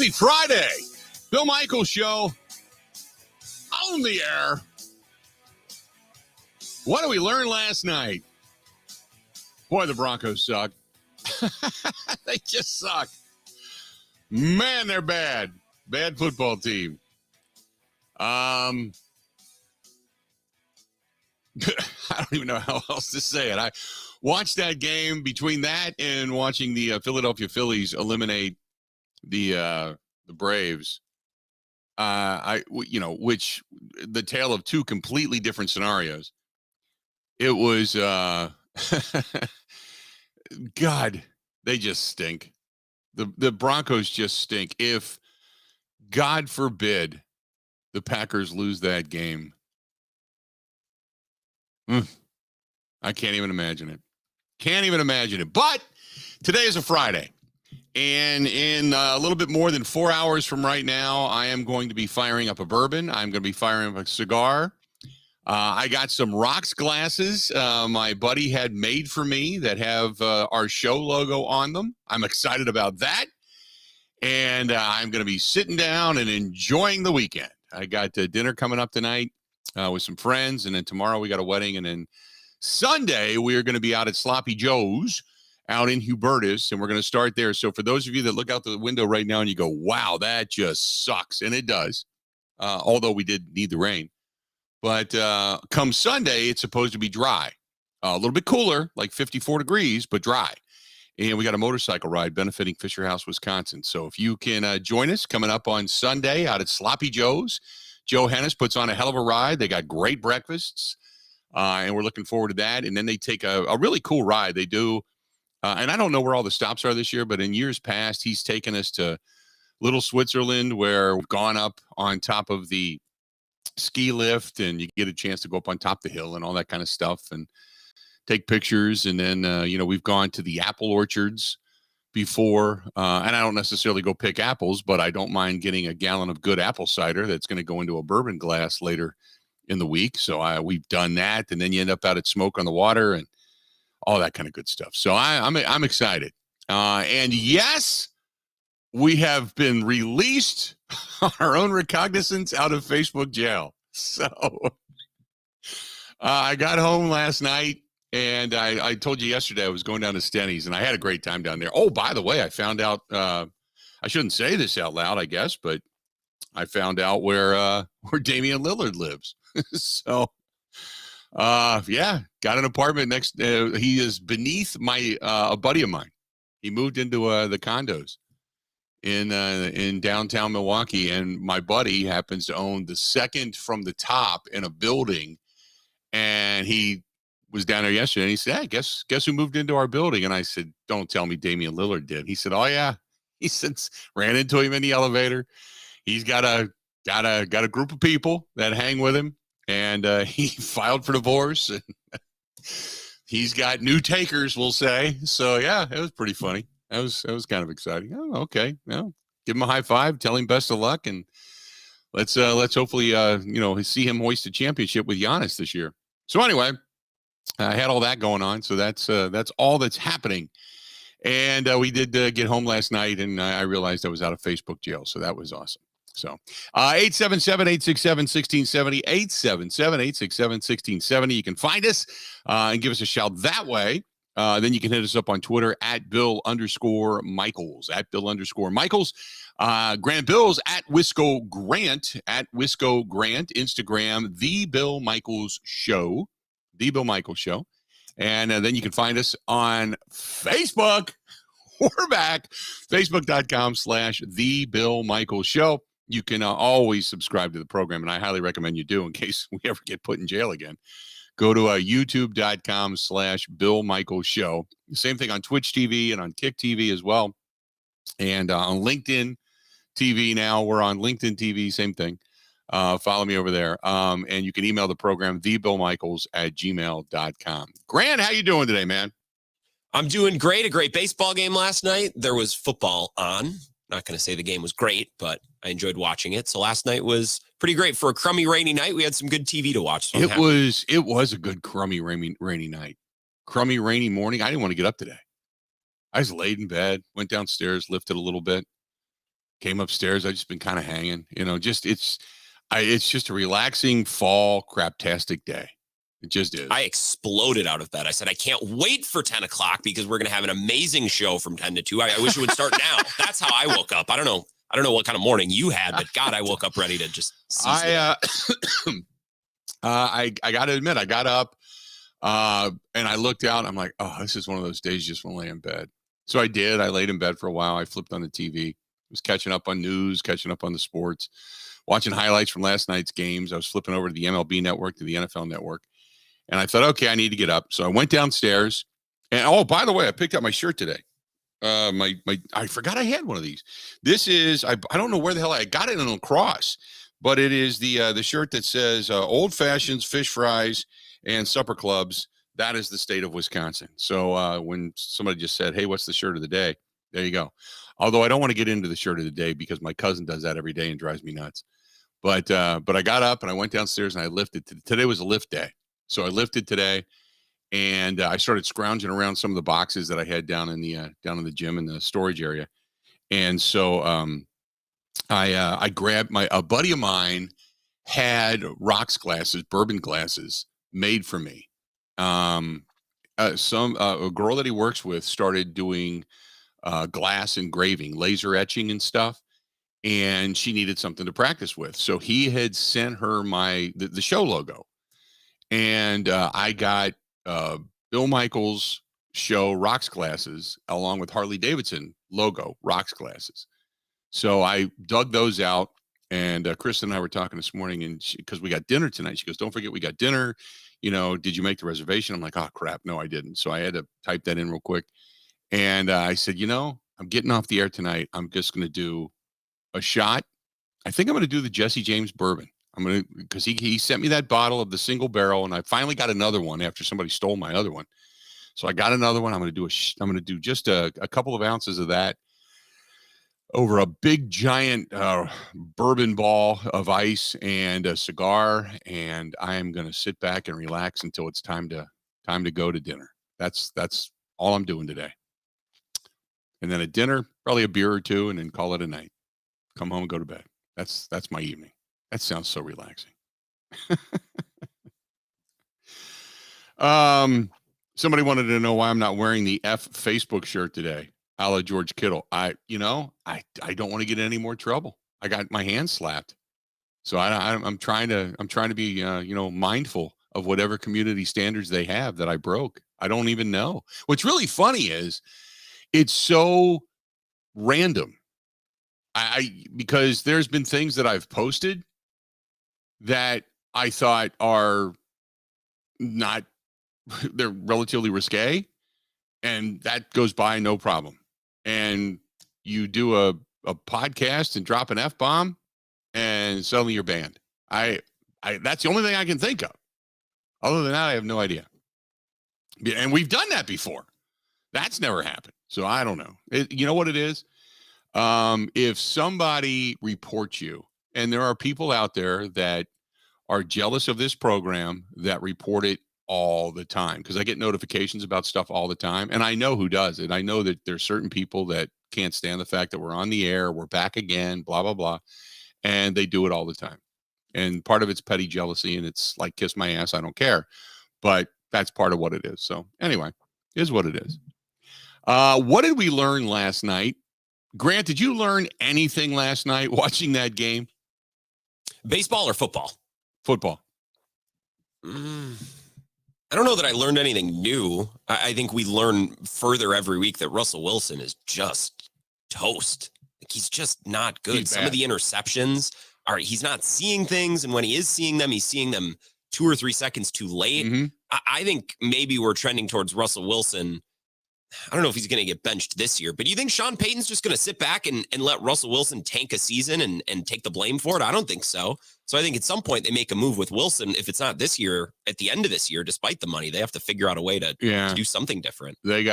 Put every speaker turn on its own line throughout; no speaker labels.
Happy Friday. Bill Michaels Show on the air. What did we learn last night? Boy, the Broncos suck. They just suck. Man, they're bad. Bad football team. I don't even know how else to say it. I watched that game. Between that and watching the Philadelphia Phillies eliminate the Braves, which the tale of two completely different scenarios. It was, God, they just stink. The Broncos just stink. If, God forbid, the Packers lose that game, I can't even imagine it. Can't even imagine it. But today is a Friday. And in a little bit more than 4 hours from right now, I am going to be firing up a bourbon. I'm going to be firing up a cigar. I got some rocks glasses my buddy had made for me that have our show logo on them. I'm excited about that. And I'm going to be sitting down and enjoying the weekend. I got dinner coming up tonight with some friends. And then tomorrow we got a wedding. And then Sunday, we're going to be out at Sloppy Joe's out in Hubertus, and we're going to start there. So for those of you that look out the window right now and you go, wow, that just sucks, and it does, although we did need the rain. But come Sunday, it's supposed to be dry, a little bit cooler, like 54 degrees, but dry. And we got a motorcycle ride benefiting Fisher House, Wisconsin. So if you can join us coming up on Sunday out at Sloppy Joe's, Joe Hennis puts on a hell of a ride. They got great breakfasts, and we're looking forward to that. And then they take a really cool ride. They do. And I don't know where all the stops are this year, but in years past, he's taken us to Little Switzerland, where we've gone up on top of the ski lift, and you get a chance to go up on top of the hill and all that kind of stuff and take pictures. And then, we've gone to the apple orchards before, and I don't necessarily go pick apples, but I don't mind getting a gallon of good apple cider that's going to go into a bourbon glass later in the week. So we've done that, and then you end up out at Smoke on the Water and all that kind of good stuff. So I'm excited. And yes, we have been released on our own recognizance out of Facebook jail. So I got home last night, and I told you yesterday I was going down to Stenny's, and I had a great time down there. Oh, by the way, I found out, I shouldn't say this out loud, I guess, but I found out where Damian Lillard lives. So got an apartment next. He is beneath a buddy of mine. He moved into the condos in downtown Milwaukee, and my buddy happens to own the second from the top in a building. And he was down there yesterday, and he said, "Hey, guess who moved into our building?" And I said, "Don't tell me Damian Lillard did." He said, "Oh yeah." He said, ran into him in the elevator. He's got a group of people that hang with him. And he filed for divorce, and he's got new takers, we'll say. So yeah, it was pretty funny. That was kind of exciting. Oh, okay. Well, give him a high five, tell him best of luck, and let's hopefully see him hoist a championship with Giannis this year. So anyway, I had all that going on. So that's all that's happening. And we did get home last night, and I realized I was out of Facebook jail. So that was awesome. So 877-867-1670, 877-867-1670. You can find us and give us a shout that way. Then you can hit us up on Twitter at Bill_Michaels, at Bill_Michaels. Grant Bills at Wisco Grant, Instagram, The Bill Michaels Show, The Bill Michaels Show. And then you can find us on Facebook. We're back, facebook.com/The Bill Michaels Show. You can always subscribe to the program, and I highly recommend you do in case we ever get put in jail again. Go to youtube.com/Bill Michaels Show. Same thing on Twitch TV and on Kick TV as well. And on LinkedIn TV now. We're on LinkedIn TV, same thing. Follow me over there. And you can email the program, thebillmichaels@gmail.com. Grant, how you doing today, man?
I'm doing great. A great baseball game last night. There was football on. Not going to say the game was great, but I enjoyed watching it. So last night was pretty great for a crummy, rainy night. We had some good TV to watch. So it
was a good crummy, rainy night. Crummy, rainy morning. I didn't want to get up today. I was laid in bed, went downstairs, lifted a little bit. Came upstairs. I've just been kind of hanging, it's just a relaxing fall craptastic day. It just is.
I exploded out of bed. I said, I can't wait for 10 o'clock because we're going to have an amazing show from 10 to 2. I wish it would start now. That's how I woke up. I don't know what kind of morning you had, but God, I woke up ready to just seize
I got to admit, I got up and I looked out. I'm like, oh, this is one of those days you just want to lay in bed. So I did. I laid in bed for a while. I flipped on the TV. Was catching up on news, catching up on the sports, watching highlights from last night's games. I was flipping over to the MLB network, to the NFL network. And I thought, okay, I need to get up. So I went downstairs. And oh, by the way, I picked up my shirt today. I forgot I had one of these. This is, I don't know where the hell I got it in lacrosse, but it is the shirt that says old fashions, fish fries, and supper clubs. That is the state of Wisconsin. So when somebody just said, hey, what's the shirt of the day? There you go. Although I don't want to get into the shirt of the day because my cousin does that every day and drives me nuts. But I got up and I went downstairs and I lifted. Today was a lift day. So I lifted today, and I started scrounging around some of the boxes that I had down in the gym in the storage area. And so I grabbed a buddy of mine had rocks glasses, bourbon glasses made for me. A girl that he works with started doing glass engraving, laser etching and stuff. And she needed something to practice with. So he had sent her the show logo. And I got Bill Michaels' show rocks glasses along with Harley Davidson logo rocks glasses. So I dug those out, and Chris and I were talking this morning, and because we got dinner tonight, she goes, "Don't forget we got dinner. Did you make the reservation?" I'm like, "Oh crap, no, I didn't." So I had to type that in real quick, and I said, "I'm getting off the air tonight. I'm just going to do a shot. I think I'm going to do the Jesse James bourbon. Because he sent me that bottle of the single barrel, and I finally got another one after somebody stole my other one. So I got another one. I'm going to do just a couple of ounces of that over a big giant bourbon ball of ice and a cigar, and I am going to sit back and relax until it's time to go to dinner. That's all I'm doing today. And then at dinner, probably a beer or two, and then call it a night. Come home and go to bed. That's my evening. That sounds so relaxing. Somebody wanted to know why I'm not wearing the F Facebook shirt today, a la George Kittle. I don't want to get in any more trouble. I got my hand slapped, so I'm trying to be mindful of whatever community standards they have that I broke. I don't even know. What's really funny is it's so random. Because there's been things that I've posted that I thought are not, they're relatively risque, and that goes by no problem. And you do a podcast and drop an F-bomb, and suddenly you're banned. That's the only thing I can think of. Other than that, I have no idea. And we've done that before. That's never happened. So I don't know. You know what it is? If somebody reports you, and there are people out there that are jealous of this program that report it all the time, because I get notifications about stuff all the time, and I know who does it. I know that there's certain people that can't stand the fact that we're on the air, we're back again, blah, blah, blah, and they do it all the time. And part of it's petty jealousy, and it's like, kiss my ass, I don't care. But that's part of what it is. So anyway, it is what it is. What did we learn last night? Grant, did you learn anything last night watching that game?
Baseball or football?
Football.
I don't know that I learned anything new. I think we learn further every week that Russell Wilson is just toast. Like, he's just not good. Some of the interceptions he's not seeing things. And when he is seeing them, he's seeing them 2 or 3 seconds too late. Mm-hmm. I think maybe we're trending towards Russell Wilson. I don't know if he's going to get benched this year, but do you think Sean Payton's just going to sit back and let Russell Wilson tank a season and take the blame for it? I don't think so. So I think at some point they make a move with Wilson. If it's not this year, at the end of this year, despite the money, they have to figure out a way to do something different.
They're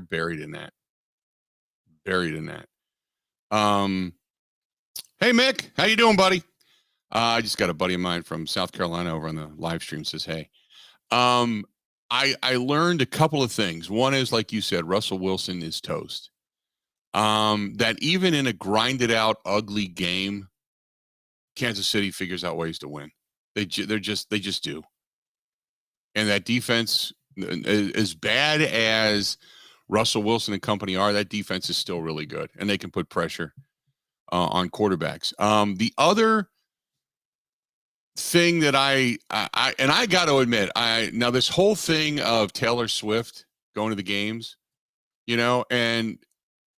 buried in that. Hey, Mick, how you doing, buddy? I just got a buddy of mine from South Carolina over on the live stream says, hey. I learned a couple of things. One is, like you said, Russell Wilson is toast. that even in a grinded out, ugly game, Kansas City figures out ways to win. They just do. And that defense, as bad as Russell Wilson and company are, that defense is still really good, and they can put pressure on quarterbacks. The other thing that I got to admit, now this whole thing of Taylor Swift going to the games, and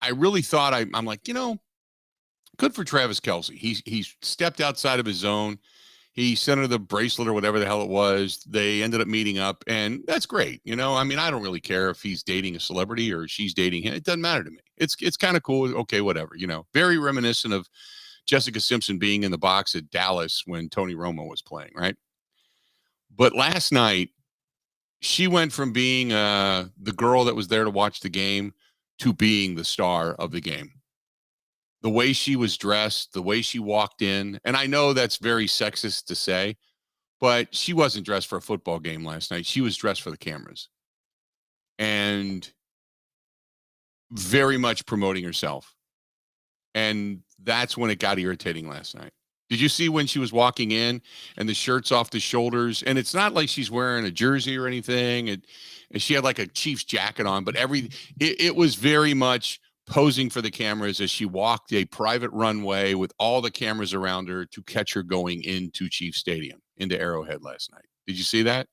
I really thought I'm like, good for Travis Kelce. He stepped outside of his zone. He sent her the bracelet or whatever the hell it was. They ended up meeting up, and that's great. I don't really care if he's dating a celebrity or she's dating him. It doesn't matter to me. It's kind of cool. Okay, whatever. Very reminiscent of Jessica Simpson being in the box at Dallas when Tony Romo was playing, right? But last night, she went from being the girl that was there to watch the game to being the star of the game. The way she was dressed, the way she walked in, and I know that's very sexist to say, but she wasn't dressed for a football game last night. She was dressed for the cameras and very much promoting herself. And that's when it got irritating last night. Did you see when she was walking in and the shirt's off the shoulders? And it's not like she's wearing a jersey or anything. And she had like a Chiefs jacket on, but it was very much posing for the cameras as she walked a private runway with all the cameras around her to catch her going into Chiefs Stadium, into Arrowhead last night. Did you see that?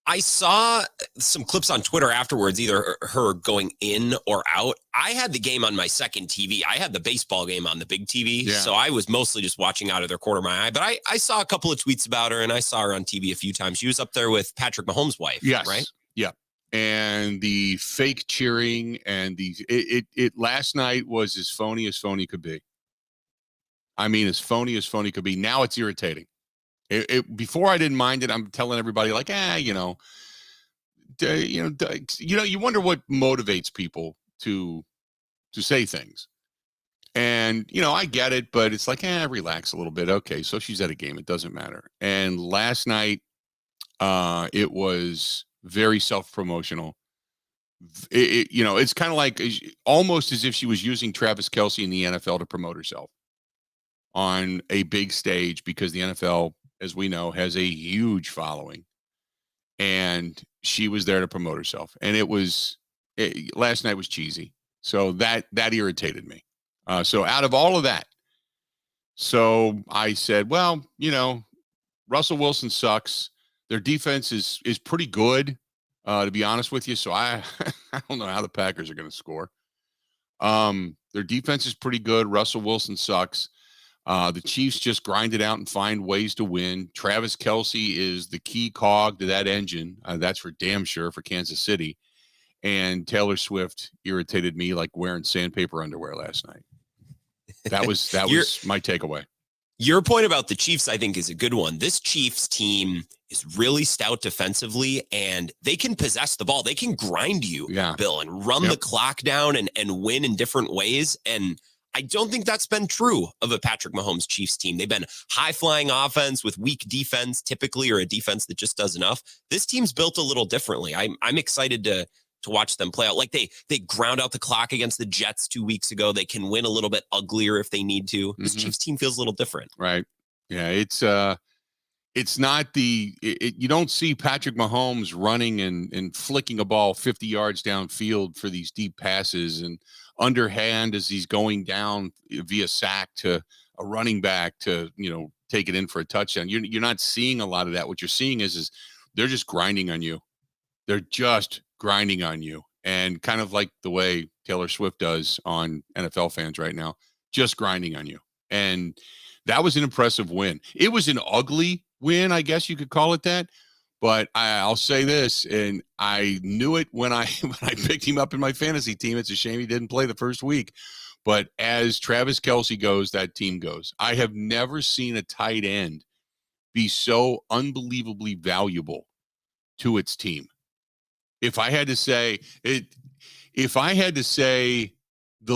I saw some clips on Twitter afterwards, either her going in or out. I had the game on my second TV. I had the baseball game on the big TV. Yeah. So I was mostly just watching out of the corner of my eye. But I saw a couple of tweets about her, and I saw her on TV a few times. She was up there with Patrick Mahomes' wife,
yes.
Right?
Yeah. And the fake cheering and it last night was as phony could be. I mean, as phony could be. Now it's irritating. Before I didn't mind it. I'm telling everybody like, you wonder what motivates people to say things. And, I get it, but it's like, relax a little bit. Okay. So she's at a game. It doesn't matter. And last night, it was very self-promotional. It's kind of like almost as if she was using Travis Kelce in the NFL to promote herself on a big stage, because the NFL, as we know, has a huge following, and she was there to promote herself. And last night was cheesy. So that irritated me. So out of all of that, so I said, well, Russell Wilson sucks. Their defense is pretty good, to be honest with you. So I don't know how the Packers are going to score. Their defense is pretty good. Russell Wilson sucks. The Chiefs just grind it out and find ways to win. Travis Kelce is the key cog to that engine. That's for damn sure for Kansas City. And Taylor Swift irritated me like wearing sandpaper underwear last night. That was my takeaway.
Your point about the Chiefs, I think, is a good one. This Chiefs team is really stout defensively, and they can possess the ball. They can grind you, Bill, and run the clock down and win in different ways. And I don't think that's been true of a Patrick Mahomes Chiefs team. They've been high-flying offense with weak defense, typically, or a defense that just does enough. This team's built a little differently. I'm excited to watch them play out. Like they ground out the clock against the Jets 2 weeks ago. They can win a little bit uglier if they need to. This Chiefs team feels a little different.
Right. Yeah, it's not you don't see Patrick Mahomes running and flicking a ball 50 yards downfield for these deep passes and underhand as he's going down via sack to a running back to, take it in for a touchdown. You're not seeing a lot of that. What you're seeing is they're just grinding on you. They're just grinding on you. And kind of like the way Taylor Swift does on NFL fans right now, just grinding on you. And that was an impressive win. It was an ugly win, I guess you could call it that. But I'll say this, and I knew it when I picked him up in my fantasy team. It's a shame he didn't play the first week. But as Travis Kelce goes, that team goes. I have never seen a tight end be so unbelievably valuable to its team. If I had to say the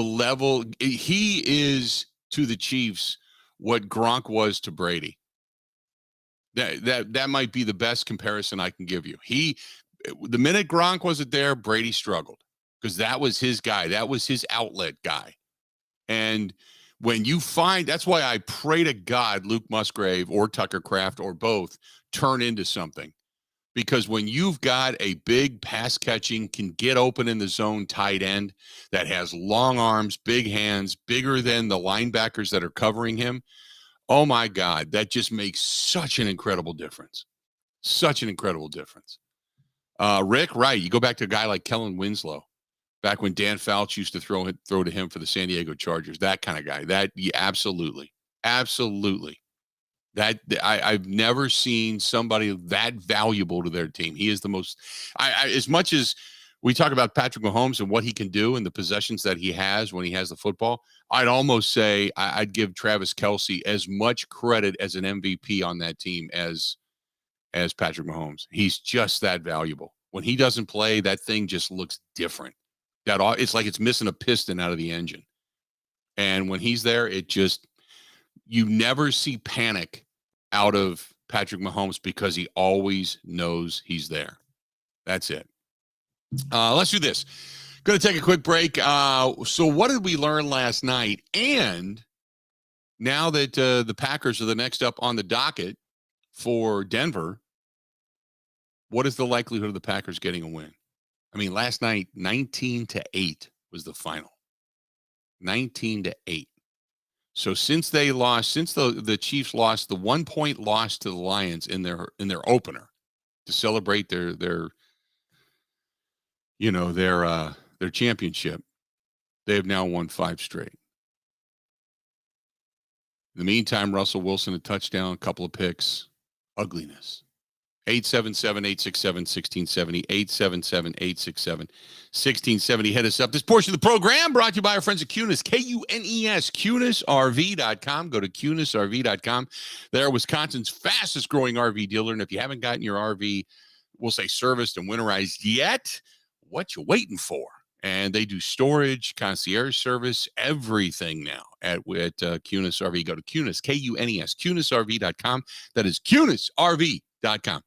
level, he is to the Chiefs what Gronk was to Brady. That might be the best comparison I can give you. The minute Gronk wasn't there, Brady struggled because that was his guy. That was his outlet guy. And when you find, that's why I pray to God Luke Musgrave or Tucker Kraft or both turn into something. Because when you've got a big pass catching, can get open in the zone tight end that has long arms, big hands, bigger than the linebackers that are covering him, oh my God, that just makes such an incredible difference. Such an incredible difference. Rick, right. You go back to a guy like Kellen Winslow, back when Dan Fouch used to throw to him for the San Diego Chargers, that kind of guy. That, yeah, absolutely. Absolutely. That I've never seen somebody that valuable to their team. He is the most, as much as we talk about Patrick Mahomes and what he can do and the possessions that he has when he has the football, I'd almost say I'd give Travis Kelce as much credit as an MVP on that team as Patrick Mahomes. He's just that valuable. When he doesn't play, that thing just looks different. It's like it's missing a piston out of the engine. And when he's there, you never see panic out of Patrick Mahomes because he always knows he's there. That's it. Let's do this. Going to take a quick break. So what did we learn last night? And now that the Packers are the next up on the docket for Denver, what is the likelihood of the Packers getting a win? I mean, last night, 19-8 was the final. 19-8. So since the Chiefs lost the 1-point loss to the Lions in their opener to celebrate their championship, they have now won 5 straight. In the meantime, Russell Wilson, a touchdown, a couple of picks, ugliness. 877-867-1670, 877-867-1670. Hit us up. This portion of the program brought to you by our friends at Kunis, Kunes, KunisRV.com. Go to KunisRV.com. They're Wisconsin's fastest growing RV dealer. And if you haven't gotten your RV, we'll say serviced and winterized yet, what you waiting for? And they do storage, concierge service, everything now at Kunis RV. Go to Kunis, Kunes, KunisRV.com. That is KunisRV.com.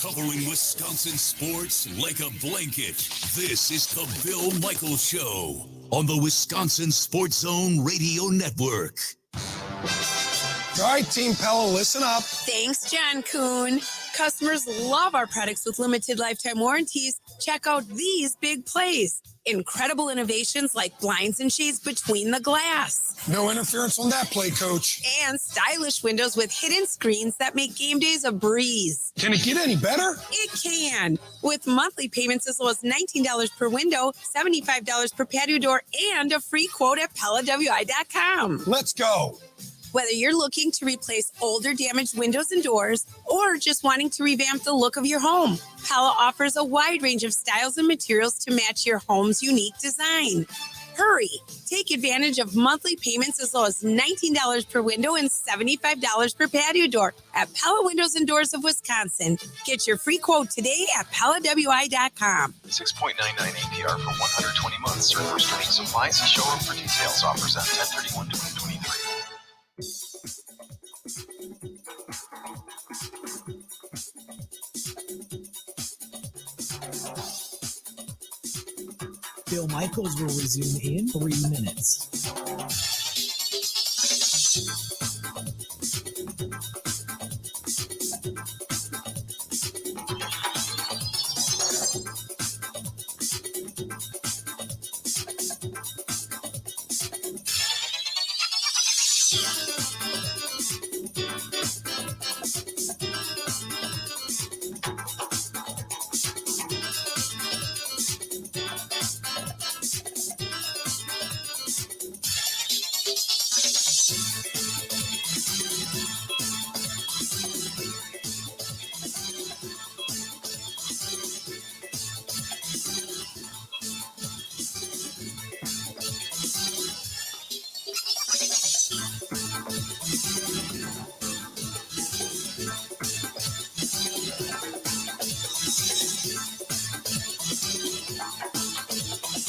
Covering Wisconsin sports like a blanket, this is the Bill Michaels Show on the Wisconsin Sports Zone Radio Network.
All right, Team Pella, listen up.
Thanks, John Kuhn. Customers love our products with limited lifetime warranties. Check out these big plays. Incredible innovations like blinds and shades between the glass.
No interference on that play, Coach.
And stylish windows with hidden screens that make game days a breeze.
Can it get any better?
It can. With monthly payments as low as $19 per window, $75 per patio door, and a free quote at PellaWI.com.
Let's go.
Whether you're looking to replace older damaged windows and doors or just wanting to revamp the look of your home, Pella offers a wide range of styles and materials to match your home's unique design. Hurry! Take advantage of monthly payments as low as $19 per window and $75 per patio door at Pella Windows and Doors of Wisconsin. Get your free quote today at PellaWI.com.
6.99 APR for 120 months. Certain restrictions apply. See showroom for details. Offers on 10/31/2023.
Bill Michaels will resume in 3 minutes.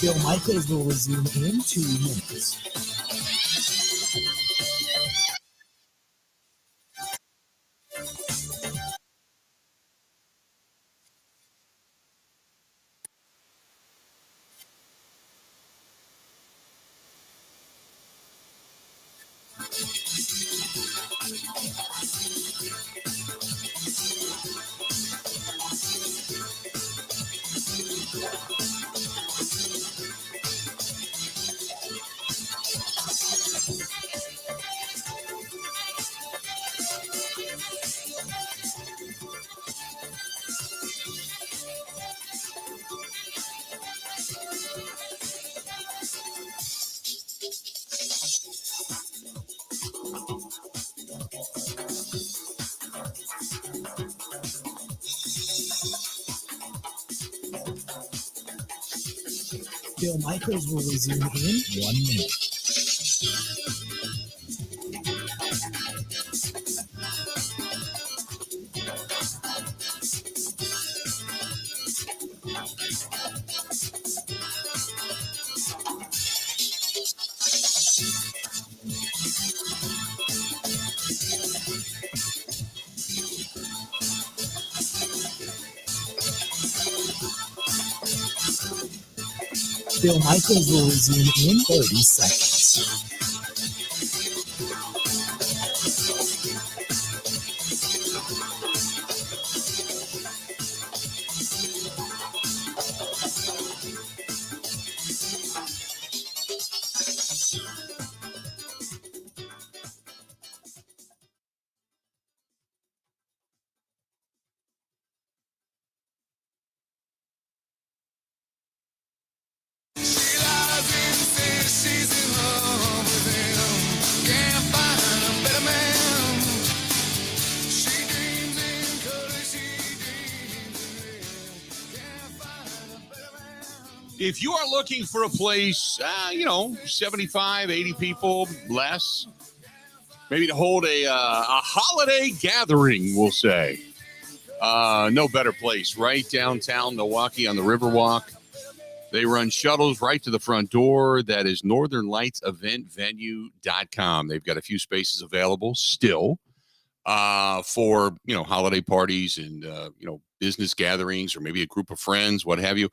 Bill Michaels will resume in 2 minutes. Bill Michaels will resume in 1 minute. Bill Michaels will resume in 30 seconds.
If you are looking for a place, 75, 80 people, less, maybe to hold a holiday gathering, we'll say. No better place. Right downtown Milwaukee on the Riverwalk. They run shuttles right to the front door. That is northernlightseventvenue.com. They've got a few spaces available still for, holiday parties and, business gatherings or maybe a group of friends, what have you.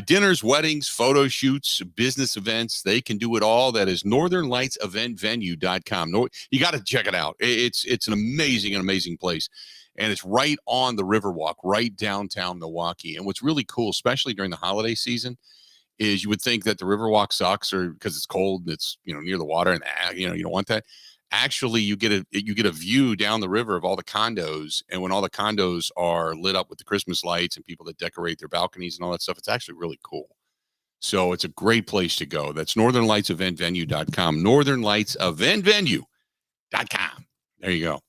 Dinners, weddings, photo shoots, business events. They can do it all. That is northernlightseventvenue.com. You got to check it out. It's an amazing place. And it's right on the Riverwalk, right downtown Milwaukee. And what's really cool, especially during the holiday season, is you would think that the Riverwalk sucks or because it's cold and it's, near the water and, you don't want that. Actually, you get a view down the river of all the condos. And when all the condos are lit up with the Christmas lights and people that decorate their balconies and all that stuff, it's actually really cool. So it's a great place to go. That's northernlightseventvenue.com, northernlightseventvenue.com. There you go.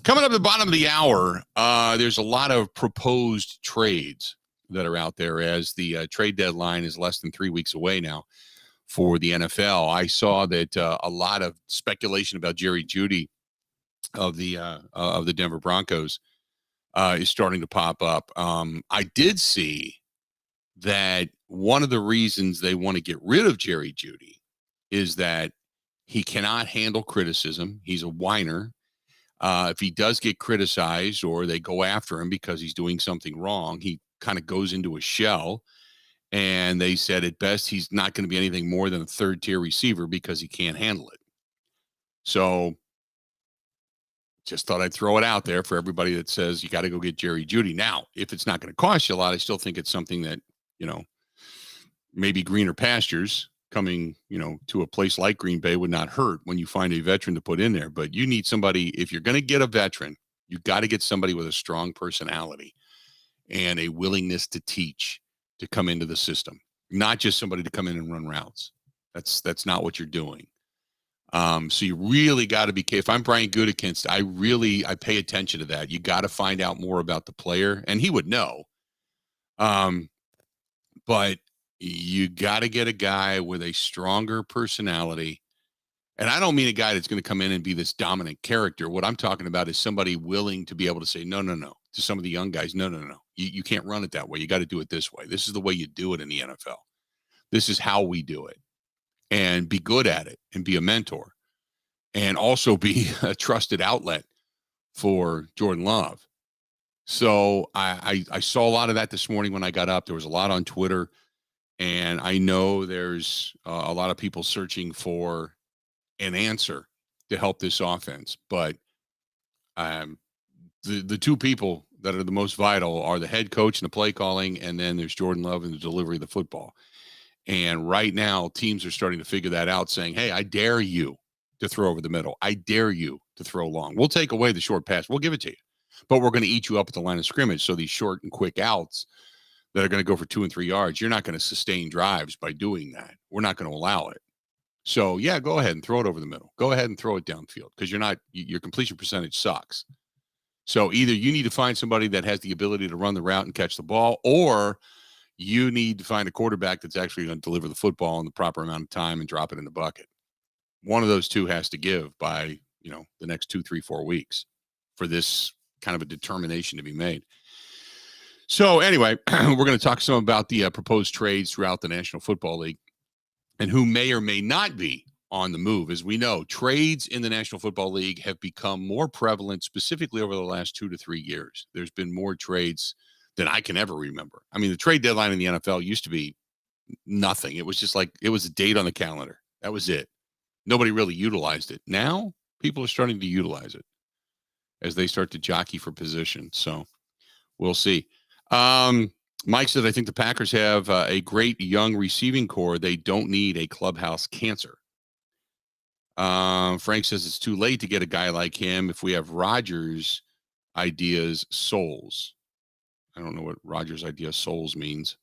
Coming up at the bottom of the hour, there's a lot of proposed trades that are out there as the trade deadline is less than 3 weeks away now for the NFL. I saw that a lot of speculation about Jeudy of the Denver Broncos is starting to pop up. I did see that one of the reasons they want to get rid of Jeudy is that he cannot handle criticism. He's a whiner. If he does get criticized or they go after him because he's doing something wrong, he kind of goes into a shell. And they said at best he's not going to be anything more than a third-tier receiver because he can't handle it. So just thought I'd throw it out there for everybody that says you got to go get Jeudy. Now, if it's not going to cost you a lot, I still think it's something that, maybe greener pastures coming, to a place like Green Bay would not hurt when you find a veteran to put in there. But you need somebody, if you're going to get a veteran, you got to get somebody with a strong personality and a willingness to teach, to come into the system, not just somebody to come in and run routes. That's not what you're doing. So you really got to be careful. If I'm Brian Gutekunst, I pay attention to that. You got to find out more about the player, and he would know. But you got to get a guy with a stronger personality. And I don't mean a guy that's going to come in and be this dominant character. What I'm talking about is somebody willing to be able to say, no, to some of the young guys, no. You can't run it that way. You got to do it this way. This is the way you do it in the NFL. This is how we do it. And be good at it and be a mentor. And also be a trusted outlet for Jordan Love. So I saw a lot of that this morning when I got up. There was a lot on Twitter. And I know there's a lot of people searching for an answer to help this offense. But the two people that are the most vital are the head coach and the play calling, and then there's Jordan Love and the delivery of the football. And right now, teams are starting to figure that out, saying, hey, I dare you to throw over the middle. I dare you to throw long. We'll take away the short pass. We'll give it to you. But we're going to eat you up at the line of scrimmage. So these short and quick outs that are going to go for 2 and 3 yards, you're not going to sustain drives by doing that. We're not going to allow it. So, yeah, go ahead and throw it over the middle. Go ahead and throw it downfield because your completion percentage sucks. So either you need to find somebody that has the ability to run the route and catch the ball, or You need to find a quarterback that's actually going to deliver the football in the proper amount of time and drop it in the bucket. One of those two has to give by, the next 2, 3, 4 weeks for this kind of a determination to be made. So anyway, we're going to talk some about the proposed trades throughout the National Football League and who may or may not be on the move. As we know, trades in the National Football League have become more prevalent, specifically over the last 2 to 3 years. There's been more trades than I can ever remember. I mean, the trade deadline in the NFL used to be nothing. It was just like, it was a date on the calendar. That was it. Nobody really utilized it. Now people are starting to utilize it as they start to jockey for position. So we'll see. Mike said, I think the Packers have a great young receiving core. They don't need a clubhouse cancer. Frank says it's too late to get a guy like him if we have Rodgers' ideas souls. I don't know what Rodgers' idea souls means.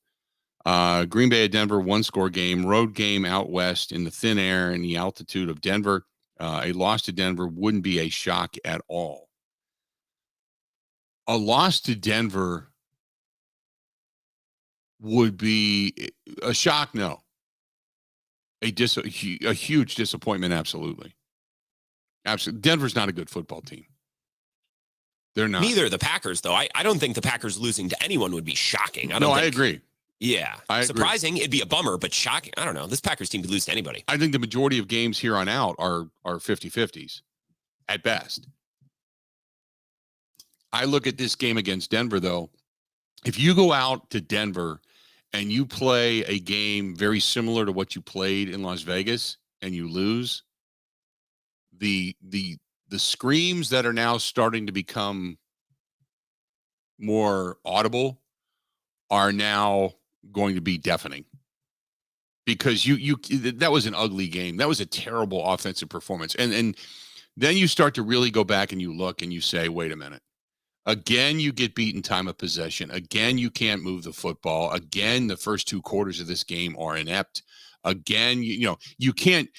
Green Bay at Denver, 1-score game, road game out west in the thin air and the altitude of Denver. A loss to Denver wouldn't be a shock at all. A loss to Denver would be a shock, no. A huge disappointment, absolutely. Absolutely. Denver's not a good football team. They're not.
Neither the Packers, though. I don't think the Packers losing to anyone would be shocking.
I agree.
Yeah. Surprising, it'd be a bummer, but shocking. I don't know. This Packers team could lose to anybody.
I think the majority of games here on out are 50-50s at best. I look at this game against Denver, though. If you go out to Denver and you play a game very similar to what you played in Las Vegas and you lose, the screams that are now starting to become more audible are now going to be deafening, because that was an ugly game. That was a terrible offensive performance. And then you start to really go back and you look and you say, wait a minute. Again, you get beaten time of possession. Again, you can't move the football. Again, the first 2 quarters of this game are inept. Again, you can't.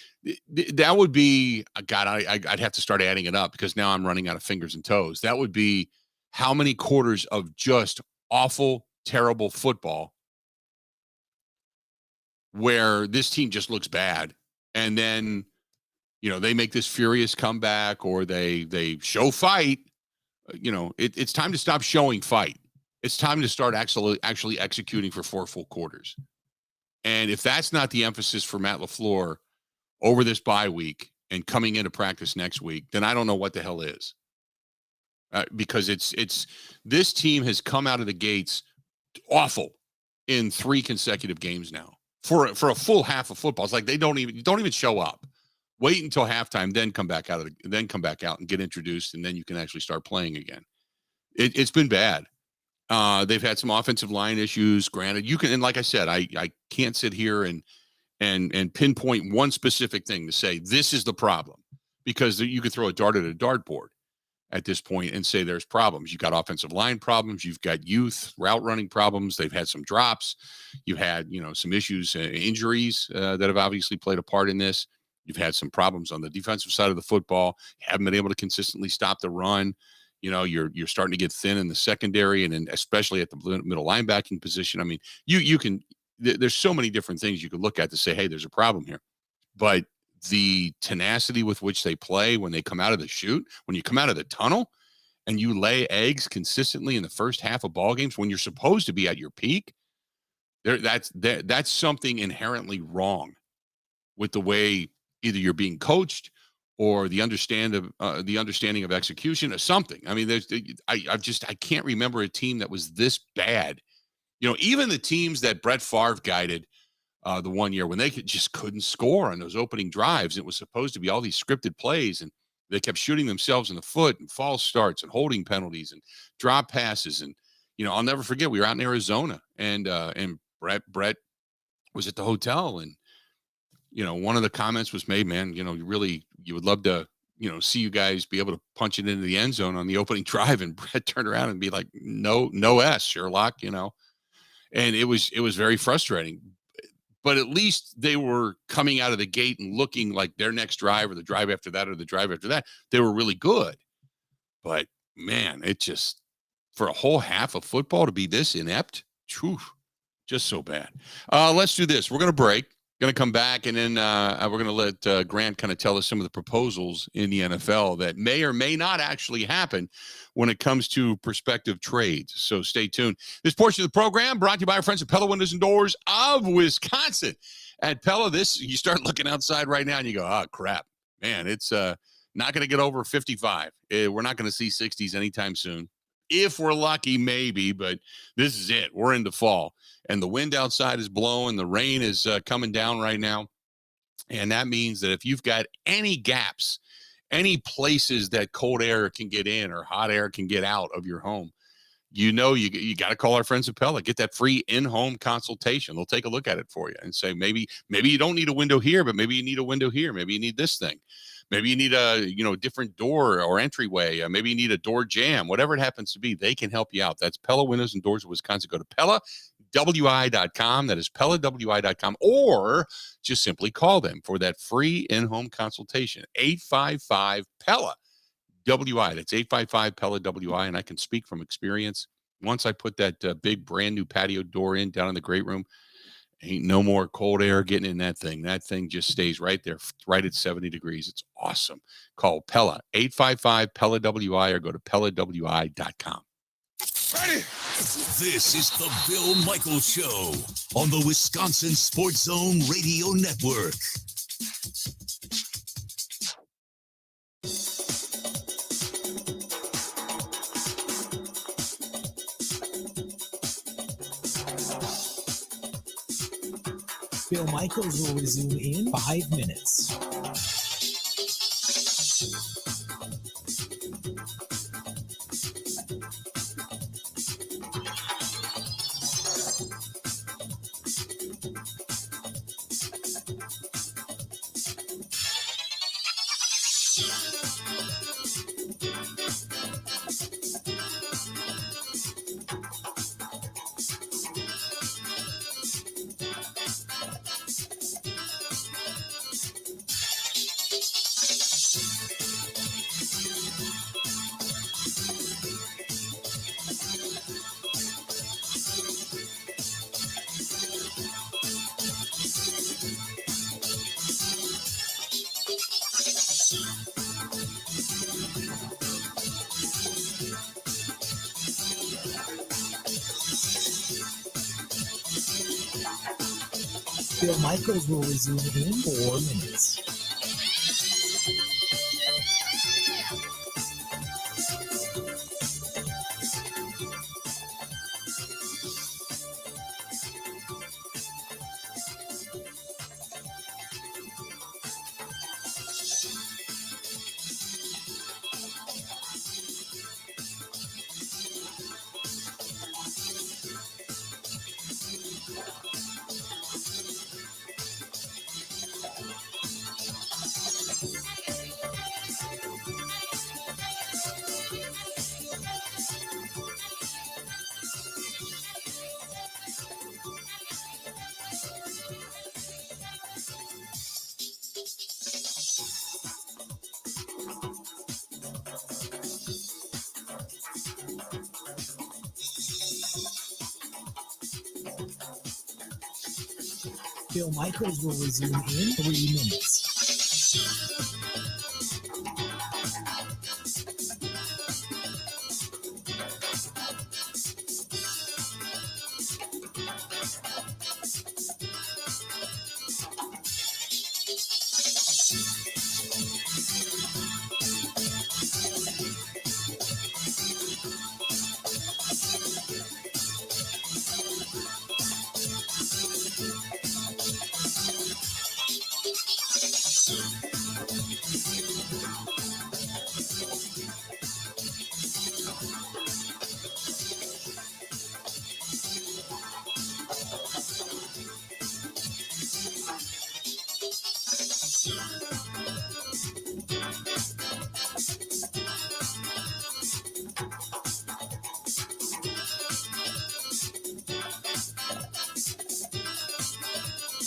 That would be, God, I'd have to start adding it up, because now I'm running out of fingers and toes. That would be how many quarters of just awful, terrible football where this team just looks bad. And then, they make this furious comeback, or they show fight. It's time to stop showing fight. It's time to start actually executing for 4 full quarters. And if that's not the emphasis for Matt LaFleur over this bye week and coming into practice next week, then I don't know what the hell is. Because it's this team has come out of the gates awful in 3 consecutive games now for a full half of football. It's like they don't even show up. Wait until halftime, then come back out and get introduced, and then you can actually start playing again. It's been bad. They've had some offensive line issues. Granted, you can, and like I said, I can't sit here and pinpoint one specific thing to say this is the problem, because you could throw a dart at a dartboard at this point and say there's problems. You've got offensive line problems. You've got youth route running problems. They've had some drops. You've had some issues, injuries that have obviously played a part in this. You've had some problems on the defensive side of the football. You haven't been able to consistently stop the run. You're starting to get thin in the secondary, and then especially at the middle linebacking position. I mean, you can. There's so many different things you could look at to say, hey, there's a problem here. But the tenacity with which they play when they come out of the chute, when you come out of the tunnel, and you lay eggs consistently in the first half of ball games when you're supposed to be at your peak, that's something inherently wrong with the way either you're being coached or the understanding of execution or something. I mean, I can't remember a team that was this bad. Even the teams that Brett Favre guided the one year when they just couldn't score on those opening drives. It was supposed to be all these scripted plays, and they kept shooting themselves in the foot, and false starts and holding penalties and drop passes. And, I'll never forget, we were out in Arizona, and Brett was at the hotel, and, one of the comments was made, man, you would love to, see you guys be able to punch it into the end zone on the opening drive. And Brett turned around and be like, no S, Sherlock, and it was very frustrating. But at least they were coming out of the gate and looking like their next drive or the drive after that or the drive after that, they were really good. But man, it just, for a whole half of football to be this inept, Just so bad. Let's do this. We're going to break. Going to come back, and then we're going to let Grant kind of tell us some of the proposals in the NFL that may or may not actually happen when it comes to prospective trades. So stay tuned. This portion of the program brought to you by our friends at Pella Windows and Doors of Wisconsin. At Pella, you start looking outside right now, and you go, oh, crap. Man, it's not going to get over 55. We're not going to see 60s anytime soon. If we're lucky, maybe, but this is it. We're into fall, and the wind outside is blowing. The rain is coming down right now, and that means that if you've got any gaps, any places that cold air can get in or hot air can get out of your home, you got to call our friends at Pella. Get that free in-home consultation. They'll take a look at it for you and say, maybe you don't need a window here, but maybe you need a window here. Maybe you need this thing. Maybe you need a different door or entryway. Maybe you need a door jamb. Whatever it happens to be, they can help you out. That's Pella Windows and Doors of Wisconsin. Go to PellaWI.com. That is PellaWI.com. Or just simply call them for that free in-home consultation. 855-PELLA-WI. That's 855-PELLA-WI. And I can speak from experience. Once I put that big brand new patio door in down in the great room, ain't no more cold air getting in that thing. That thing just stays right there, right at 70 degrees. It's awesome. Call Pella, 855-PELLA-WI, or go to PellaWI.com.
Ready? This is the Bill Michaels Show on the Wisconsin Sports Zone Radio Network.
Bill Michaels will resume in 5 minutes. Bill Michaels will resume in 4 minutes. Bill Michaels will resume in 3 minutes.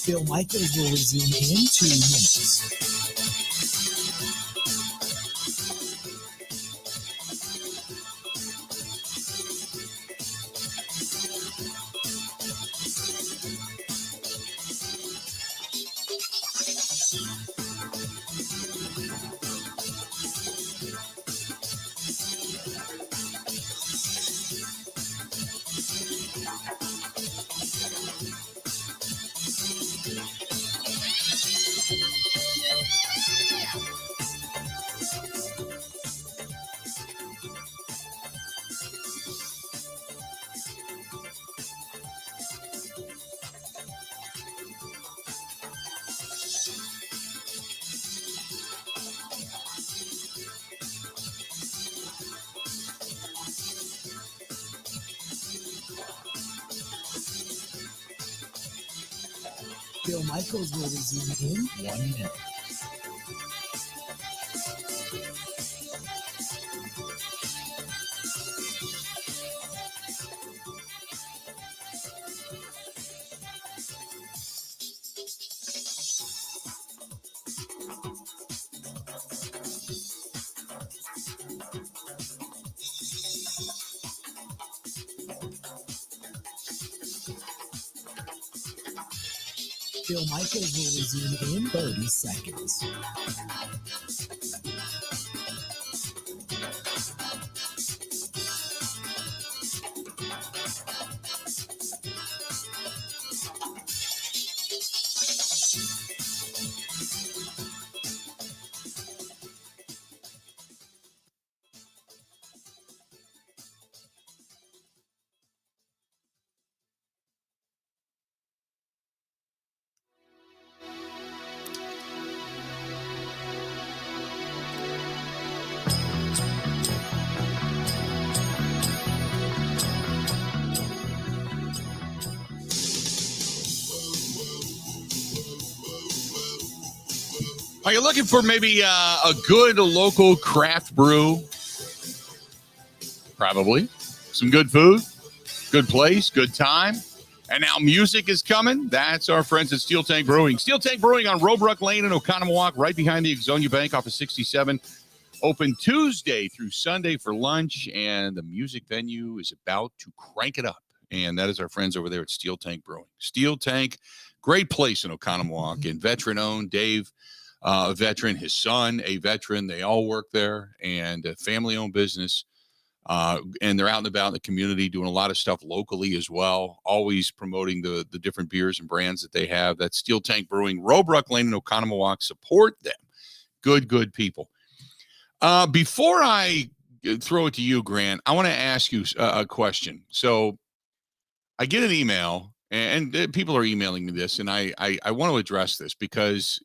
Bill Michaels will resume in 2 minutes. Bill Michaels will resume in 1 minute. Bill Michaels will resume in 30 seconds.
Are you looking for maybe a good local craft brew? Probably. Some good food, good place, good time. And now music is coming. That's our friends at Steel Tank Brewing. Steel Tank Brewing on Robrook Lane in Oconomowoc, right behind the Exonia Bank off of 67. Open Tuesday through Sunday for lunch, and the music venue is about to crank it up. And that is our friends over there at Steel Tank Brewing. Steel Tank, great place in Oconomowoc, and veteran-owned. Dave, a veteran, his son, a veteran. They all work there, and a family-owned business. And they're out and about in the community doing a lot of stuff locally as well, always promoting the different beers and brands that they have. That's Steel Tank Brewing, Robrook Lane in Oconomowoc. Support them. Good people. Before I throw it to you, Grant, I want to ask you a question. So I get an email, and people are emailing me this, and I want to address this because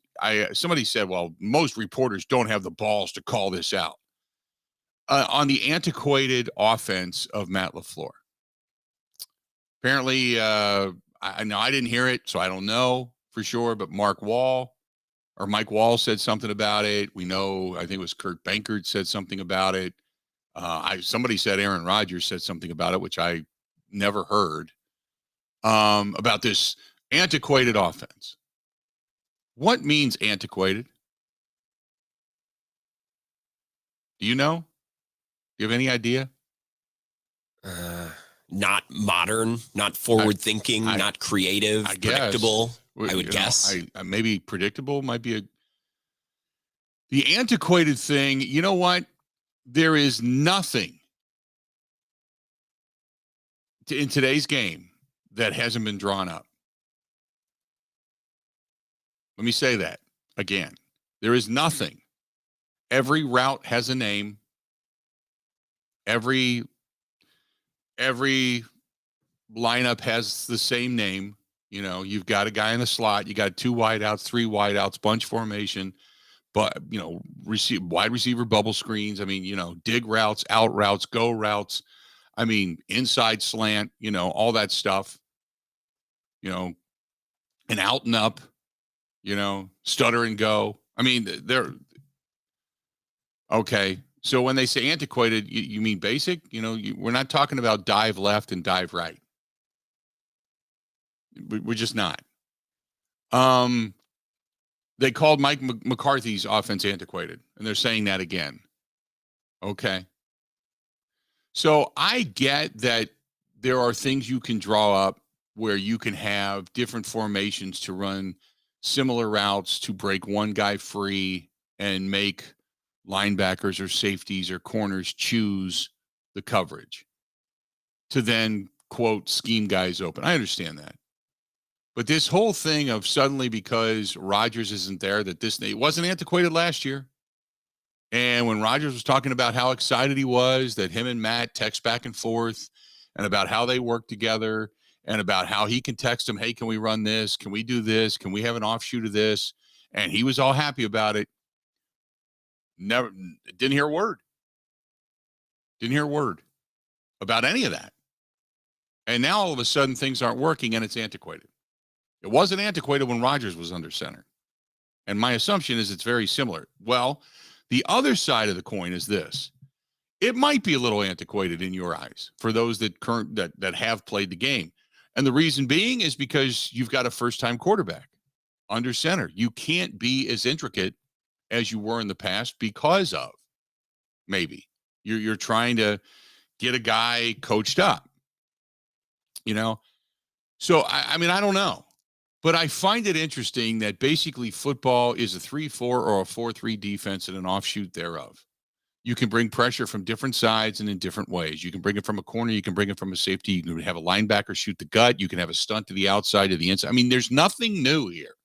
somebody said, well, most reporters don't have the balls to call this out. On the antiquated offense of Matt LaFleur. Apparently, I know I didn't hear it, so I don't know for sure, but Mike Wall said something about it. We know, I think it was Kurt Bankert said something about it. Somebody said Aaron Rodgers said something about it, which I never heard, about this antiquated offense. What means antiquated? Do you know? Do you have any idea?
Not modern, not forward thinking, not creative, predictable. I would guess.
Maybe predictable might be the antiquated thing. You know what? There is nothing in today's game that hasn't been drawn up. Let me say that again. There is nothing. Every route has a name. Every lineup has the same name. You know, you've got a guy in the slot, you got two wideouts, three wideouts, bunch formation, but wide receiver bubble screens. I mean, dig routes, out routes, go routes. I mean, inside slant, all that stuff. And out and up, stutter and go. I mean, they're okay. So when they say antiquated, you mean basic? We're not talking about dive left and dive right. We're just not. They called Mike McCarthy's offense antiquated, and they're saying that again. Okay. So I get that there are things you can draw up where you can have different formations to run similar routes to break one guy free and make linebackers or safeties or corners choose the coverage to then, quote, scheme guys open. I understand that. But this whole thing of suddenly because Rodgers isn't there, it wasn't antiquated last year. And when Rodgers was talking about how excited he was that him and Matt text back and forth and about how they work together and about how he can text him, hey, can we run this? Can we do this? Can we have an offshoot of this? And he was all happy about it. Never didn't hear a word. Didn't hear a word about any of that. And now all of a sudden things aren't working and it's antiquated. It wasn't antiquated when Rodgers was under center. And my assumption is it's very similar. Well, the other side of the coin is this. It might be a little antiquated in your eyes for those that have played the game. And the reason being is because you've got a first-time quarterback under center. You can't be as intricate as you were in the past because of maybe you're trying to get a guy coached up, So, I mean, I don't know. But I find it interesting that basically football is a 3-4 or a 4-3 defense and an offshoot thereof. You can bring pressure from different sides and in different ways. You can bring it from a corner. You can bring it from a safety. You can have a linebacker shoot the gut. You can have a stunt to the outside, to the inside. I mean, there's nothing new here.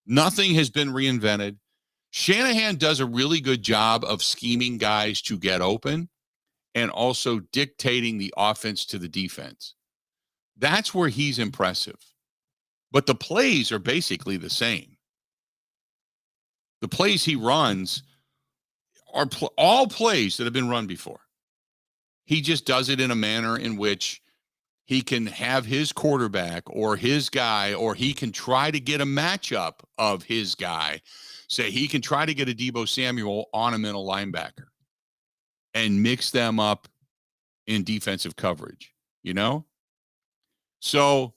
Nothing has been reinvented. Shanahan does a really good job of scheming guys to get open and also dictating the offense to the defense. That's where he's impressive. But the plays are basically the same. The plays he runs are all plays that have been run before. He just does it in a manner in which he can have his quarterback or his guy, or he can try to get a matchup of his guy. Say he can try to get a Deebo Samuel on a middle linebacker and mix them up in defensive coverage, So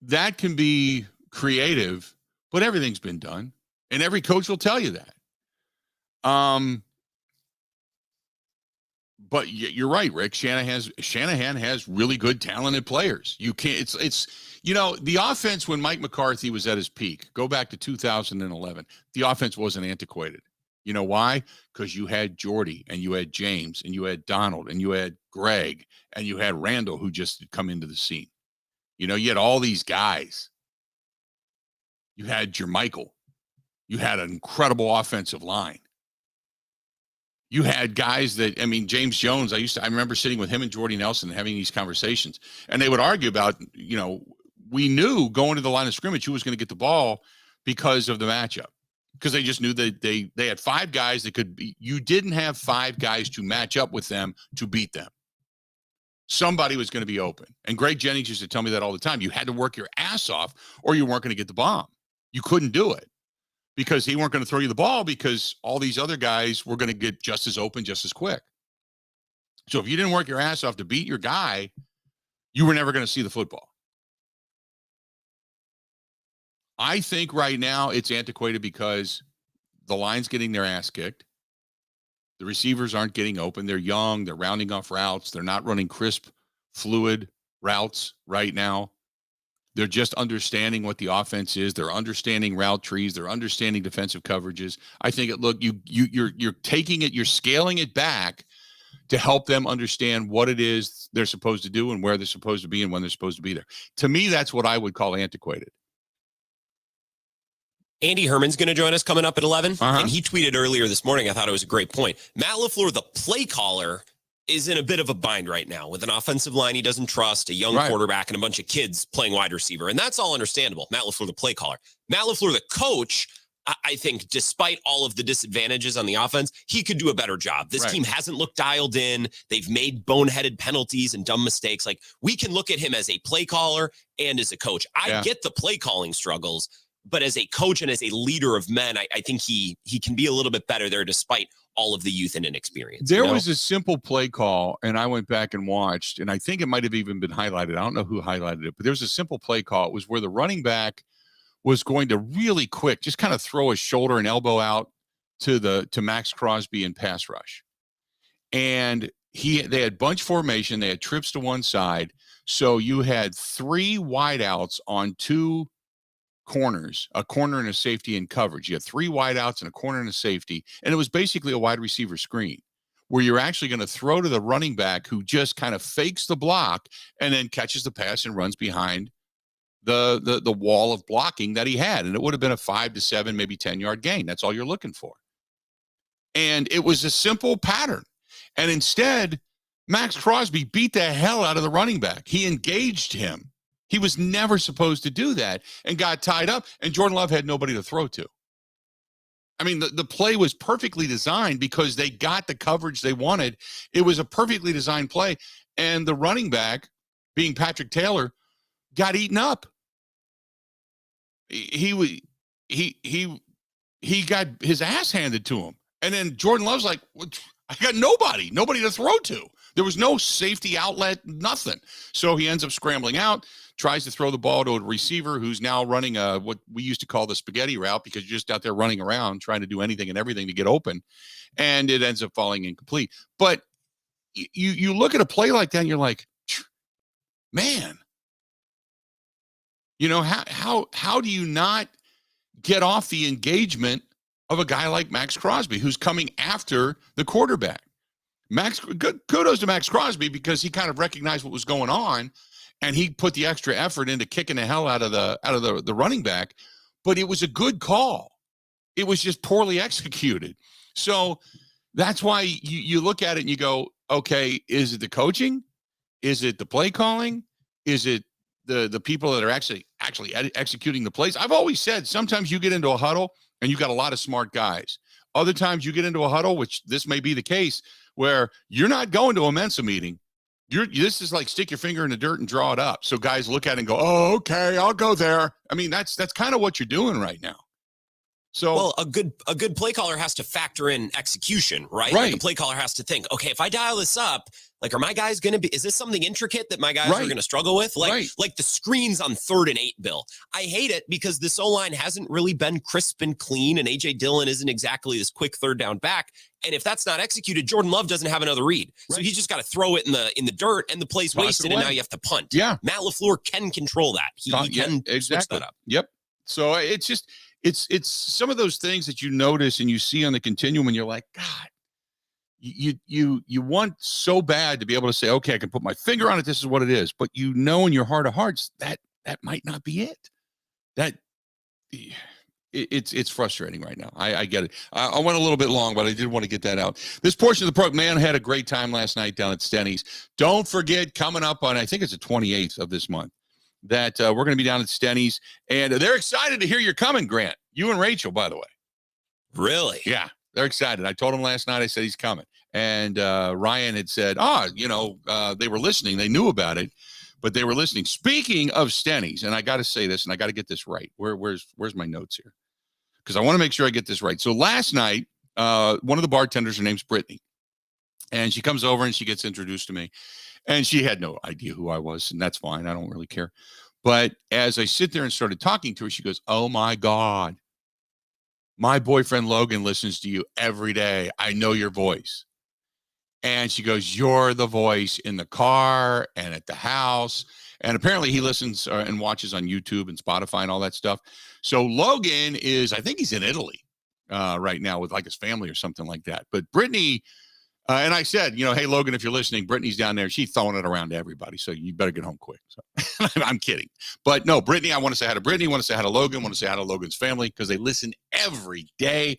that can be creative, but everything's been done. And every coach will tell you that. But you're right, Rick. Shanahan has really good, talented players. You can't. It's the offense when Mike McCarthy was at his peak. Go back to 2011. The offense wasn't antiquated. You know why? Because you had Jeudy and you had James and you had Donald and you had Greg and you had Randall, who just had come into the scene. You had all these guys. You had Jermichael. You had an incredible offensive line. You had guys James Jones, I remember sitting with him and Jordy Nelson having these conversations, and they would argue about, we knew going to the line of scrimmage who was going to get the ball because of the matchup, because they just knew that they had five guys that could be, you didn't have five guys to match up with them to beat them. Somebody was going to be open. And Greg Jennings used to tell me that all the time. You had to work your ass off or you weren't going to get the bomb. You couldn't do it because he weren't going to throw you the ball because all these other guys were going to get just as open, just as quick. So if you didn't work your ass off to beat your guy, you were never going to see the football. I think right now it's antiquated because the line's getting their ass kicked. The receivers aren't getting open. They're young. They're rounding off routes. They're not running crisp, fluid routes right now. They're just understanding what the offense is. They're understanding route trees. They're understanding defensive coverages. I think you're taking it, you're scaling it back to help them understand what it is they're supposed to do and where they're supposed to be and when they're supposed to be there. To me, that's what I would call antiquated.
Andy Herman's going to join us coming up at 11. And he tweeted earlier this morning, I thought it was a great point. Matt LaFleur, the play caller, is in a bit of a bind right now with an offensive line he doesn't trust, a young quarterback, and a bunch of kids playing wide receiver. And that's all understandable. Matt LaFleur, the play caller. Matt LaFleur, the coach, I think despite all of the disadvantages on the offense, he could do a better job. This team hasn't looked dialed in. They've made boneheaded penalties and dumb mistakes. Like, we can look at him as a play caller and as a coach. I get the play calling struggles, but as a coach and as a leader of men, I think he can be a little bit better there despite all of the youth and inexperience.
There was a simple play call, and I went back and watched, and I think it might have even been highlighted. I don't know who highlighted it, but there was a simple play call. It was where the running back was going to really quick, just kind of throw his shoulder and elbow out to Max Crosby in pass rush. And they had bunch formation. They had trips to one side. So you had three wideouts on two corners, a corner and a safety in coverage. You had three wideouts and a corner and a safety, and it was basically a wide receiver screen where you're actually going to throw to the running back who just kind of fakes the block and then catches the pass and runs behind the wall of blocking that he had. And it would have been a 5 to 7, maybe 10-yard gain. That's all you're looking for. And it was a simple pattern. And instead, Max Crosby beat the hell out of the running back. He engaged him. He was never supposed to do that and got tied up, and Jordan Love had nobody to throw to. I mean, the play was perfectly designed because they got the coverage they wanted. It was a perfectly designed play, and the running back being Patrick Taylor, got eaten up. He got his ass handed to him. And then Jordan Love's like, I got nobody to throw to. There was no safety outlet, nothing. So he ends up scrambling out, tries to throw the ball to a receiver who's now running what we used to call the spaghetti route, because you're just out there running around trying to do anything and everything to get open. And it ends up falling incomplete. But you look at a play like that and you're like, man, how do you not get off the engagement of a guy like Max Crosby, who's coming after the quarterback? Kudos to Max Crosby, because he kind of recognized what was going on, and he put the extra effort into kicking the hell out of the running back. But it was a good call. It was just poorly executed. So that's why you look at it and you go, okay, is it the coaching? Is it the play calling? Is it the people that are actually executing the plays? I've always said sometimes you get into a huddle and you've got a lot of smart guys. Other times you get into a huddle, which this may be the case, where you're not going to a Mensa meeting. This is like stick your finger in the dirt and draw it up. So guys look at it and go, oh, okay, I'll go there. I mean, that's kind of what you're doing right now. So,
well, a good play caller has to factor in execution, right?
Right.
Like a play caller has to think, okay, if I dial this up, like, are my guys going to be, is this something intricate that my guys are going to struggle with? Like the screens on 3rd and 8, Bill. I hate it because this O-line hasn't really been crisp and clean, and A.J. Dillon isn't exactly this quick 3rd down back. And if that's not executed, Jordan Love doesn't have another read. Right. So he's just got to throw it in the dirt, and the play's wasted, and now you have to punt. Yeah. Matt LaFleur can control that. He can switch that up.
Yep. So it's just, it's some of those things that you notice and you see on the continuum, and you're like, God, you want so bad to be able to say, okay, I can put my finger on it. This is what it is. But in your heart of hearts, that might not be it. It's frustrating right now. I get it. I went a little bit long, but I did want to get that out. This portion of the program, man, had a great time last night down at Stenny's. Don't forget, coming up on, I think it's the 28th of this month, that we're going to be down at Stenny's, and they're excited to hear you're coming, Grant. You and Rachel, by the way.
Really?
Yeah, they're excited. I told him last night, I said he's coming. And Ryan had said, they were listening. They knew about it, but they were listening. Speaking of Stenny's, and I got to say this, and I got to get this right. Where's my notes here? Because I want to make sure I get this right. So last night, one of the bartenders, her name's Brittany, and she comes over and she gets introduced to me. And she had no idea who I was, and that's fine. I don't really care. But as I sit there and started talking to her, she goes, oh, my God. My boyfriend Logan listens to you every day. I know your voice. And she goes, you're the voice in the car and at the house. And apparently he listens and watches on YouTube and Spotify and all that stuff. So Logan I think he's in Italy right now with like his family or something like that. But Brittany... and I said, hey, Logan, if you're listening, Brittany's down there. She's throwing it around to everybody, so you better get home quick. So I'm kidding. But no, Brittany, I want to say hi to Brittany. I want to say hi to Logan. I want to say hi to Logan's family because they listen every day,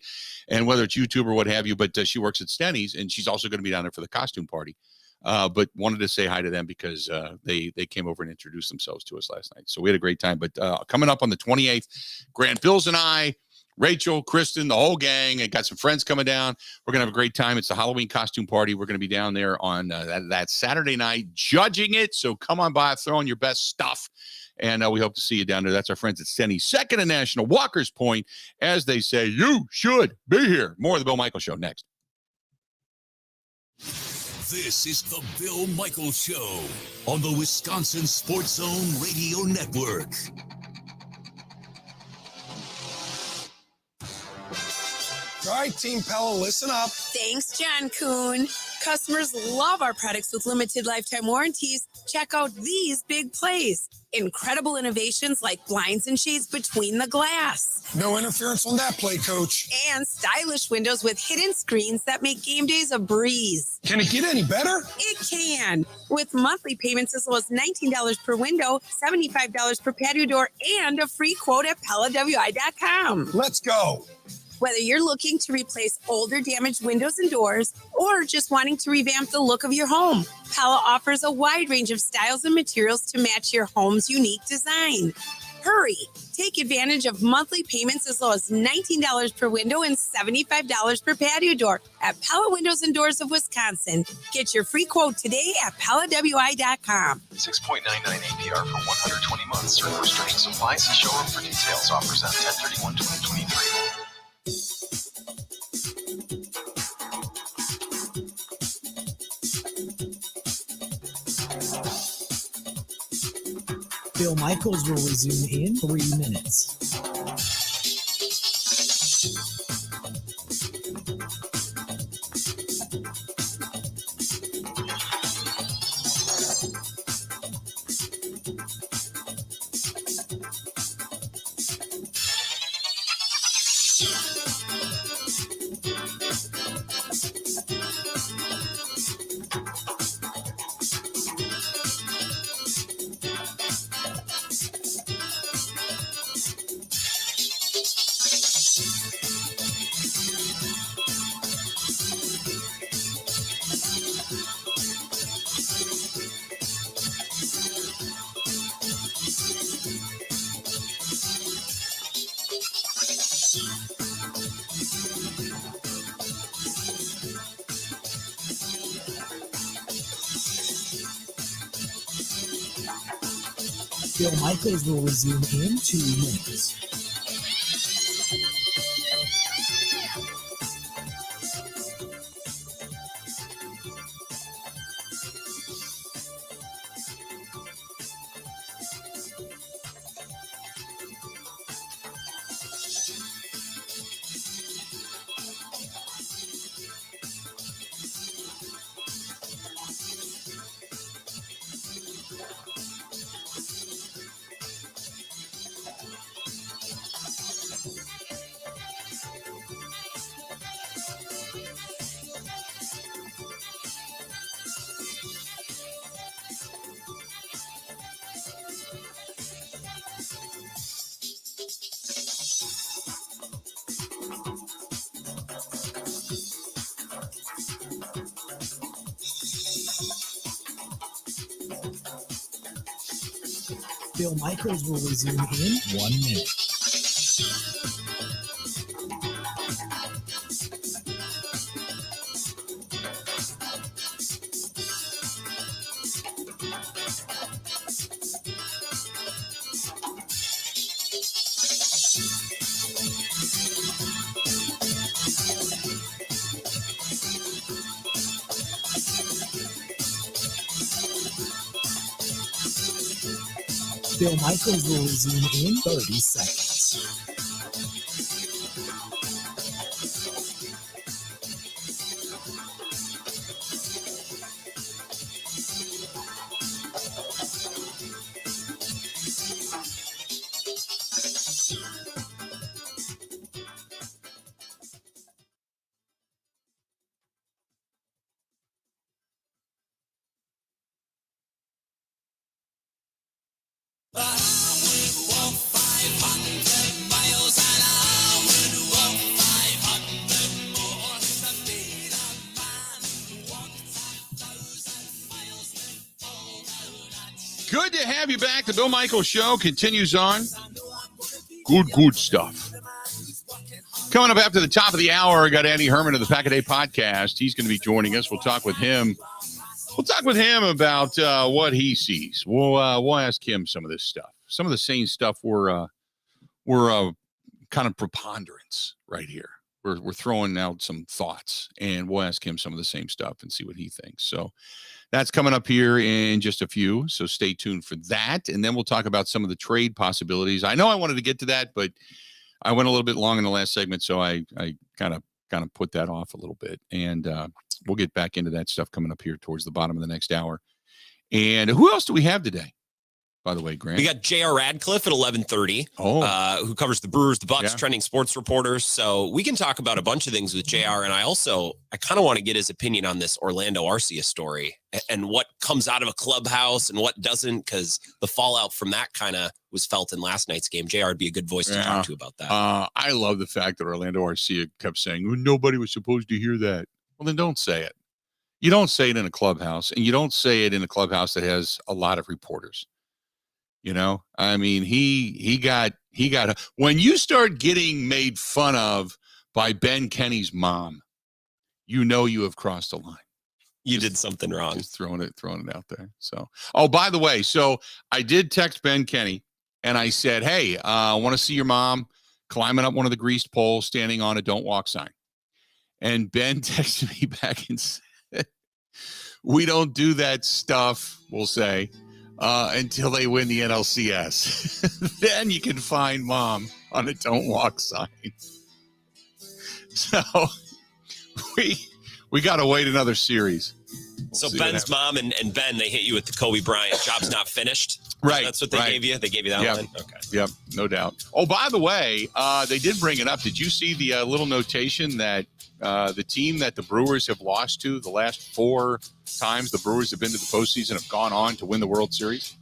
and whether it's YouTube or what have you. But she works at Stenny's, and she's also going to be down there for the costume party. But wanted to say hi to them because they came over and introduced themselves to us last night. So we had a great time. But coming up on the 28th, Grant Bills and I, Rachel, Kristen, the whole gang, and got some friends coming down. We're going to have a great time. It's the Halloween costume party. We're going to be down there on that Saturday night judging it. So come on by, throw on your best stuff. And we hope to see you down there. That's our friends at Stenny's, second and national, Walker's Point. As they say, you should be here. More of the Bill Michaels Show next.
This is the Bill Michaels Show on the Wisconsin Sports Zone Radio Network.
All right, Team Pella, listen up.
Thanks, John Kuhn. Customers love our products with limited lifetime warranties. Check out these big plays. Incredible innovations like blinds and shades between the glass.
No interference on that play, Coach.
And stylish windows with hidden screens that make game days a breeze.
Can it get any better?
It can. With monthly payments as low as $19 per window, $75 per patio door, and a free quote at PellaWI.com.
Let's go.
Whether you're looking to replace older damaged windows and doors or just wanting to revamp the look of your home, Pella offers a wide range of styles and materials to match your home's unique design. Hurry! Take advantage of monthly payments as low as $19 per window and $75 per patio door at Pella Windows and Doors of Wisconsin. Get your free quote today at PellaWI.com.
6.99 APR for 120 months or first trade supplies. See showroom for details. Offers on 10/31/2023.
Bill Michaels will resume in 3 minutes. Bill Michaels will resume in 2 minutes. Bill Michaels will resume in 1 minute. Bill Michaels will resume in 30 seconds.
Good to have you back. The Bill Michaels Show continues on. Good stuff. Coming up after the top of the hour, I got Andy Herman of the Pack a Day podcast. He's going to be joining us. We'll talk with him. We'll talk with him about what he sees. We'll ask him some of this stuff. Some of the same stuff we're kind of preponderance right here. We're throwing out some thoughts, and we'll ask him some of the same stuff and see what he thinks. So that's coming up here in just a few. So stay tuned for that. And then we'll talk about some of the trade possibilities. I know I wanted to get to that, but I went a little bit long in the last segment, so I kind of put that off a little bit. And we'll get back into that stuff coming up here towards the bottom of the next hour. And who else do we have today, by the way, Grant?
We got J.R. Radcliffe at 11:30, who covers the Brewers, the Bucks, trending sports reporters. So we can talk about a bunch of things with J.R. And I kind of want to get his opinion on this Orlando Arcia story and what comes out of a clubhouse and what doesn't, because the fallout from that kind of was felt in last night's game. J.R. would be a good voice to talk to about that.
I love the fact that Orlando Arcia kept saying, nobody was supposed to hear that. Well, then don't say it. You don't say it in a clubhouse, and you don't say it in a clubhouse that has a lot of reporters. You know, I mean, he got when you start getting made fun of by Ben Kenny's mom, you know you have crossed the line.
You did something wrong.
Just throwing it out there. So, oh, by the way, so I did text Ben Kenny and I said, hey, I want to see your mom climbing up one of the greased poles, standing on a don't walk sign. And Ben texted me back and said, we don't do that stuff, we'll say, until they win the NLCS. Then you can find mom on a don't walk sign. So we got to wait another series.
So Ben's mom and Ben, they hit you with the Kobe Bryant, job's not finished.
Right.
That's what they gave you? They gave you that one? Okay.
Yep, no doubt. Oh, by the way, they did bring it up. Did you see the little notation that the team that the Brewers have lost to the last 4 times the Brewers have been to the postseason have gone on to win the World Series?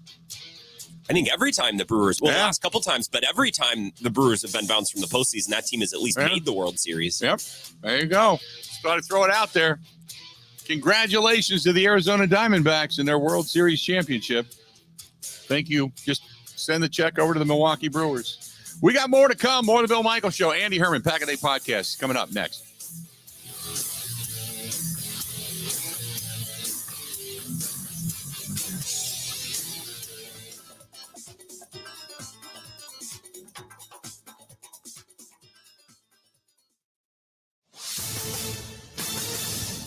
I think every time the Brewers, the last couple times, but every time the Brewers have been bounced from the postseason, that team has at least made the World Series.
Yep, there you go. Just thought I'd throw it out there. Congratulations to the Arizona Diamondbacks and their World Series championship. Thank you. Just send the check over to the Milwaukee Brewers. We got more to come. More of the Bill Michaels Show. Andy Herman, Pack a Day Podcast, coming up next.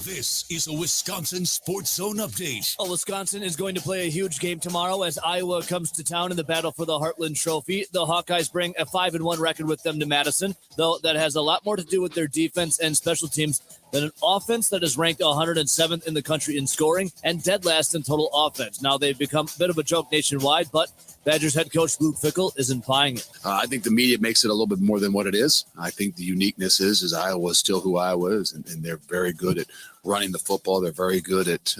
This is a Wisconsin Sports Zone update.
Well, Wisconsin is going to play a huge game tomorrow as Iowa comes to town in the battle for the Heartland Trophy. The Hawkeyes bring a 5-1 record with them to Madison, though that has a lot more to do with their defense and special teams than an offense that is ranked 107th in the country in scoring and dead last in total offense. Now they've become a bit of a joke nationwide, but Badgers head coach Luke Fickell isn't buying it.
I think the media makes it a little bit more than what it is. I think the uniqueness is Iowa is still who Iowa is, and they're very good at running the football. They're very good at,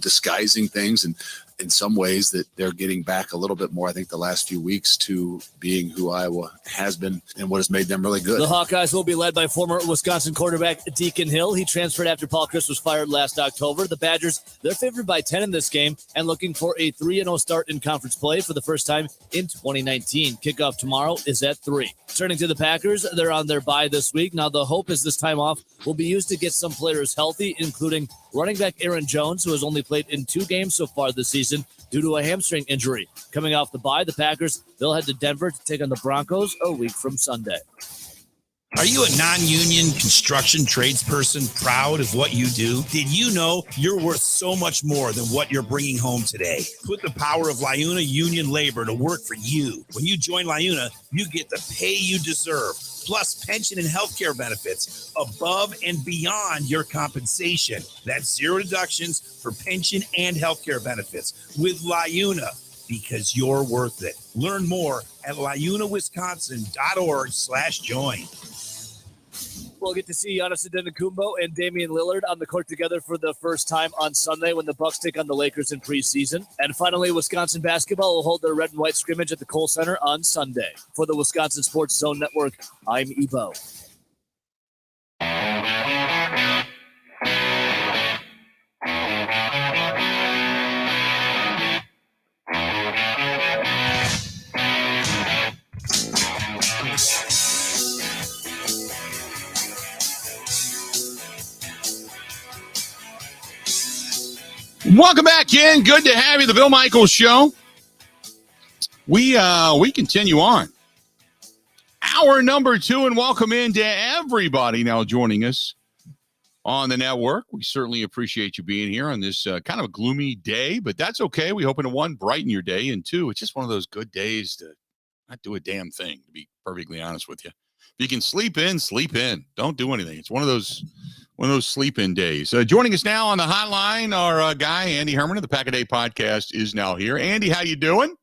disguising things. And in some ways that they're getting back a little bit more, I think, the last few weeks to being who Iowa has been and what has made them really good.
The Hawkeyes will be led by former Wisconsin quarterback Deacon Hill. He transferred after Paul Chryst was fired last October. The Badgers, they're favored by 10 in this game and looking for a 3-0 start in conference play for the first time in 2019. Kickoff tomorrow is at 3. Turning to the Packers, they're on their bye this week. Now, the hope is this time off will be used to get some players healthy, including running back Aaron Jones, who has only played in 2 games so far this season due to a hamstring injury. Coming off the bye, the Packers, they'll head to Denver to take on the Broncos a week from Sunday.
Are you a non-union construction tradesperson proud of what you do? Did you know you're worth so much more than what you're bringing home today? Put the power of LiUNA union labor to work for you. When you join LiUNA, you get the pay you deserve, plus pension and healthcare benefits above and beyond your compensation. That's 0 deductions for pension and healthcare benefits with LiUNA, because you're worth it. Learn more at liunawisconsin.org/join.
We'll get to see Giannis Antetokounmpo and Damian Lillard on the court together for the first time on Sunday when the Bucks take on the Lakers in preseason. And finally, Wisconsin basketball will hold their red and white scrimmage at the Kohl Center on Sunday. For the Wisconsin Sports Zone Network, I'm Ebo.
Welcome back in. Good to have you. The Bill Michaels Show. We continue on. Hour number 2, and welcome in to everybody now joining us on the network. We certainly appreciate you being here on this kind of a gloomy day, but that's okay. We hope in 1, brighten your day, and 2, it's just one of those good days to not do a damn thing, to be perfectly honest with you. If you can sleep in, sleep in. Don't do anything. It's one of those sleep-in days. Joining us now on the hotline, our guy, Andy Herman of the Pack a Day Podcast is now here. Andy, how you doing?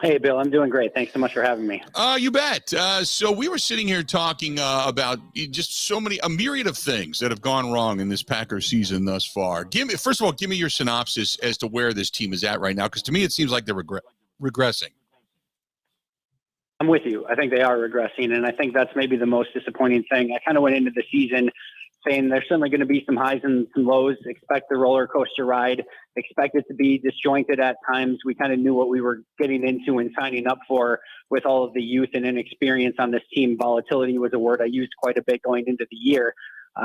Hey, Bill, I'm doing great. Thanks so much for having me.
You bet. So we were sitting here talking about just a myriad of things that have gone wrong in this Packers season thus far. First of all, give me your synopsis as to where this team is at right now, because to me it seems like they're regressing.
I'm with you. I think they are regressing, and I think that's maybe the most disappointing thing. I kind of went into the season saying there's certainly going to be some highs and some lows. Expect the roller coaster ride. Expect it to be disjointed at times. We kind of knew what we were getting into and signing up for with all of the youth and inexperience on this team. Volatility was a word I used quite a bit going into the year.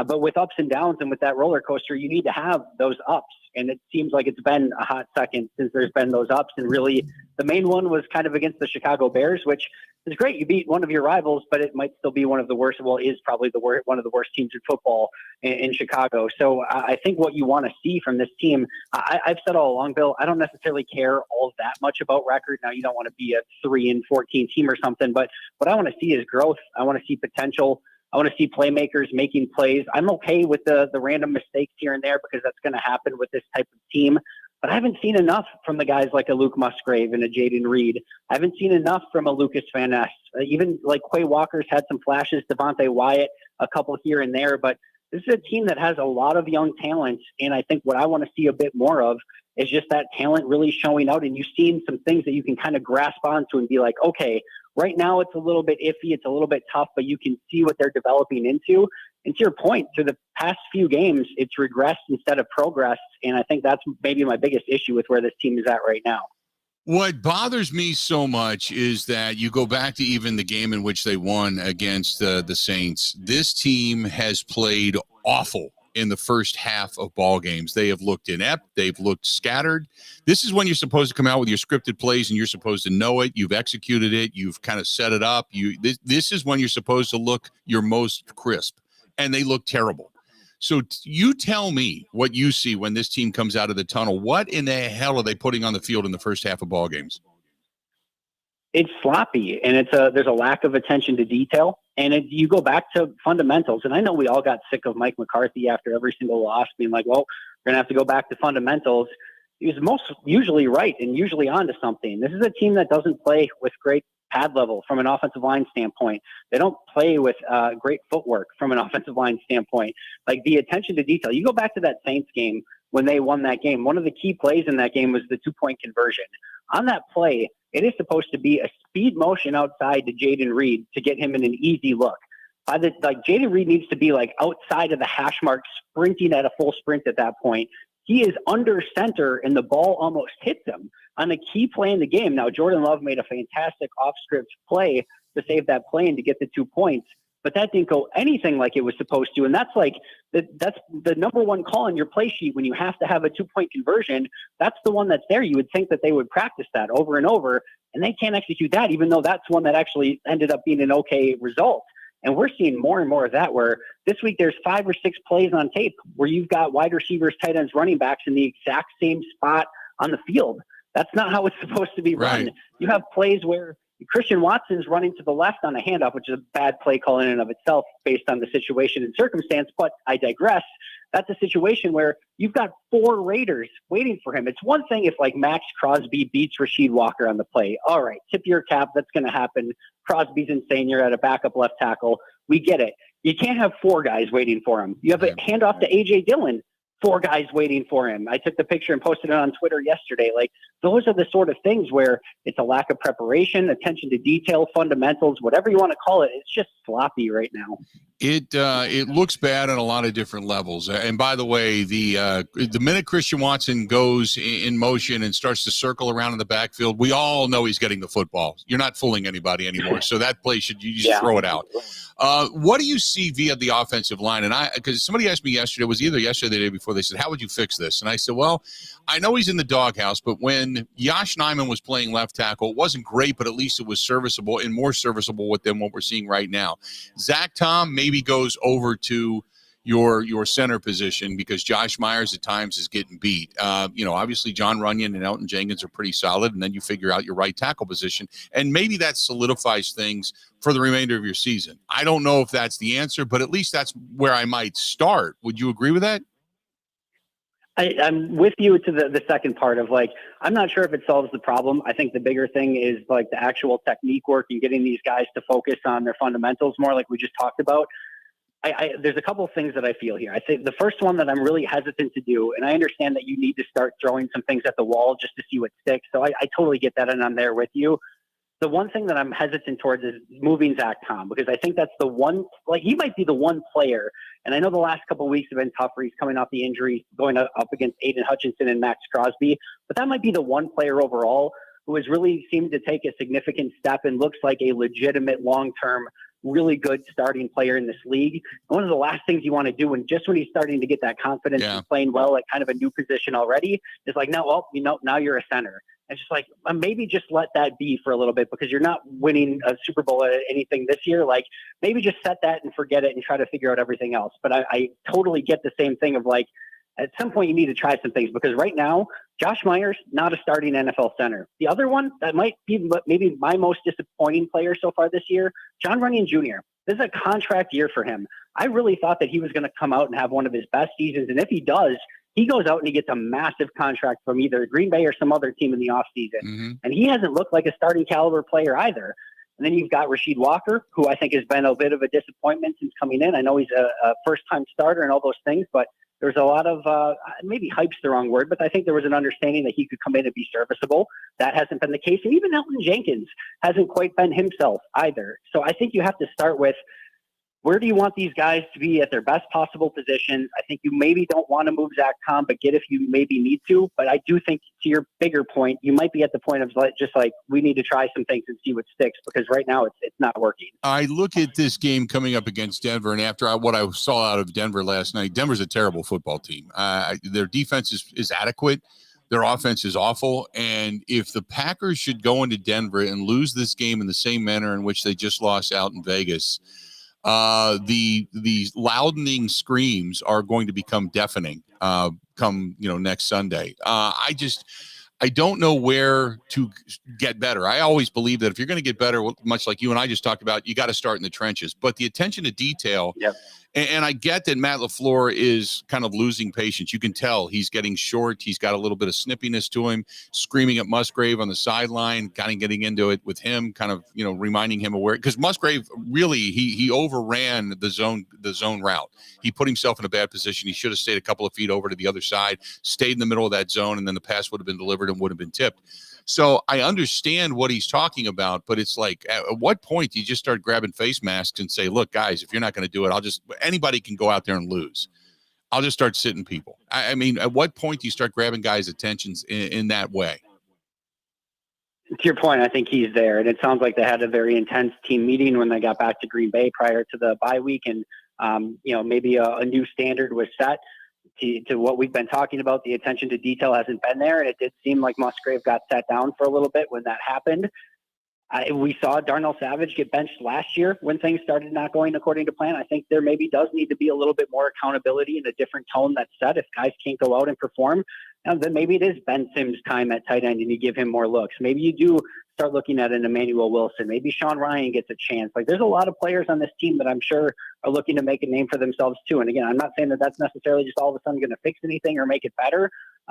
But with ups and downs and with that roller coaster, you need to have those ups. And it seems like it's been a hot second since there's been those ups. And really, the main one was kind of against the Chicago Bears, which is great. You beat one of your rivals, but it might still be one of the worst. Well, is probably one of the worst teams in football in Chicago. So I think what you want to see from this team, I've said all along, Bill, I don't necessarily care all that much about record. Now, you don't want to be a 3-14 team or something, but what I want to see is growth. I want to see potential. I want to see playmakers making plays. I'm okay with the random mistakes here and there because that's going to happen with this type of team. But I haven't seen enough from the guys like a Luke Musgrave and a Jaden Reed. I haven't seen enough from a Lucas Van Ness. Even like Quay Walker's had some flashes, Devontae Wyatt, a couple here and there. But this is a team that has a lot of young talent. And I think what I want to see a bit more of is just that talent really showing out. And you've seen some things that you can kind of grasp onto and be like, okay, right now it's a little bit iffy. It's a little bit tough, but you can see what they're developing into. And to your point, through the past few games, it's regressed instead of progressed. And I think that's maybe my biggest issue with where this team is at right now.
What bothers me so much is that you go back to even the game in which they won against the Saints. This team has played awful in the first half of ball games. They have looked inept. They've looked scattered. This is when you're supposed to come out with your scripted plays and you're supposed to know it. You've executed it. You've kind of set it up. This is when you're supposed to look your most crisp, and they look terrible. So you tell me what you see when this team comes out of the tunnel. What in the hell are they putting on the field in the first half of ball games?
It's sloppy, and there's a lack of attention to detail. And you go back to fundamentals. And I know we all got sick of Mike McCarthy after every single loss being like, well, we're going to have to go back to fundamentals. He was most usually right and usually onto something. This is a team that doesn't play with great pad level from an offensive line standpoint. They don't play with great footwork from an offensive line standpoint. Like the attention to detail. You go back to that Saints game when they won that game. One of the key plays in that game was the 2-point conversion. On that play, it is supposed to be a speed motion outside to Jaden Reed to get him in an easy look. Jaden Reed needs to be like outside of the hash mark, sprinting at a full sprint at that point. He is under center and the ball almost hits him on a key play in the game. Now, Jordan Love made a fantastic off-script play to save that play and to get the 2 points, but that didn't go anything like it was supposed to. And that's the number one call on your play sheet when you have to have a 2-point conversion. That's the one that's there. You would think that they would practice that over and over, and they can't execute that, even though that's one that actually ended up being an okay result. And we're seeing more and more of that, where this week there's 5 or 6 plays on tape where you've got wide receivers, tight ends, running backs in the exact same spot on the field. That's not how it's supposed to be run. Right. You have plays where Christian Watson's running to the left on a handoff, which is a bad play call in and of itself based on the situation and circumstance, but I digress. That's a situation where you've got 4 Raiders waiting for him. It's one thing if like Max Crosby beats Rasheed Walker on the play. All right, tip your cap. That's going to happen. Crosby's insane. You're at a backup left tackle. We get it. You can't have 4 guys waiting for him. You have a handoff to A.J. Dillon. 4 guys waiting for him. I took the picture and posted it on Twitter yesterday. Like, those are the sort of things where it's a lack of preparation, attention to detail, fundamentals, whatever you want to call it. It's just sloppy right now.
It looks bad on a lot of different levels. And by the way, the minute Christian Watson goes in motion and starts to circle around in the backfield, we all know he's getting the football. You're not fooling anybody anymore. So that play you just throw it out. What do you see via the offensive line? And because somebody asked me yesterday, it was either yesterday or the day before, they said, how would you fix this? And I said, well, I know he's in the doghouse, but when Yosh Nijman was playing left tackle, it wasn't great, but at least it was serviceable and more serviceable than what we're seeing right now. Zach Tom maybe goes over to your center position because Josh Myers at times is getting beat. Obviously John Runyon and Elton Jenkins are pretty solid, and then you figure out your right tackle position, and maybe that solidifies things for the remainder of your season. I don't know if that's the answer, but at least that's where I might start. Would you agree with that?
I'm with you to the second part of I'm not sure if it solves the problem. I think the bigger thing is the actual technique work and getting these guys to focus on their fundamentals more, like we just talked about. There's a couple of things that I feel here. I think the first one that I'm really hesitant to do, and I understand that you need to start throwing some things at the wall just to see what sticks. So I totally get that, and I'm there with you. The one thing that I'm hesitant towards is moving Zach Tom, because I think that's the one, like, he might be the one player. And I know the last couple of weeks have been tough for he's coming off the injury, going up against Aiden Hutchinson and Max Crosby. But that might be the one player overall who has really seemed to take a significant step and looks like a legitimate long-term, really good starting player in this league. One of the last things you want to do, and just when he's starting to get that confidence and playing well at kind of a new position already, is like, no, well, now you're a center. It's just like, maybe just let that be for a little bit, because you're not winning a Super Bowl at anything this year. Like, maybe just set that and forget it and try to figure out everything else. But I totally get the same thing of, like, at some point you need to try some things, because right now, Josh Myers, not a starting NFL center. The other one that might be maybe my most disappointing player so far this year, John Runyon Jr. This is a contract year for him. I really thought that he was going to come out and have one of his best seasons. And if he does, he goes out and he gets a massive contract from either Green Bay or some other team in the offseason.
Mm-hmm.
And he hasn't looked like a starting caliber player either. And then you've got Rasheed Walker, who I think has been a bit of a disappointment since coming in. I know he's a first-time starter and all those things, but there's a lot of, maybe hype's the wrong word, but I think there was an understanding that he could come in and be serviceable. That hasn't been the case. And even Elton Jenkins hasn't quite been himself either. So I think you have to start with, where do you want these guys to be at their best possible positions? I think you maybe don't want to move Zach Tom, but get if you maybe need to. But I do think, to your bigger point, you might be at the point of just like, we need to try some things and see what sticks, because right now it's not working.
I look at this game coming up against Denver, and after what I saw out of Denver last night, Denver's a terrible football team. Their defense is adequate. Their offense is awful. And if the Packers should go into Denver and lose this game in the same manner in which they just lost out in Vegas, the loudening screams are going to become deafening come next Sunday. I don't know where to get better. I always believe that if you're going to get better, much like you and I just talked about, you got to start in the trenches. But the attention to detail, and I get that Matt LaFleur is kind of losing patience. You can tell he's getting short. He's got a little bit of snippiness to him, screaming at Musgrave on the sideline, kind of getting into it with him, kind of, reminding him of where, because Musgrave really, he overran the zone route. He put himself in a bad position. He should have stayed a couple of feet over to the other side, stayed in the middle of that zone, and then the pass would have been delivered and would have been tipped. So I understand what he's talking about, but it's like, at what point do you just start grabbing face masks and say, look, guys, if you're not going to do it, anybody can go out there and lose. I'll just start sitting people. I mean, at what point do you start grabbing guys' attentions in that way?
To your point, I think he's there. And it sounds like they had a very intense team meeting when they got back to Green Bay prior to the bye week. And, maybe a new standard was set. To what we've been talking about, the attention to detail hasn't been there, and it did seem like Musgrave got sat down for a little bit when that happened. We saw Darnell Savage get benched last year when things started not going according to plan. I think there maybe does need to be a little bit more accountability and a different tone that's set. If guys can't go out and perform, then maybe it is Ben Sims' time at tight end and you give him more looks. Maybe you do start looking at an Emmanuel Wilson. Maybe Sean Ryan gets a chance. Like, there's a lot of players on this team that I'm sure are looking to make a name for themselves too. And again, I'm not saying that that's necessarily just all of a sudden going to fix anything or make it better,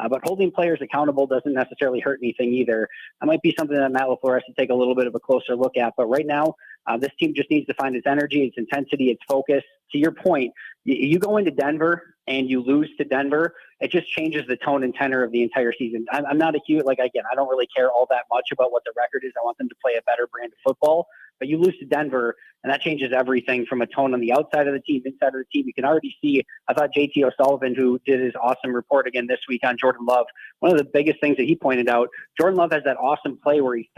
but holding players accountable doesn't necessarily hurt anything either. That might be something that Matt LaFleur has to take a little bit of a closer look at. But right now, this team just needs to find its energy, its intensity, its focus. To your point, you go into Denver and you lose to Denver, it just changes the tone and tenor of the entire season. I'm not a huge, I don't really care all that much about what the record is. I want them to play a better brand of football. But you lose to Denver, and that changes everything from a tone on the outside of the team, inside of the team. You can already see, I thought JT O'Sullivan, who did his awesome report again this week on Jordan Love, one of the biggest things that he pointed out, Jordan Love has that awesome play where he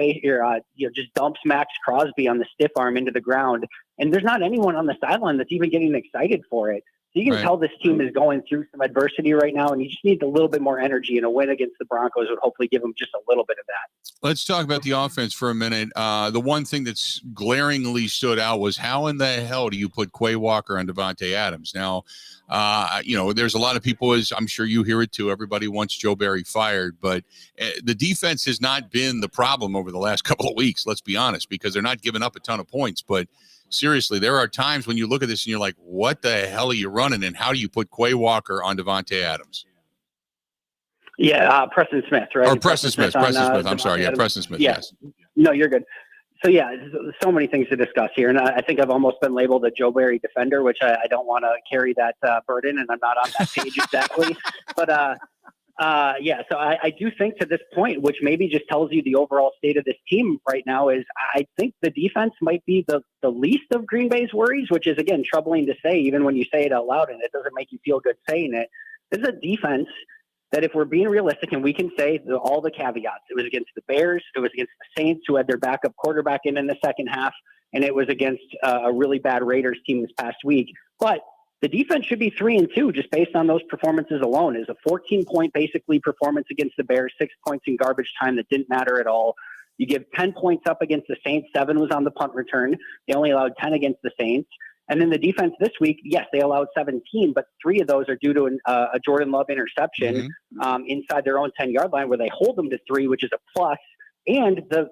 just dumps Max Crosby on the stiff arm into the ground. And there's not anyone on the sideline that's even getting excited for it. So you can tell this team is going through some adversity right now, and you just need a little bit more energy, and a win against the Broncos would hopefully give them just a little bit of that.
Let's talk about the offense for a minute. The one thing that's glaringly stood out was, how in the hell do you put Quay Walker on Davante Adams? Now, there's a lot of people, as I'm sure you hear it too, everybody wants Joe Barry fired, but the defense has not been the problem over the last couple of weeks, let's be honest, because they're not giving up a ton of points. But seriously, there are times when you look at this and you're like, what the hell are you running, and how do you put Quay Walker on Davante Adams?
Yeah, Preston Smith, right?
Or Preston Smith. I'm sorry. Yeah, Preston Smith, yes.
No, you're good. So, yeah, so many things to discuss here. And I think I've almost been labeled a Joe Barry defender, which I don't want to carry that burden, and I'm not on that page exactly. But So I do think to this point, which maybe just tells you the overall state of this team right now, is I think the defense might be the least of Green Bay's worries, which is, again, troubling to say, even when you say it out loud and it doesn't make you feel good saying it. This is a defense that, if we're being realistic, and we can say all the caveats, it was against the Bears, it was against the Saints, who had their backup quarterback in the second half, and it was against a really bad Raiders team this past week. But the defense should be 3-2 just based on those performances alone. Is a 14-point basically performance against the Bears, 6 points in garbage time that didn't matter at all. You give 10 points up against the Saints. 7 was on the punt return. They only allowed 10 against the Saints. And then the defense this week, yes, they allowed 17, but 3 of those are due to a Jordan Love interception inside their own 10-yard line, where they hold them to 3, which is a plus. And the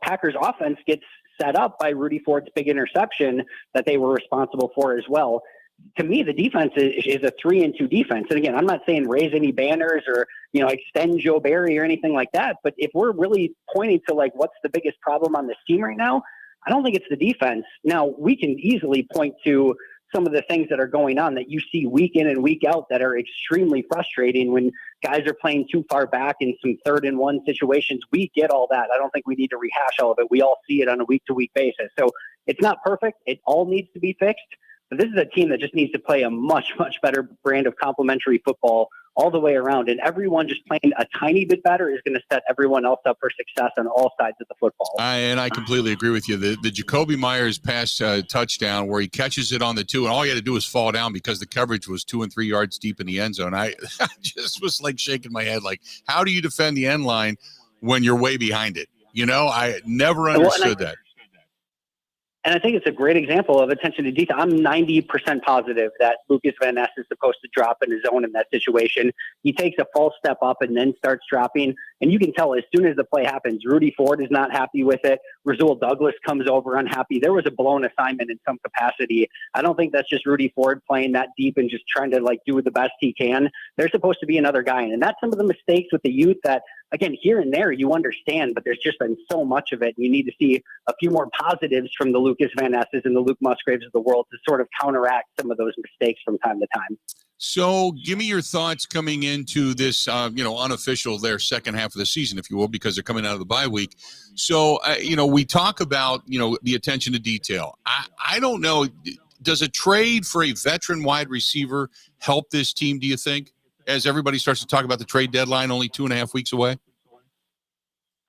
Packers offense gets set up by Rudy Ford's big interception that they were responsible for as well. To me, the defense is a 3-2 defense. And again, I'm not saying raise any banners or, extend Joe Barry or anything like that. But if we're really pointing to what's the biggest problem on this team right now, I don't think it's the defense. Now, we can easily point to some of the things that are going on that you see week in and week out that are extremely frustrating when guys are playing too far back in some 3rd-and-1 situations. We get all that. I don't think we need to rehash all of it. We all see it on a week-to-week basis. So it's not perfect. It all needs to be fixed. But this is a team that just needs to play a much, much better brand of complementary football all the way around. And everyone just playing a tiny bit better is going to set everyone else up for success on all sides of the football.
And I completely agree with you. The Jacoby Myers pass touchdown where he catches it on the 2, and all he had to do was fall down because the coverage was 2 and 3 yards deep in the end zone. I just was shaking my head how do you defend the end line when you're way behind it? I never understood that.
And I think it's a great example of attention to detail. I'm 90% positive that Lucas Van Ness is supposed to drop in his zone in that situation. He takes a false step up and then starts dropping. And you can tell as soon as the play happens, Rudy Ford is not happy with it. Rasul Douglas comes over unhappy. There was a blown assignment in some capacity. I don't think that's just Rudy Ford playing that deep and just trying to do the best he can. There's supposed to be another guy in. And that's some of the mistakes with the youth that, again, here and there you understand, but there's just been so much of it. You need to see a few more positives from the Lucas Van Nesses and the Luke Musgraves of the world to sort of counteract some of those mistakes from time to time.
So give me your thoughts coming into this, unofficial, their second half of the season, if you will, because they're coming out of the bye week. So, we talk about, the attention to detail. I don't know. Does a trade for a veteran wide receiver help this team, do you think, as everybody starts to talk about the trade deadline only 2.5 weeks away?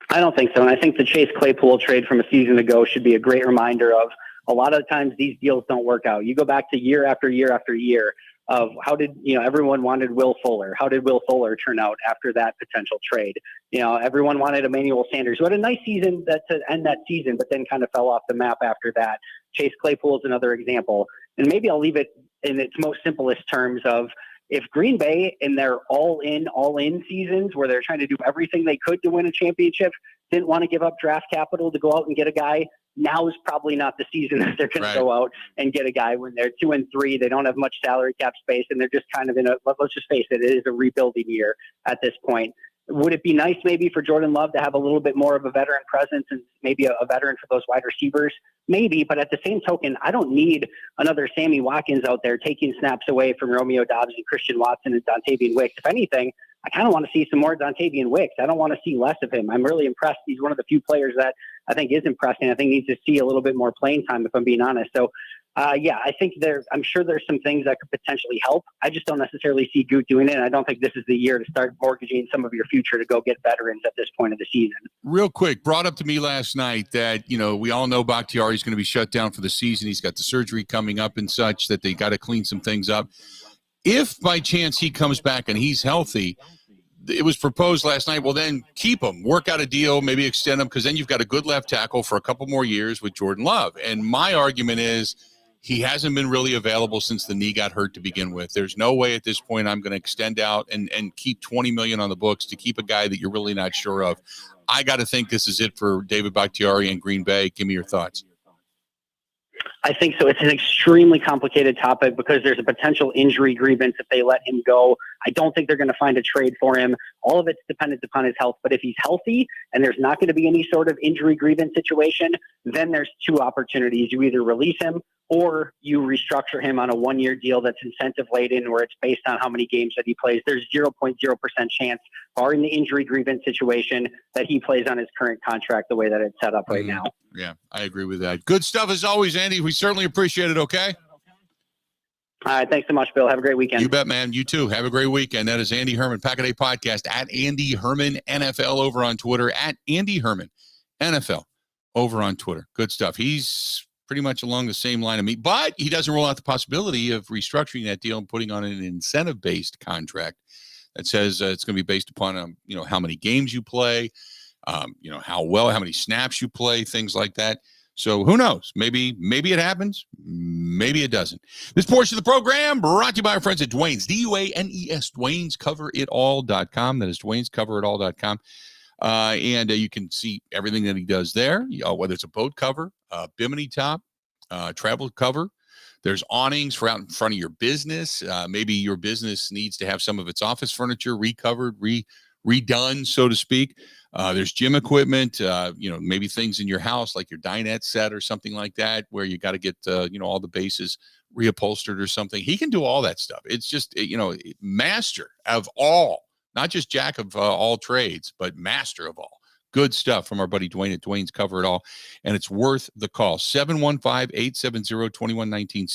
I don't think so. And I think the Chase Claypool trade from a season ago should be a great reminder of a lot of times these deals don't work out. You go back to year after year after year of how did, everyone wanted Will Fuller. How did Will Fuller turn out after that potential trade? Everyone wanted Emmanuel Sanders, who had a nice season to end that season, but then kind of fell off the map after that. Chase Claypool is another example. And maybe I'll leave it in its most simplest terms of, if Green Bay in their all-in seasons where they're trying to do everything they could to win a championship didn't want to give up draft capital to go out and get a guy, now is probably not the season that they're going to go out and get a guy when they're 2 and 3. They don't have much salary cap space, and they're just kind of let's just face it, it is a rebuilding year at this point. Would it be nice maybe for Jordan Love to have a little bit more of a veteran presence and maybe a veteran for those wide receivers? Maybe, but at the same token, I don't need another Sammy Watkins out there taking snaps away from Romeo Doubs and Christian Watson and Dontavian Wicks. If anything, I kind of want to see some more Dontavian Wicks. I don't want to see less of him. I'm really impressed. He's one of the few players that I think is impressing. I think needs to see a little bit more playing time, if I'm being honest. So, I think I'm sure there's some things that could potentially help. I just don't necessarily see Goot doing it. And I don't think this is the year to start mortgaging some of your future to go get veterans at this point of the season.
Real quick, brought up to me last night that, we all know Bakhtiari is going to be shut down for the season. He's got the surgery coming up and such that they got to clean some things up. If by chance he comes back and he's healthy, it was proposed last night, well, then keep him, work out a deal, maybe extend him, because then you've got a good left tackle for a couple more years with Jordan Love. And my argument is he hasn't been really available since the knee got hurt to begin with. There's no way at this point I'm going to extend out and keep $20 million on the books to keep a guy that you're really not sure of. I got to think this is it for David Bakhtiari and Green Bay. Give me your thoughts.
I think so. It's an extremely complicated topic because there's a potential injury grievance if they let him go. I don't think they're going to find a trade for him. All of it's dependent upon his health. But if he's healthy and there's not going to be any sort of injury grievance situation, then there's two opportunities. You either release him or you restructure him on a 1-year deal that's incentive laden where it's based on how many games that he plays. There's 0.0% chance, barring the injury grievance situation, that he plays on his current contract the way that it's set up right now.
Yeah, I agree with that. Good stuff as always, Andy. We certainly appreciate it, okay?
All right, thanks so much, Bill. Have a great weekend.
You bet, man. You too. Have a great weekend. That is Andy Herman, Pack a Day Podcast, at Andy Herman NFL over on Twitter, at Andy Herman NFL over on Twitter. Good stuff. He's pretty much along the same line of me, but he doesn't rule out the possibility of restructuring that deal and putting on an incentive-based contract that says it's going to be based upon, how many games you play, how many snaps you play, things like that. So who knows? Maybe it happens. Maybe it doesn't. This portion of the program brought to you by our friends at Dwayne's, DUANES, Dwayne'sCoverItAll.com. That is Dwayne'sCoverItAll.com. And you can see everything that he does there, whether it's a boat cover, bimini top, travel cover. There's awnings for out in front of your business. Maybe your business needs to have some of its office furniture recovered, redone, so to speak. There's gym equipment, maybe things in your house like your dinette set or something like that, where you got to get, all the bases reupholstered or something. He can do all that stuff. It's just, master of all, not just jack of all trades, but master of all. Good stuff from our buddy Dwayne at Dwayne's Cover It All. And it's worth the call. 715-870-2119,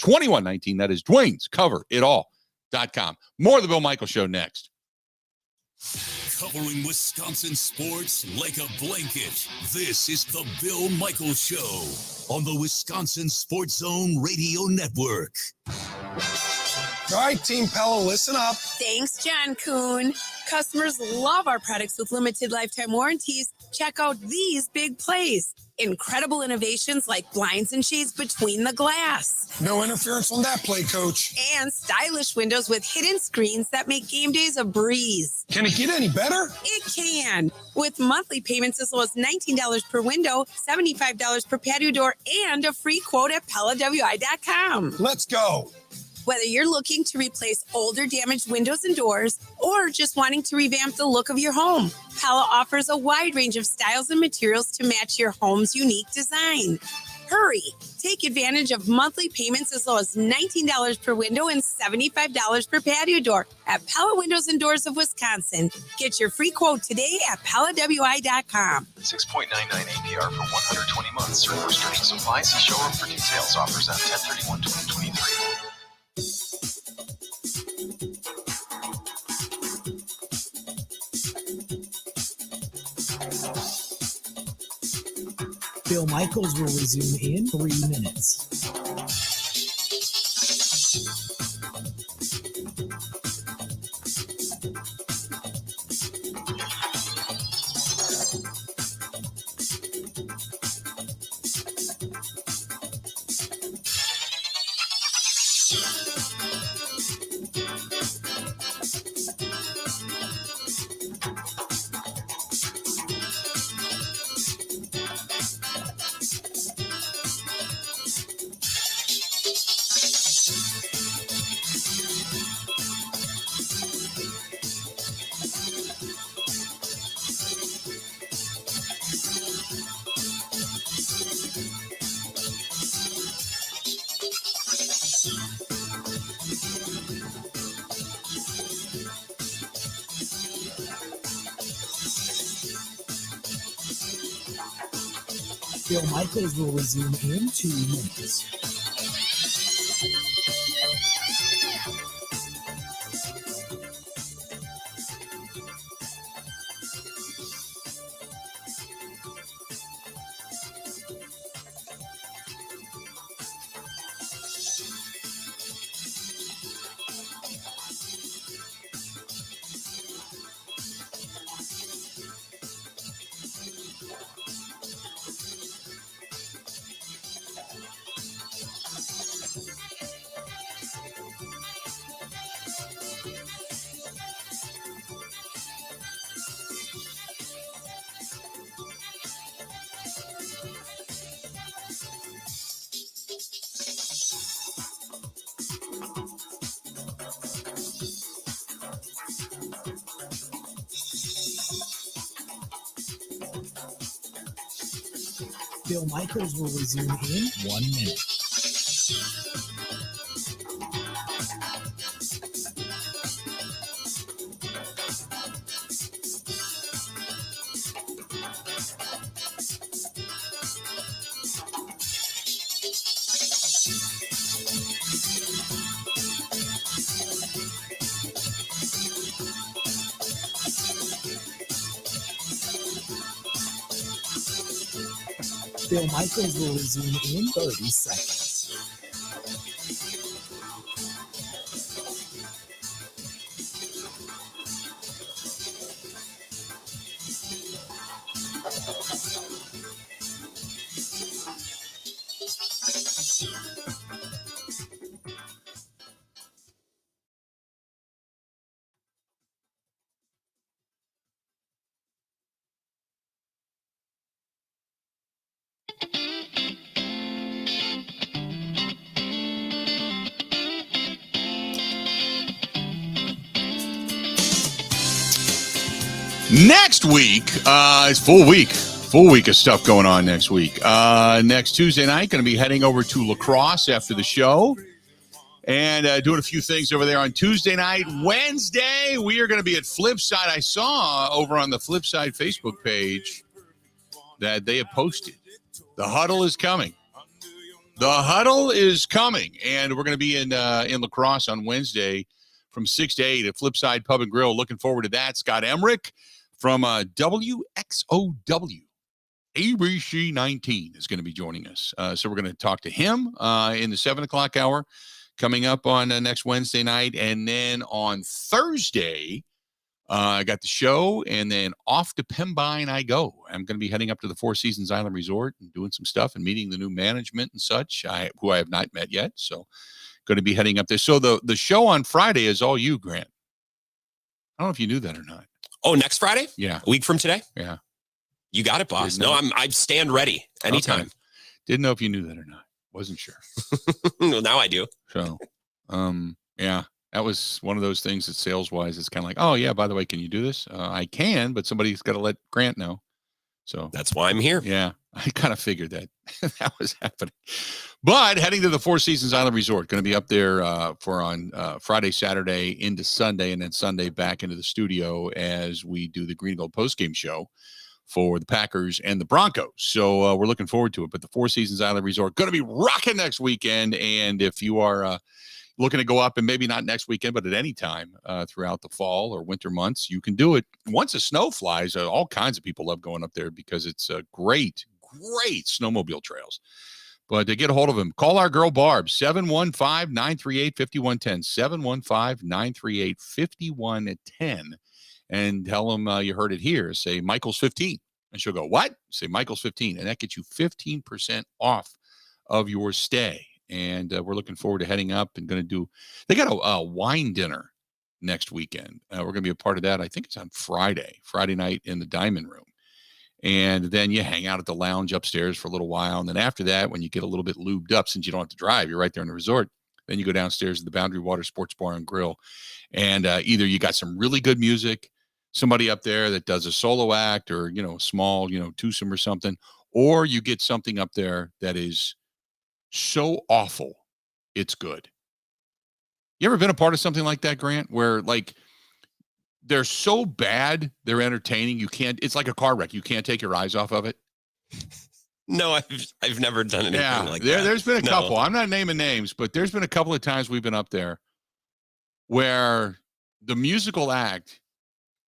715-870-2119. That is Dwayne'sCoverItAll.com. More of the Bill Michaels Show next.
Covering Wisconsin sports like a blanket. This is the Bill Michaels Show on the Wisconsin Sports Zone Radio Network.
All right, Team Pella, listen up.
Thanks, John Kuhn. Customers love our products with limited lifetime warranties. Check out these big plays. Incredible innovations like blinds and shades between the glass.
No interference on that play, Coach.
And stylish windows with hidden screens that make game days a breeze.
Can it get any better?
It can. With monthly payments as low as $19 per window, $75 per patio door, and a free quote at PellaWI.com.
Let's go.
Whether you're looking to replace older damaged windows and doors or just wanting to revamp the look of your home, Pella offers a wide range of styles and materials to match your home's unique design. Hurry! Take advantage of monthly payments as low as $19 per window and $75 per patio door at Pella Windows and Doors of Wisconsin. Get your free quote today at PellaWI.com.
6.99 APR for 120 months. Serve restrictions apply. See showroom for details. Offers on 10/31/2023.
Bill Michaels will resume in 3 minutes. Bill Michaels will resume in 2 minutes. Bill Michaels will resume in 1 minute. Bill Michaels will resume in 30 seconds.
Next week, it's full week of stuff going on next week. Next Tuesday night, going to be heading over to La Crosse after the show and doing a few things over there on Tuesday night. Wednesday, we are going to be at Flipside. I saw over on the Flipside Facebook page that they have posted. The Huddle is coming. The Huddle is coming, and we're going to be in La Crosse on Wednesday from 6 to 8 at Flipside Pub and Grill. Looking forward to that. Scott Emmerich from WXOW, ABC 19 is going to be joining us. So we're going to talk to him in the 7 o'clock hour coming up on next Wednesday night. And then on Thursday, I got the show, and then off to Pembine I go. I'm going to be heading up to the Four Seasons Island Resort and doing some stuff and meeting the new management and such, who I have not met yet. So going to be heading up there. So the show on Friday is all you, Grant. I don't know if you knew that or not.
Oh, next Friday?
Yeah.
A week from today?
Yeah.
You got it, boss. No, I stand ready anytime.
Okay. Didn't know if you knew that or not. Wasn't sure.
Well, now I do.
So, yeah, that was one of those things that sales-wise, it's kind of like, oh, yeah, by the way, can you do this? I can, but somebody's got to let Grant know. So
that's why I'm here.
Yeah, I kind of figured that that was happening. But heading to the Four Seasons Island Resort, going to be up there for on Friday, Saturday into Sunday, and then Sunday back into the studio as we do the Greenville postgame show for the Packers and the Broncos. So we're looking forward to it. But the Four Seasons Island Resort going to be rocking next weekend. And if you are looking to go up, and maybe not next weekend, but at any time throughout the fall or winter months, you can do it. Once the snow flies, all kinds of people love going up there because it's great snowmobile trails. But to get a hold of him, call our girl Barb, 715-938-5110, 715-938-5110, and tell them you heard it here. Say Michael's 15, and she'll go, what? Say Michael's 15, and that gets you 15% off of your stay. And we're looking forward to heading up and going to do, they got a wine dinner next weekend. We're going to be a part of that. I think it's on Friday night in the Diamond Room. And then you hang out at the lounge upstairs for a little while. And then after that, when you get a little bit lubed up, since you don't have to drive, you're right there in the resort. Then you go downstairs to the Boundary Water Sports Bar and Grill. And either you got some really good music, somebody up there that does a solo act or, small, twosome or something, or you get something up there that is so awful, it's good. You ever been a part of something like that, Grant, where like they're so bad, they're entertaining. It's like a car wreck. You can't take your eyes off of it.
No, I've never done anything like that.
There's been a couple. I'm not naming names, but there's been a couple of times we've been up there where the musical act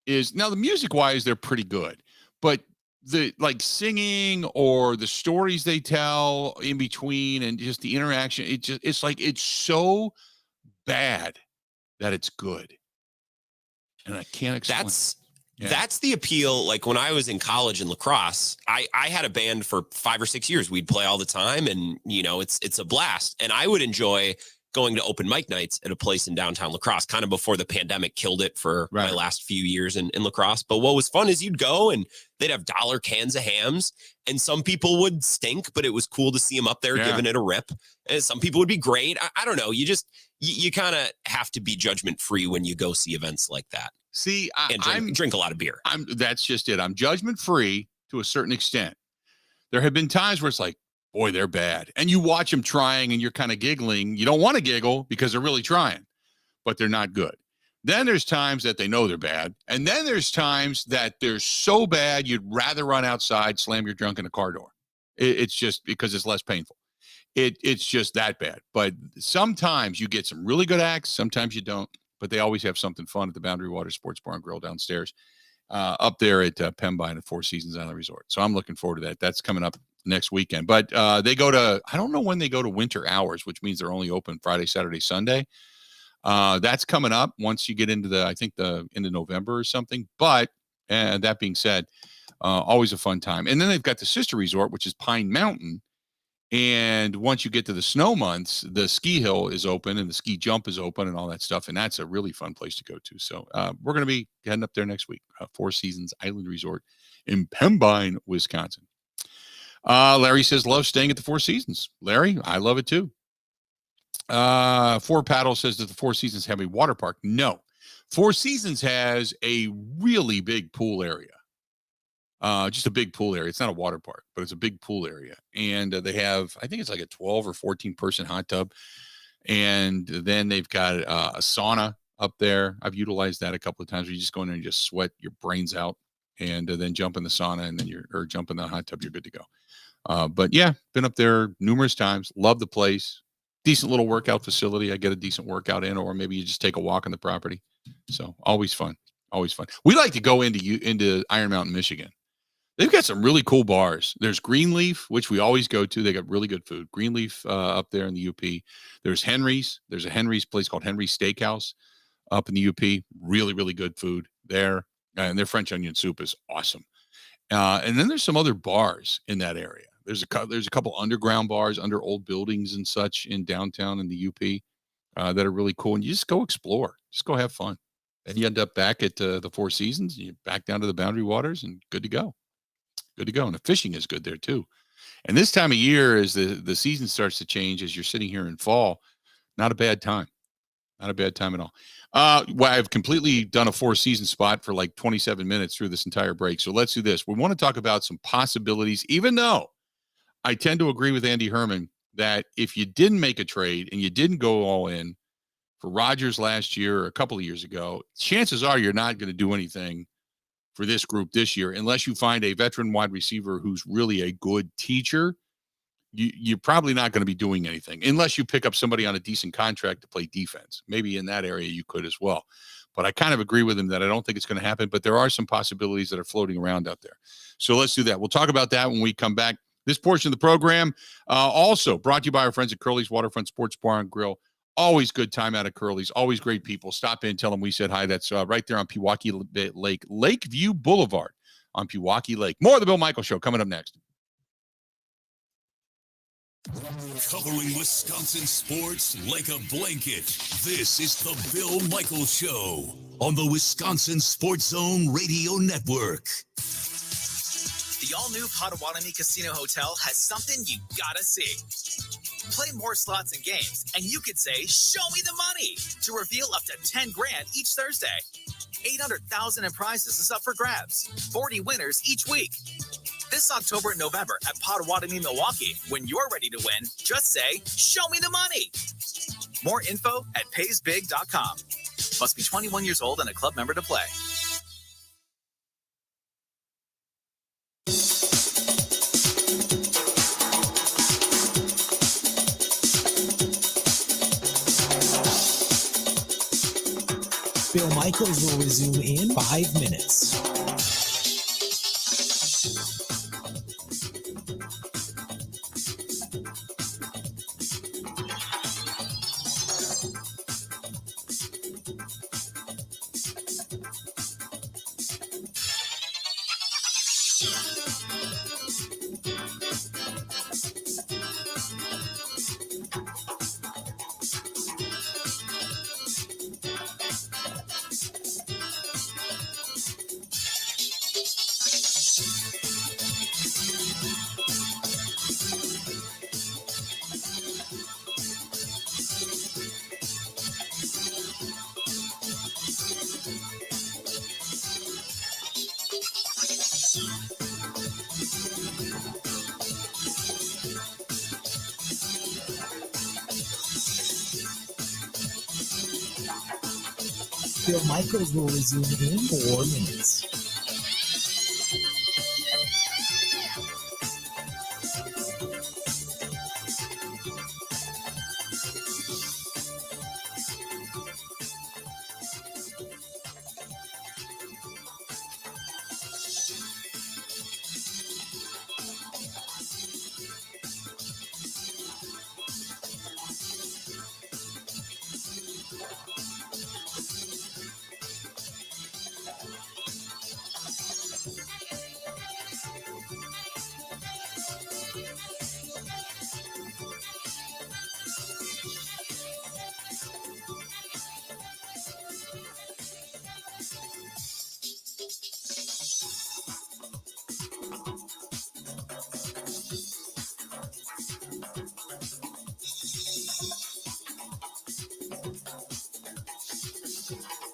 is, now the music wise, they're pretty good, but the like singing or the stories they tell in between and just the interaction, it's like, it's so bad that it's good. And I can't explain.
That's the appeal. Like when I was in college in La Crosse, I had a band for 5 or 6 years. We'd play all the time, and it's a blast. And I would enjoy going to open mic nights at a place in downtown La Crosse, kind of before the pandemic killed it for my last few years in La Crosse. But what was fun is you'd go and they'd have dollar cans of hams, and some people would stink, but it was cool to see them up there giving it a rip. And some people would be great. I don't know. You kind of have to be judgment free when you go see events like that.
See,
and drink a lot of beer.
That's just it. I'm judgment free to a certain extent. There have been times where it's like, boy, they're bad. And you watch them trying and you're kind of giggling. You don't want to giggle because they're really trying, but they're not good. Then there's times that they know they're bad. And then there's times that they're so bad, you'd rather run outside, slam your junk in a car door. It's just because it's less painful. It's just that bad. But sometimes you get some really good acts. Sometimes you don't. But they always have something fun at the Boundary Water Sports Bar and Grill downstairs, up there at Pembine at Four Seasons Island Resort. So I'm looking forward to that. That's coming up next weekend. But they go to, I don't know when they go to winter hours, which means they're only open Friday, Saturday, Sunday. That's coming up once you get into the end of November or something. But that being said, always a fun time. And then they've got the sister resort, which is Pine Mountain. And once you get to the snow months, the ski hill is open and the ski jump is open and all that stuff. And that's a really fun place to go to. So we're going to be heading up there next week. Four Seasons Island Resort in Pembine, Wisconsin. Larry says, love staying at the Four Seasons. Larry, I love it too. Four Paddle says, does the Four Seasons have a water park? No. Four Seasons has a really big pool area. Just a big pool area. It's not a water park, but it's a big pool area. And they have, I think it's like a 12 or 14 person hot tub. And then they've got a sauna up there. I've utilized that a couple of times where you just go in there and just sweat your brains out and then jump in the sauna and then or jump in the hot tub. You're good to go. But yeah, been up there numerous times. Love the place. Decent little workout facility. I get a decent workout in, or maybe you just take a walk on the property. So always fun. Always fun. We like to go into Iron Mountain, Michigan. They've got some really cool bars. There's Greenleaf, which we always go to. They got really good food. Greenleaf up there in the UP. There's Henry's. There's a Henry's place called Henry's Steakhouse up in the UP. Really, really good food there. And their French onion soup is awesome. And then there's some other bars in that area. There's a couple underground bars under old buildings and such in downtown in the UP that are really cool. And you just go explore. Just go have fun. And you end up back at the Four Seasons. You back down to the Boundary Waters and good to go. Good to go. And the fishing is good there too. And this time of year, as the season starts to change, as you're sitting here in fall, not a bad time. Not a bad time at all. Well, I've completely done a Four Seasons spot for like 27 minutes through this entire break. So let's do this. We want to talk about some possibilities, even though I tend to agree with Andy Herman that if you didn't make a trade and you didn't go all in for Rodgers last year or a couple of years ago, chances are you're not going to do anything for this group this year, unless you find a veteran wide receiver who's really a good teacher. You're probably not going to be doing anything unless you pick up somebody on a decent contract to play defense. Maybe in that area you could as well. But I kind of agree with him that I don't think it's going to happen, but there are some possibilities that are floating around out there. So let's do that. We'll talk about that when we come back. This portion of the program also brought to you by our friends at Curly's Waterfront Sports Bar and Grill. Always good time out of Curly's. Always great people. Stop in, tell them we said hi. That's right there on Pewaukee Lake, Lakeview Boulevard on Pewaukee Lake. More of the Bill Michaels Show coming up next.
Covering Wisconsin sports like a blanket. This is the Bill Michaels Show on the Wisconsin Sports Zone Radio Network.
The all-new Potawatomi Casino Hotel has something you gotta see. Play more slots and games, and you could say, show me the money, to reveal up to 10 grand each Thursday. 800,000 in prizes is up for grabs. 40 winners each week. This October and November at Potawatomi, Milwaukee. When you're ready to win, just say, show me the money. More info at paysbig.com. Must be 21 years old and a club member to play.
Bill Michaels will resume in 5 minutes. Bill Michaels will resume in 4 minutes.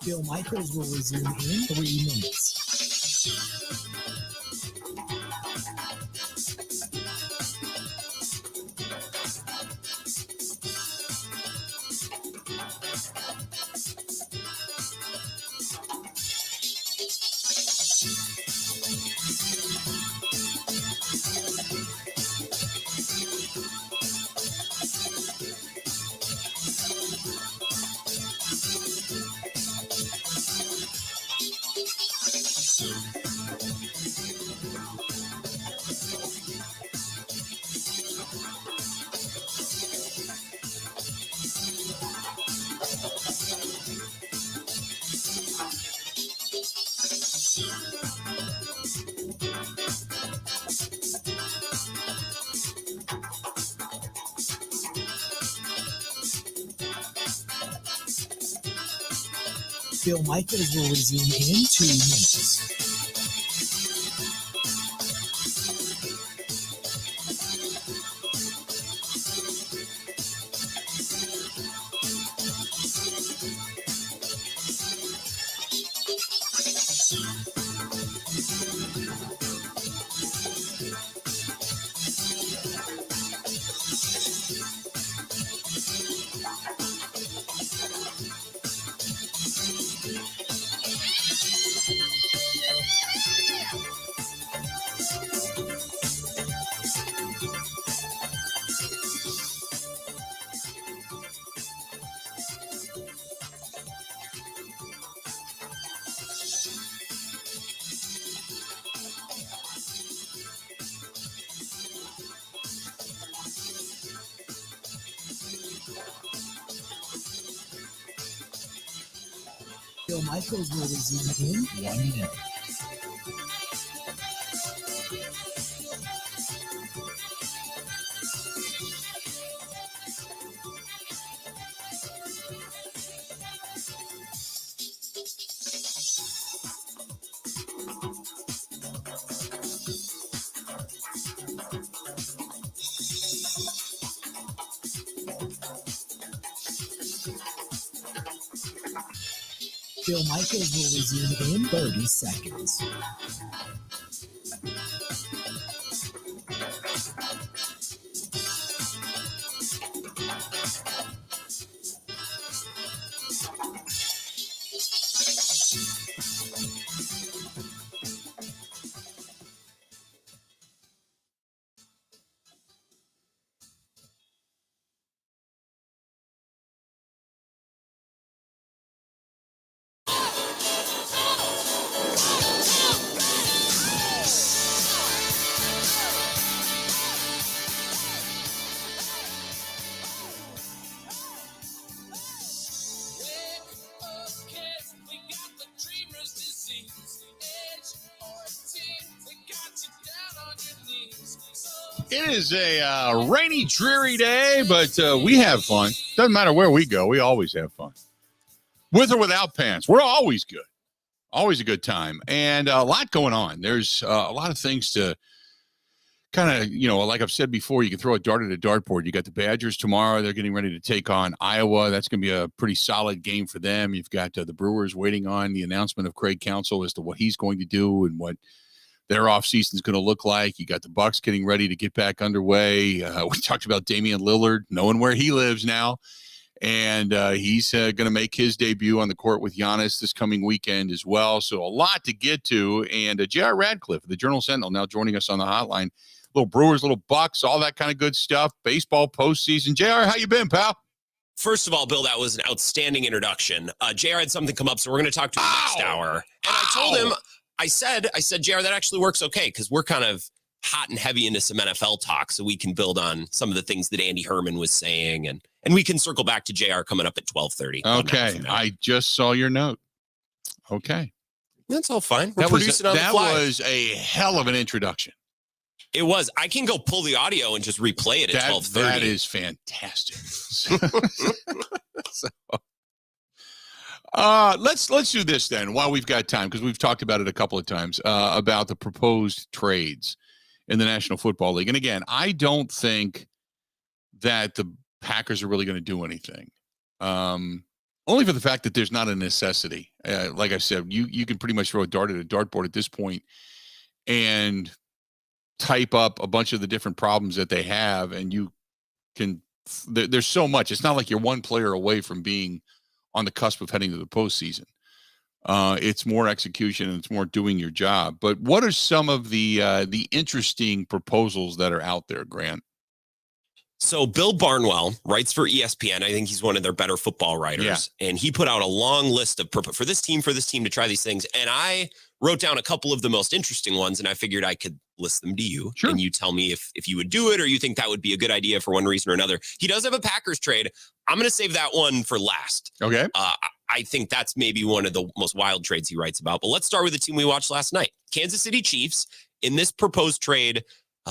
Bill Michaels will resume in 3 minutes. Bill Michaels will resume in 2 minutes. Bill Michaels will resume in 1 minute. Bill Michaels will resume in 30 seconds.
It is a rainy, dreary day, but we have fun. Doesn't matter where we go. We always have fun. With or without pants. We're always good. Always a good time. And a lot going on. There's a lot of things to kind of, like I've said before, you can throw a dart at a dartboard. You got the Badgers tomorrow. They're getting ready to take on Iowa. That's going to be a pretty solid game for them. You've got the Brewers waiting on the announcement of Craig Counsell as to what he's going to do and what their offseason is going to look like. You got the Bucks getting ready to get back underway. We talked about Damian Lillard, knowing where he lives now. And he's going to make his debut on the court with Giannis this coming weekend as well. So a lot to get to. And J.R. Radcliffe, the Journal Sentinel, now joining us on the hotline. Little Brewers, little Bucks, all that kind of good stuff. Baseball postseason. JR, how you been, pal?
First of all, Bill, that was an outstanding introduction. JR had something come up, so we're going to talk to him next hour. And I told him, I said, JR, that actually works okay because we're kind of hot and heavy into some NFL talk, so we can build on some of the things that Andy Herman was saying, and we can circle back to JR coming up at 12:30.
Okay, I just saw your note. Okay,
that's all fine. We're producing on the fly.
That was a hell of an introduction.
It was. I can go pull the audio and just replay it at 12:30.
That is fantastic. Let's do this then while we've got time, because we've talked about it a couple of times about the proposed trades in the National Football League. And again, I don't think that the Packers are really going to do anything. Only for the fact that there's not a necessity. Like I said, you can pretty much throw a dart at a dartboard at this point and type up a bunch of the different problems that they have, and you can there's so much. It's not like you're one player away from being on the cusp of heading to the postseason. It's more execution and it's more doing your job. But what are some of the interesting proposals that are out there, Grant?
So Bill Barnwell writes for ESPN. I think he's one of their better football writers. Yeah. And he put out a long list of for this team to try these things. And I wrote down a couple of the most interesting ones, and I figured I could list them to you. Sure. And you tell me if you would do it or you think that would be a good idea for one reason or another. He does have a Packers trade. I'm going to save that one for last.
Okay.
I think that's maybe one of the most wild trades he writes about. But let's start with the team we watched last night. Kansas City Chiefs. In this proposed trade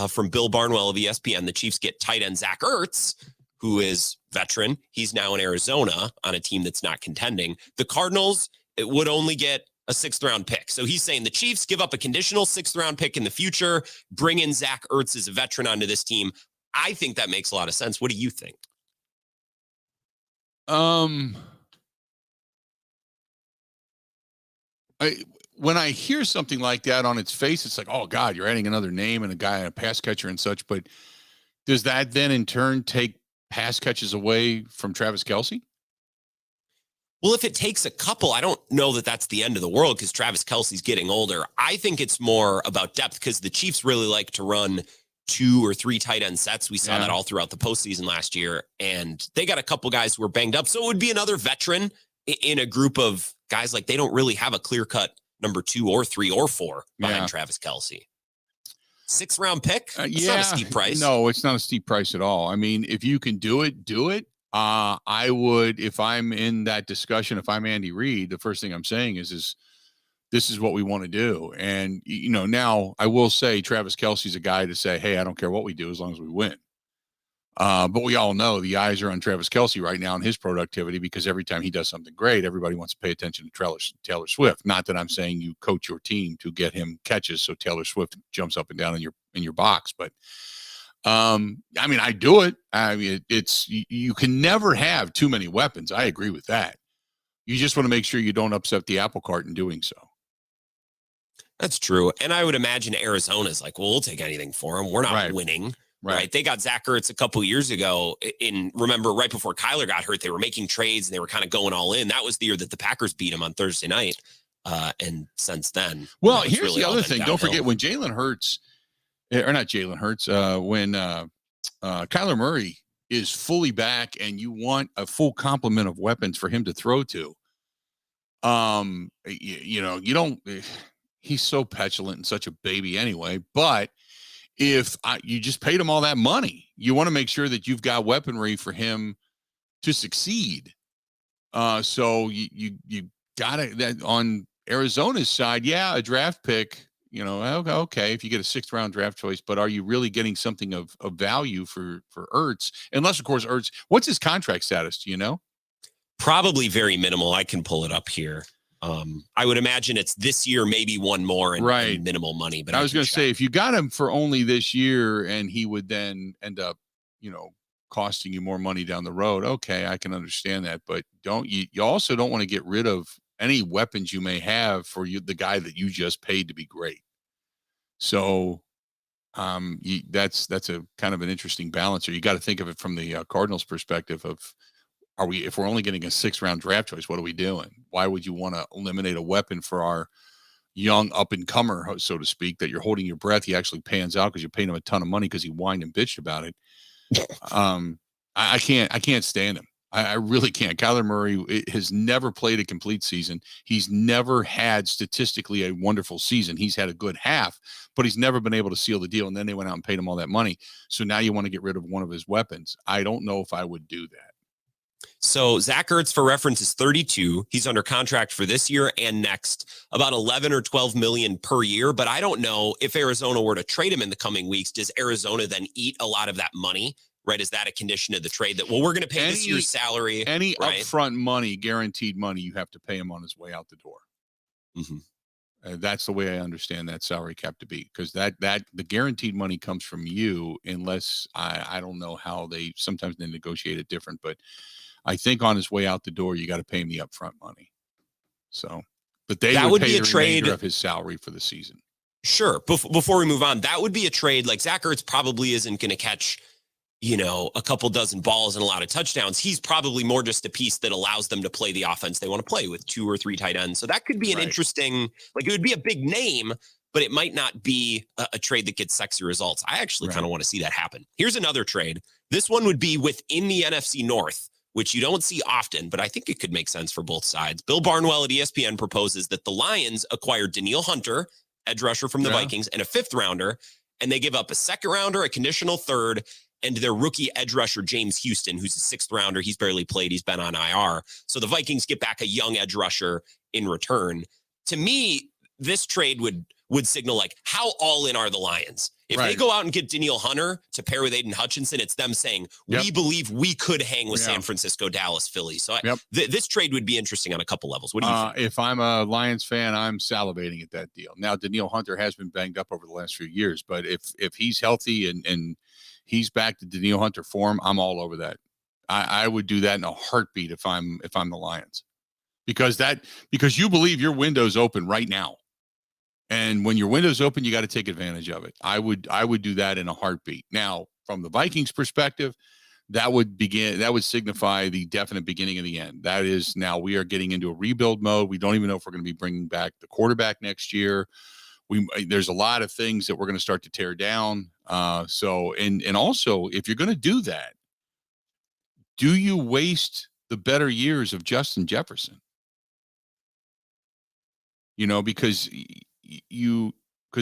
from Bill Barnwell of ESPN, the Chiefs get tight end Zach Ertz, who is veteran. He's now in Arizona on a team that's not contending. The Cardinals, it would only get a 6th-round pick. So he's saying the Chiefs give up a conditional 6th-round pick in the future, bring in Zach Ertz as a veteran onto this team. I think that makes a lot of sense. What do you think?
When I hear something like that on its face, it's like, oh God, you're adding another name and a guy and a pass catcher and such. But does that then in turn take pass catches away from Travis Kelce?
Well, if it takes a couple, I don't know that that's the end of the world because Travis Kelce's getting older. I think it's more about depth because the Chiefs really like to run 2 or 3 tight end sets. We saw that all throughout the postseason last year, and they got a couple guys who were banged up. So it would be another veteran in a group of guys. Like they don't really have a clear-cut number 2 or 3 or 4 behind Travis Kelce. 6th-round pick? It's not a steep price.
No, it's not a steep price at all. I mean, if you can do it, do it. I would, if I'm in that discussion, if I'm Andy Reid, the first thing I'm saying is this is what we want to do. And, you know, now I will say Travis Kelce's a guy to say, hey, I don't care what we do as long as we win. But we all know the eyes are on Travis Kelce right now and his productivity because every time he does something great, everybody wants to pay attention to Taylor Swift. Not that I'm saying you coach your team to get him catches so Taylor Swift jumps up and down in your box, but I mean, I do it. I mean, you can never have too many weapons. I agree with that. You just want to make sure you don't upset the apple cart in doing so.
That's true. And I would imagine Arizona's like, well, we'll take anything for him. We're not winning. Right. They got Zach Ertz a couple years ago. Remember, right before Kyler got hurt, they were making trades and they were kind of going all in. That was the year that the Packers beat him on Thursday night. And since then,
well, here's really the other thing. Don't forget when Jalen Hurts, or not Jalen Hurts, when Kyler Murray is fully back and you want a full complement of weapons for him to throw to, you don't, he's so petulant and such a baby anyway, but if you just paid him all that money, you want to make sure that you've got weaponry for him to succeed. So you got it that on Arizona's side. Yeah. A draft pick, okay, if you get a 6th-round draft choice, but are you really getting something of value for Ertz? Unless, of course, Ertz, what's his contract status? Do you know?
Probably very minimal. I can pull it up here. I would imagine it's this year, maybe one more and minimal money. But
I was going to say, if you got him for only this year and he would then end up, costing you more money down the road, okay, I can understand that. But you also don't want to get rid of any weapons you may have for the guy that you just paid to be great. So that's a kind of an interesting balance. Or you got to think of it from the Cardinals' perspective of if we're only getting a 6th-round draft choice, what are we doing? Why would you want to eliminate a weapon for our young up-and-comer, so to speak, that you're holding your breath? He actually pans out because you're paying him a ton of money because he whined and bitched about it. I can't stand him. I really can't. Kyler Murray has never played a complete season. He's never had statistically a wonderful season. He's had a good half, but he's never been able to seal the deal. And then they went out and paid him all that money. So now you want to get rid of one of his weapons. I don't know if I would do that.
So Zach Ertz, for reference, is 32. He's under contract for this year and next, about 11 or 12 million per year. But I don't know if Arizona were to trade him in the coming weeks. Does Arizona then eat a lot of that money? Right? Is that a condition of the trade that, well, we're going to pay this year's salary?
Any
right?
upfront money, guaranteed money, you have to pay him on his way out the door.
Mm-hmm.
That's the way I understand that salary cap to be, because that the guaranteed money comes from you, unless I don't know how sometimes they negotiate it different, but I think on his way out the door, you got to pay him the upfront money. So, but that would pay be a trade of his salary for the season.
Sure. Before we move on, that would be a trade. Like Zach Ertz probably isn't going to catch, a couple dozen balls and a lot of touchdowns. He's probably more just a piece that allows them to play the offense they want to play with 2 or 3 tight ends. So that could be an interesting, it would be a big name, but it might not be a trade that gets sexy results. I actually kind of want to see that happen. Here's another trade. This one would be within the NFC North, which you don't see often, but I think it could make sense for both sides. Bill Barnwell at ESPN proposes that the Lions acquired Danielle Hunter, edge rusher from the Vikings, and a 5th rounder, and they give up a 2nd rounder, a conditional 3rd, and their rookie edge rusher, James Houston, who's a 6th rounder. He's barely played. He's been on IR. So the Vikings get back a young edge rusher in return. To me, this trade would signal, how all in are the Lions? If they go out and get Danielle Hunter to pair with Aiden Hutchinson, it's them saying, we believe we could hang with San Francisco, Dallas, Philly. So this trade would be interesting on a couple levels. What do you think?
If I'm a Lions fan, I'm salivating at that deal. Now, Danielle Hunter has been banged up over the last few years, but if he's healthy and he's back to Danielle Hunter form, I'm all over that. I would do that in a heartbeat if I'm the Lions, because you believe your window's open right now. And when your window's open, you got to take advantage of it. I would do that in a heartbeat. Now, from the Vikings perspective, that would signify the definite beginning of the end. That is, now we are getting into a rebuild mode. We don't even know if we're going to be bringing back the quarterback next year. There's a lot of things that we're going to start to tear down. And also, if you're going to do that, do you waste the better years of Justin Jefferson? Because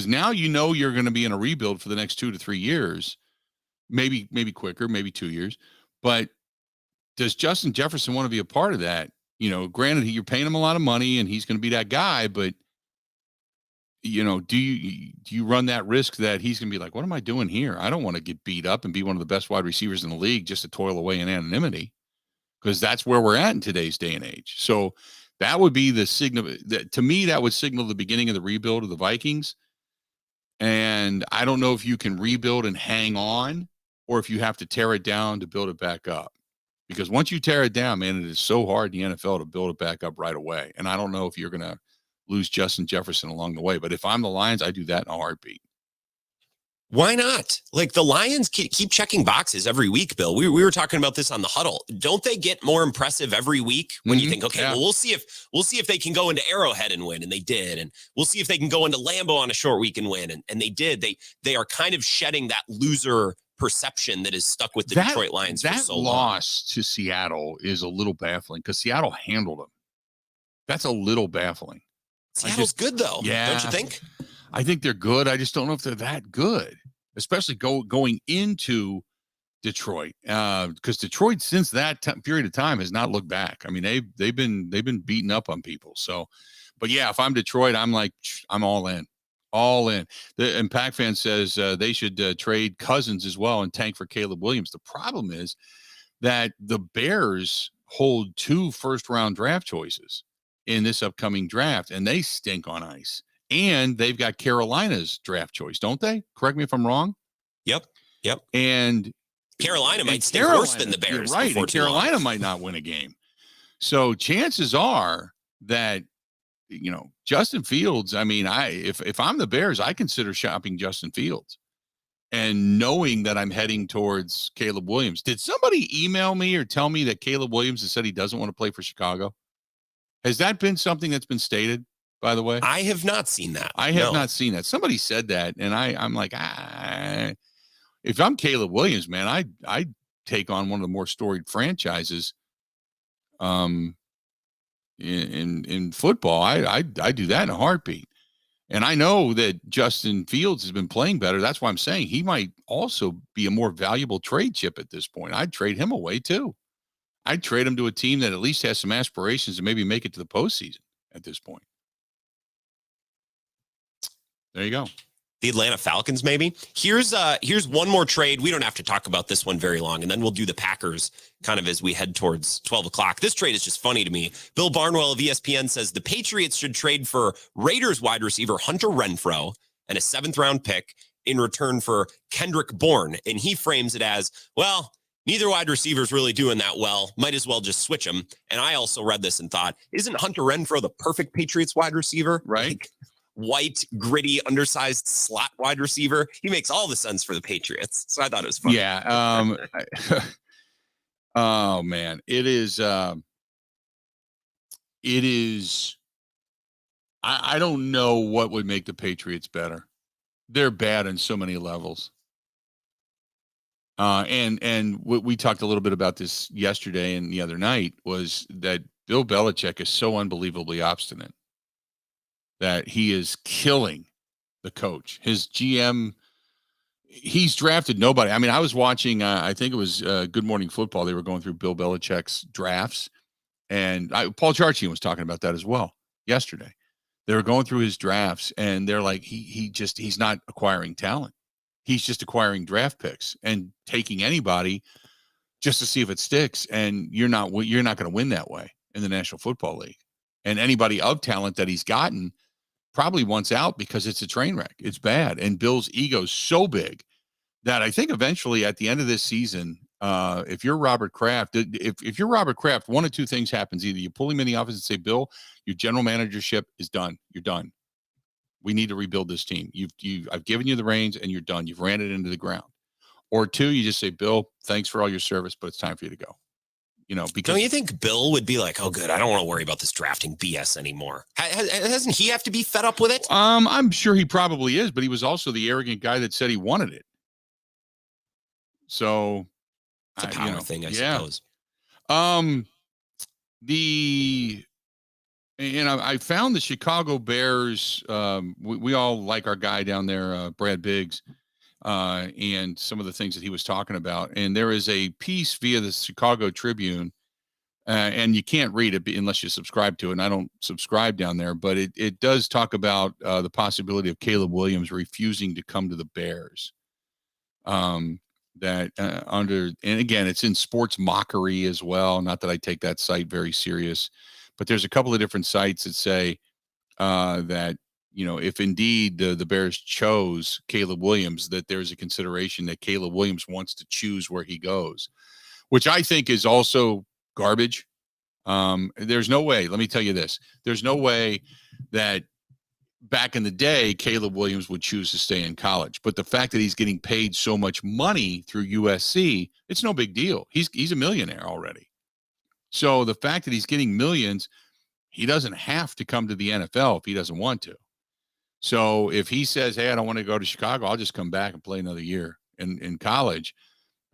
now you're going to be in a rebuild for the next 2 to 3 years, maybe quicker, maybe 2 years. But does Justin Jefferson want to be a part of that? Granted, you're paying him a lot of money and he's going to be that guy, but do you run that risk that he's going to be like, what am I doing here? I don't want to get beat up and be one of the best wide receivers in the league just to toil away in anonymity, because that's where we're at in today's day and age. So that would be the signal that, to me, that would signal the beginning of the rebuild of the Vikings. And I don't know if you can rebuild and hang on, or if you have to tear it down to build it back up. Because once you tear it down, man, it is so hard in the NFL to build it back up right away. And I don't know if you're going to lose Justin Jefferson along the way. But if I'm the Lions, I do that in a heartbeat.
Why not? The Lions keep checking boxes every week, Bill. We were talking about this on the Huddle. Don't they get more impressive every week when you think, okay, well, we'll see if they can go into Arrowhead and win, and they did, and we'll see if they can go into Lambeau on a short week and win, and they did. They are kind of shedding that loser perception that is stuck with the Detroit Lions for so long. That
loss to Seattle is a little baffling, because Seattle handled them. That's a little baffling.
Seattle's good, though.
Yeah.
Don't you think?
I think they're good. I just don't know if they're that good, especially going into Detroit, because Detroit, since that period of time, has not looked back. I mean, they've been beating up on people. So, but yeah, if I'm Detroit, I'm all in. The Impact Fan says they should trade Cousins as well and tank for Caleb Williams. The problem is that the Bears hold 2 first-round draft choices in this upcoming draft, and they stink on ice. And they've got Carolina's draft choice, don't they? Correct me if I'm wrong.
Yep.
And
Carolina might stay worse than the Bears.
Right. And Carolina might not win a game. So chances are that, Justin Fields, I mean, if I'm the Bears, I consider shopping Justin Fields. and knowing that I'm heading towards Caleb Williams. Did somebody email me or tell me that Caleb Williams has said he doesn't want to play for Chicago? Has that been something that's been stated, by the way?
I have not seen that.
I have not seen that. Somebody said that, and I'm like, if I'm Caleb Williams, man, I take on one of the more storied franchises in football. I do that in a heartbeat. And I know that Justin Fields has been playing better. That's why I'm saying he might also be a more valuable trade chip at this point. I'd trade him away too. I'd trade him to a team that at least has some aspirations to maybe make it to the postseason at this point. There you go.
The Atlanta Falcons, maybe. Here's one more trade. We don't have to talk about this one very long, and then we'll do the Packers kind of as we head towards 12 o'clock. This trade is just funny to me. Bill Barnwell of ESPN says the Patriots should trade for Raiders wide receiver Hunter Renfrow and a 7th-round pick in return for Kendrick Bourne. And he frames it as, well, neither wide receiver is really doing that well. Might as well just switch them. And I also read this and thought, isn't Hunter Renfrow the perfect Patriots wide receiver?
Right.
Like, white, gritty, undersized slot wide receiver. He makes all the sense for the Patriots. So I thought it was funny.
Yeah. Oh man, it is. I don't know what would make the Patriots better. They're bad on so many levels. And we talked a little bit about this yesterday and the other night was that Bill Belichick is so unbelievably obstinate that he is killing the coach. His GM, he's drafted nobody. I mean, I was watching, I think it was Good Morning Football. They were going through Bill Belichick's drafts. And Paul Charchian was talking about that as well yesterday. They were going through his drafts, and they're like, he's not acquiring talent. He's just acquiring draft picks and taking anybody just to see if it sticks. And you're not going to win that way in the National Football League. And anybody of talent that he's gotten probably wants out because it's a train wreck. It's bad. And Bill's ego is so big that I think eventually at the end of this season, if you're Robert Kraft, if you're Robert Kraft, one of two things happens. Either you pull him in the office and say, Bill, your general managership is done. You're done. We need to rebuild this team. I've given you the reins and you're done. You've ran it into the ground. Or two, you just say, Bill, thanks for all your service, but it's time for you to go. Because
don't you think Bill would be like, oh, good, I don't want to worry about this drafting BS anymore? Doesn't he have to be fed up with it?
I'm sure he probably is, but he was also the arrogant guy that said he wanted it. So
it's a power thing, I suppose.
I found the Chicago Bears. We all like our guy down there, Brad Biggs, and some of the things that he was talking about. And there is a piece via the Chicago Tribune, and you can't read it unless you subscribe to it. And I don't subscribe down there, but it does talk about the possibility of Caleb Williams refusing to come to the Bears. And again, it's in Sports Mockery as well. Not that I take that site very serious, but there's a couple of different sites that say that, if indeed the Bears chose Caleb Williams, that there's a consideration that Caleb Williams wants to choose where he goes, which I think is also garbage. There's no way, let me tell you this, there's no way that back in the day, Caleb Williams would choose to stay in college. But the fact that he's getting paid so much money through USC, it's no big deal. He's a millionaire already. So the fact that he's getting millions, he doesn't have to come to the NFL if he doesn't want to. So if he says, hey, I don't want to go to Chicago, I'll just come back and play another year in college,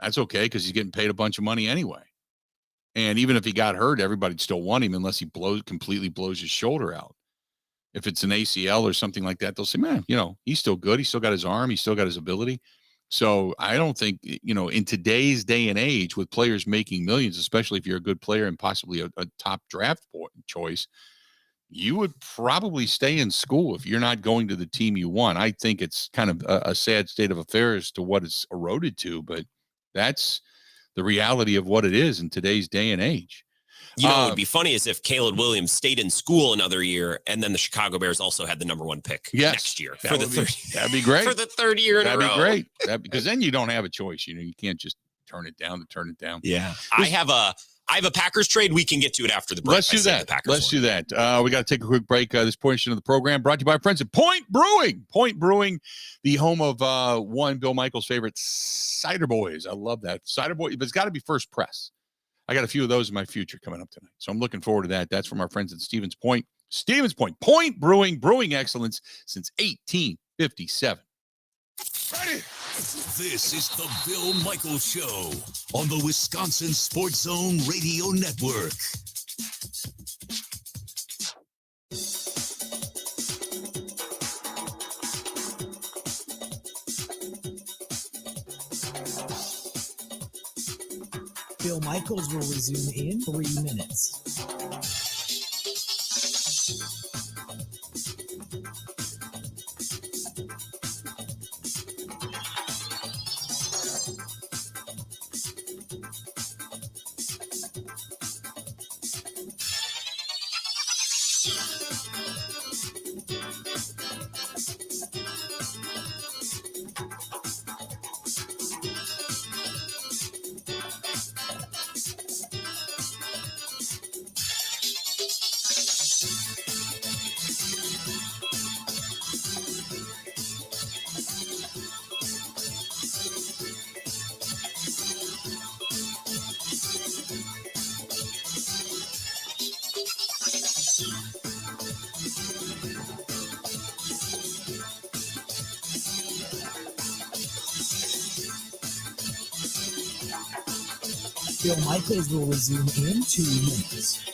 that's okay because he's getting paid a bunch of money anyway. And even if he got hurt, everybody'd still want him unless he completely blows his shoulder out. If it's an ACL or something like that, they'll say, man, he's still good. He's still got his arm. He's still got his ability. So I don't think, in today's day and age with players making millions, especially if you're a good player and possibly a top draft choice, you would probably stay in school if you're not going to the team you want. I think it's kind of a sad state of affairs to what it's eroded to, but that's the reality of what it is in today's day and age.
What would be funny is if Caleb Williams stayed in school another year, and then the Chicago Bears also had the number 1 pick next year for the third.
That'd be great
for the third year in a row.
That'd be great. Because then you don't have a choice. You can't just turn it down to turn it down.
Yeah, I I have a Packers trade. We can get to it after the break.
Let's do that. We got to take a quick break. This portion of the program brought to you by our friends at Point Brewing. Point Brewing, the home of one Bill Michaels' favorite cider boys. I love that cider boy, but it's got to be first press. I got a few of those in my future coming up tonight, so I'm looking forward to that. That's from our friends at Stevens Point. Stevens Point, Point Brewing, brewing excellence since 1857.
Ready? This is the Bill Michaels Show on the Wisconsin Sports Zone Radio Network.
Bill Michaels will resume in 3 minutes. Bill Michaels will resume in 2 minutes.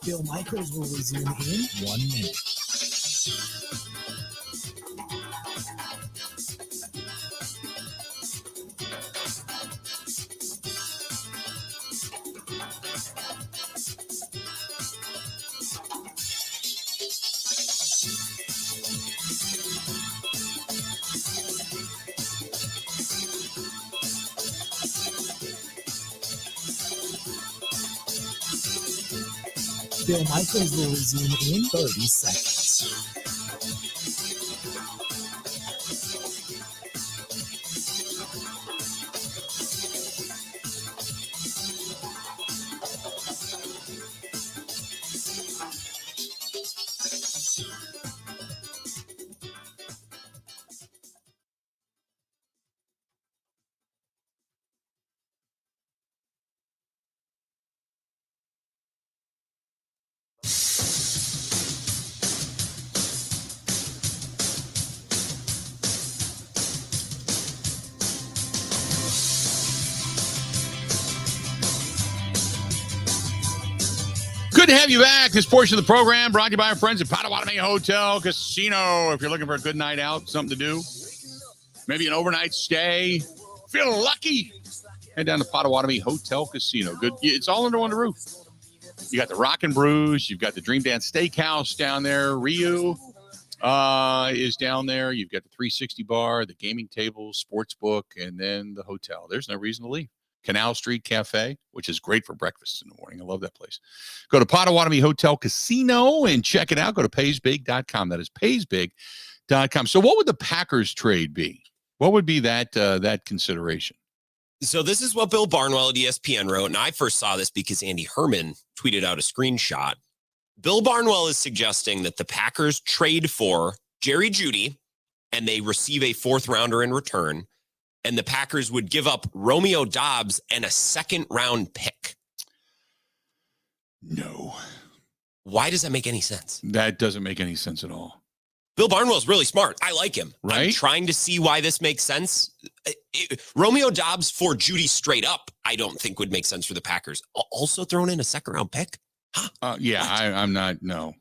Bill Michaels will resume in 1 minute. Bill Michaels will resume in 30 seconds.
Good to have you back. This portion of the program brought to you by our friends at Potawatomi Hotel Casino. If you're looking for a good night out, something to do, maybe an overnight stay, feeling lucky, head down to Potawatomi Hotel Casino. Good. It's all under one roof. You got the Rock and Brews. You've got the Dream Dance Steakhouse down there. Ryu is down there. You've got the 360 bar, the gaming table, sports book, and then the hotel. There's no reason to leave. Canal Street Cafe, which is great for breakfast in the morning. I love that place. Go to Potawatomi Hotel Casino and check it out. Go to paysbig.com. That is paysbig.com. So what would the Packers trade be? What would be that consideration?
So this is what Bill Barnwell at ESPN wrote, and I first saw this because Andy Herman tweeted out a screenshot. Bill Barnwell is suggesting that the Packers trade for Jerry Jeudy, and they receive a 4th rounder in return, and the Packers would give up Romeo Doubs and a 2nd round pick.
No.
Why does that make any sense?
That doesn't make any sense at all.
Bill Barnwell's really smart. I like him.
Right?
I'm trying to see why this makes sense. Romeo Doubs for Jeudy straight up, I don't think would make sense for the Packers. Also thrown in a second-round pick? Huh?
I'm not. No,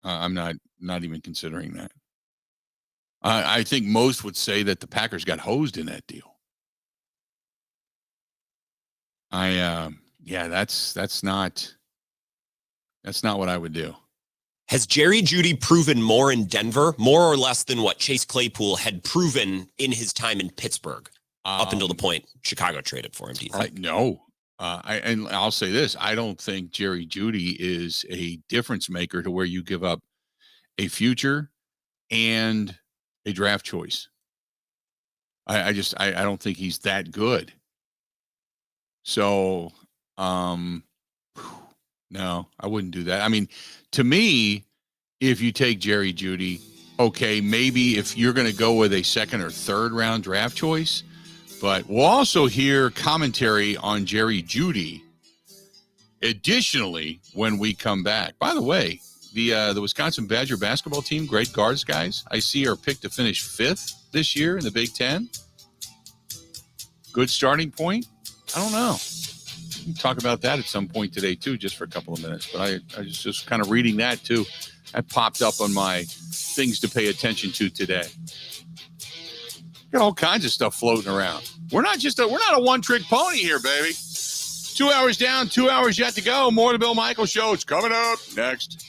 I'm not even considering that. I think most would say that the Packers got hosed in that deal. That's not what I would do.
Has Jerry Jeudy proven more in Denver, more or less than what Chase Claypool had proven in his time in Pittsburgh, up until the point Chicago traded for him? Do you think?
No. And I'll say this: I don't think Jerry Jeudy is a difference maker to where you give up a future and a draft choice. I don't think he's that good. So, no, I wouldn't do that. I mean, to me, if you take Jerry Jeudy, okay, maybe if you're going to go with a second or third round draft choice, but we'll also hear commentary on Jerry Jeudy additionally when we come back. By the way, the Wisconsin Badger basketball team, great guards, guys, I see are picked to finish 5th this year in the Big Ten. Good starting point. I don't know. We can talk about that at some point today, too, just for a couple of minutes. But I was just kind of reading that, too. That popped up on my things to pay attention to today. Got all kinds of stuff floating around. We're not a one-trick pony here, baby. 2 hours down, 2 hours yet to go. More of the Bill Michaels Show. It's coming up next.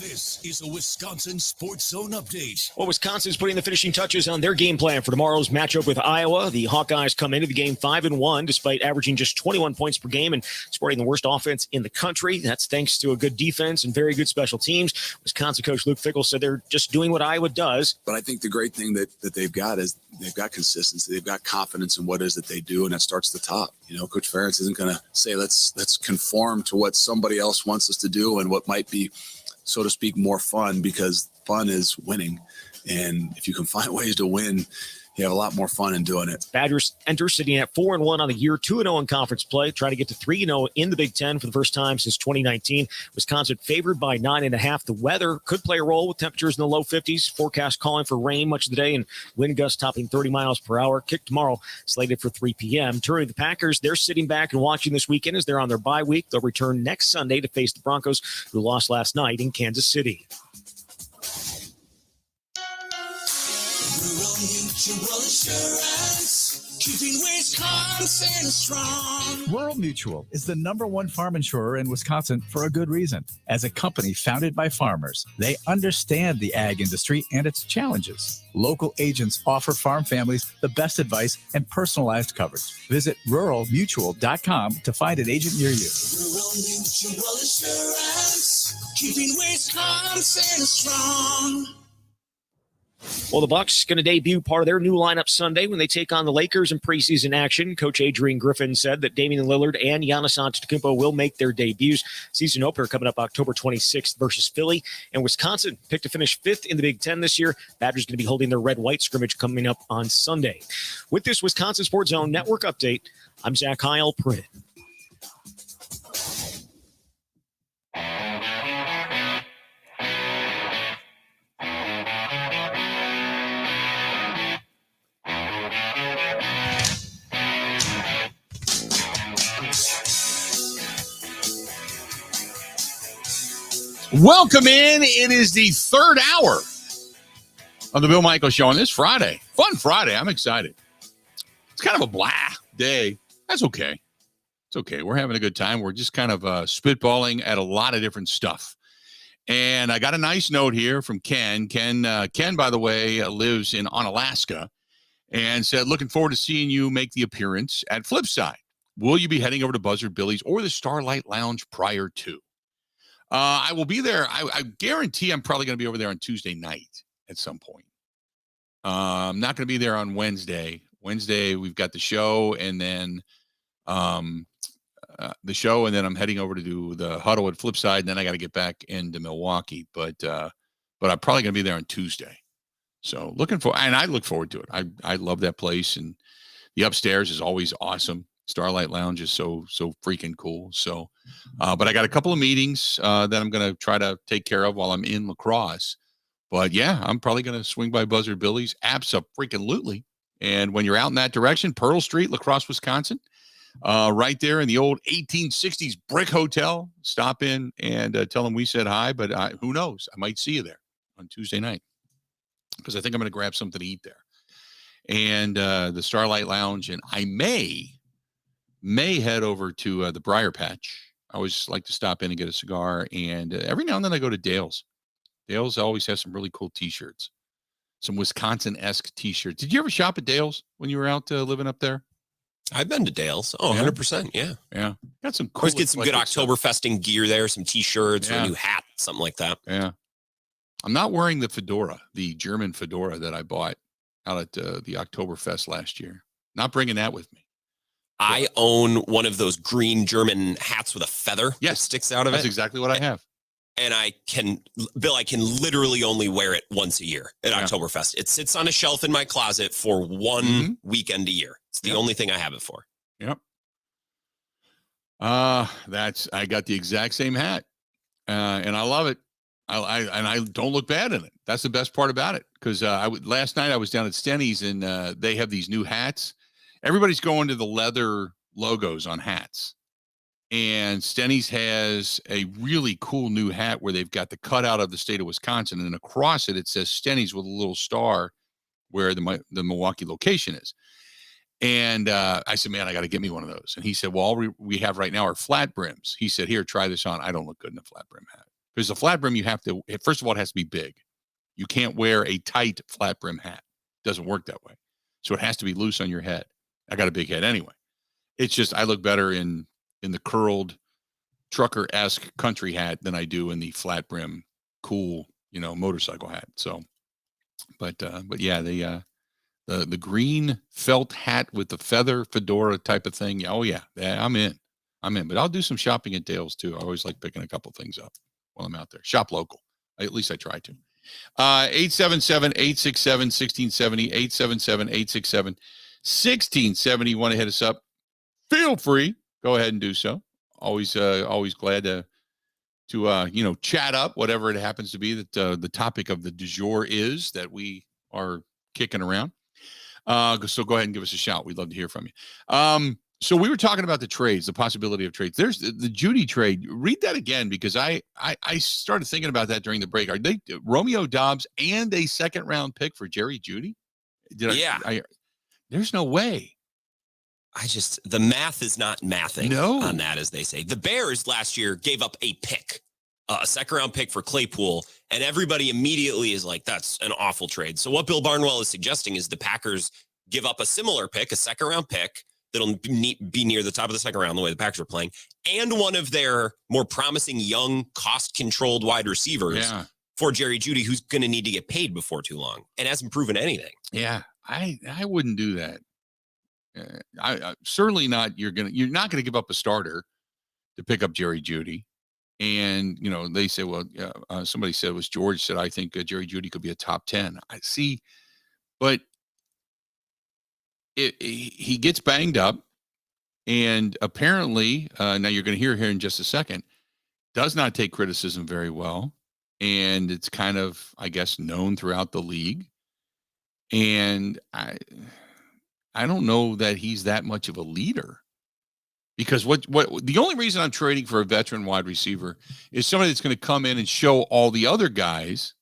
This is a Wisconsin Sports Zone update.
Well, Wisconsin's putting the finishing touches on their game plan for tomorrow's matchup with Iowa. The Hawkeyes come into the game 5-1, despite averaging just 21 points per game and sporting the worst offense in the country. That's thanks to a good defense and very good special teams. Wisconsin coach Luke Fickell said they're just doing what Iowa does.
But I think the great thing that they've got is they've got consistency. They've got confidence in what it is that they do, and that starts at the top. You know, Coach Ferentz isn't going to say, let's conform to what somebody else wants us to do and what might be, so to speak, more fun, because fun is winning. And if you can find ways to win, you have a lot more fun in doing it.
Badgers enter sitting at 4-1 on the year, 2-0 in conference play, trying to get to 3-0 in the Big Ten for the first time since 2019. Wisconsin favored by 9.5. The weather could play a role with temperatures in the low 50s. Forecast calling for rain much of the day and wind gusts topping 30 miles per hour. Kick tomorrow, slated for 3 p.m. Turning to the Packers, they're sitting back and watching this weekend as they're on their bye week. They'll return next Sunday to face the Broncos, who lost last night in Kansas City.
Mutual Insurance, keeping Wisconsin strong.
Rural Mutual is the #1 farm insurer in Wisconsin for a good reason. As a company founded by farmers, they understand the ag industry and its challenges. Local agents offer farm families the best advice and personalized coverage. Visit ruralmutual.com to find an agent near you.
Rural Mutual Insurance, keeping Wisconsin strong.
Well, the Bucks going to debut part of their new lineup Sunday when they take on the Lakers in preseason action. Coach Adrian Griffin said that Damian Lillard and Giannis Antetokounmpo will make their debuts. Season opener coming up October 26th versus Philly. And Wisconsin picked to finish 5th in the Big Ten this year. Badgers going to be holding their red-white scrimmage coming up on Sunday. With this Wisconsin Sports Zone Network update, I'm Zach Heilprin.
Welcome in. It is the third hour of the Bill Michaels Show on this Friday. Fun Friday. I'm excited. It's kind of a blah day. That's okay. It's okay. We're having a good time. We're just kind of spitballing at a lot of different stuff. And I got a nice note here from Ken. Ken, by the way, lives on Alaska and said, looking forward to seeing you make the appearance at Flipside. will you be heading over to Buzzard Billy's or the Starlight Lounge prior to? I will be there. I guarantee I'm probably going to be over there on Tuesday night at some point. I'm not going to be there on Wednesday. Wednesday, we've got the show, and then I'm heading over to do the Huddle at Flipside, and then I got to get back into Milwaukee. But I'm probably going to be there on Tuesday. So I look forward to it. I love that place, and the upstairs is always awesome. Starlight Lounge is so freaking cool. So, but I got a couple of meetings that I'm going to try to take care of while I'm in La Crosse. But yeah, I'm probably going to swing by Buzzard Billy's. Abso-freaking-lutely. And when you're out in that direction, Pearl Street, La Crosse, Wisconsin, right there in the old 1860s brick hotel, stop in and tell them we said hi. But who knows? I might see you there on Tuesday night because I think I'm going to grab something to eat there. And the Starlight Lounge, and I may head over to the Briar Patch. I always like to stop in and get a cigar, and every now and then I go to Dale's. Dale's always has some really cool T-shirts, some Wisconsin-esque T-shirts. Did you ever shop at Dale's when you were out living up there?
I've been to Dale's. Oh, yeah? 100%. Yeah.
Yeah. Got some cool.
Always get some good Oktoberfesting gear there, some T-shirts, or a new hat, something like that.
Yeah. I'm not wearing the fedora, the German fedora that I bought out at the Oktoberfest last year. Not bringing that with me.
I own one of those green German hats with a feather that sticks out of
That's
it.
exactly what I have.
And I can literally only wear it once a year at Oktoberfest. It sits on a shelf in my closet for one weekend a year. It's the only thing I have it for.
Yep. I got the exact same hat, and I love it. I don't look bad in it. That's the best part about it. Because last night I was down at Stenny's, and they have these new hats. Everybody's going to the leather logos on hats. And Stenny's has a really cool new hat where they've got the cutout of the state of Wisconsin, and across it says Stenny's with a little star where the Milwaukee location is. And I said, man, I got to get me one of those. And he said, well, all we have right now are flat brims. He said, here, try this on. I don't look good in a flat brim hat. Because the flat brim, first of all, it has to be big. You can't wear a tight flat brim hat. It doesn't work that way. So it has to be loose on your head. I got a big head anyway. It's just I look better in the curled trucker-esque country hat than I do in the flat brim cool, motorcycle hat. So, but yeah, the green felt hat with the feather fedora type of thing. Oh yeah, I'm in. But I'll do some shopping at Dale's too. I always like picking a couple things up while I'm out there. Shop local. At least I try to. 877-867-1670, 877-867-1670. Want to hit us up? Feel free. Go ahead and do so. Always glad to chat up whatever it happens to be that the topic of the du jour is that we are kicking around. So go ahead and give us a shout. We'd love to hear from you. So we were talking about the trades, the possibility of trades. There's the Jeudy trade. Read that again because I started thinking about that during the break. Are they Romeo Doubs and a second round pick for Jerry Jeudy? There's no way.
The math is not mathing on that, as they say. The Bears last year gave up a pick, a second round pick for Claypool, and everybody immediately is like, that's an awful trade. So what Bill Barnwell is suggesting is the Packers give up a similar pick, a second round pick that'll be near the top of the second round, the way the Packers are playing, and one of their more promising young, cost-controlled wide receivers for Jerry Jeudy, who's going to need to get paid before too long and hasn't proven anything.
Yeah, I wouldn't do that. I certainly not. You're not going to give up a starter to pick up Jerry Jeudy. And, they say, well, somebody said it was George said, I think Jerry Jeudy could be a top 10. I see, but he gets banged up, and apparently, now you're going to hear here in just a second, does not take criticism very well. And it's kind of, I guess, known throughout the league. And I don't know that he's that much of a leader, because what the only reason I'm trading for a veteran wide receiver is somebody that's going to come in and show all the other guys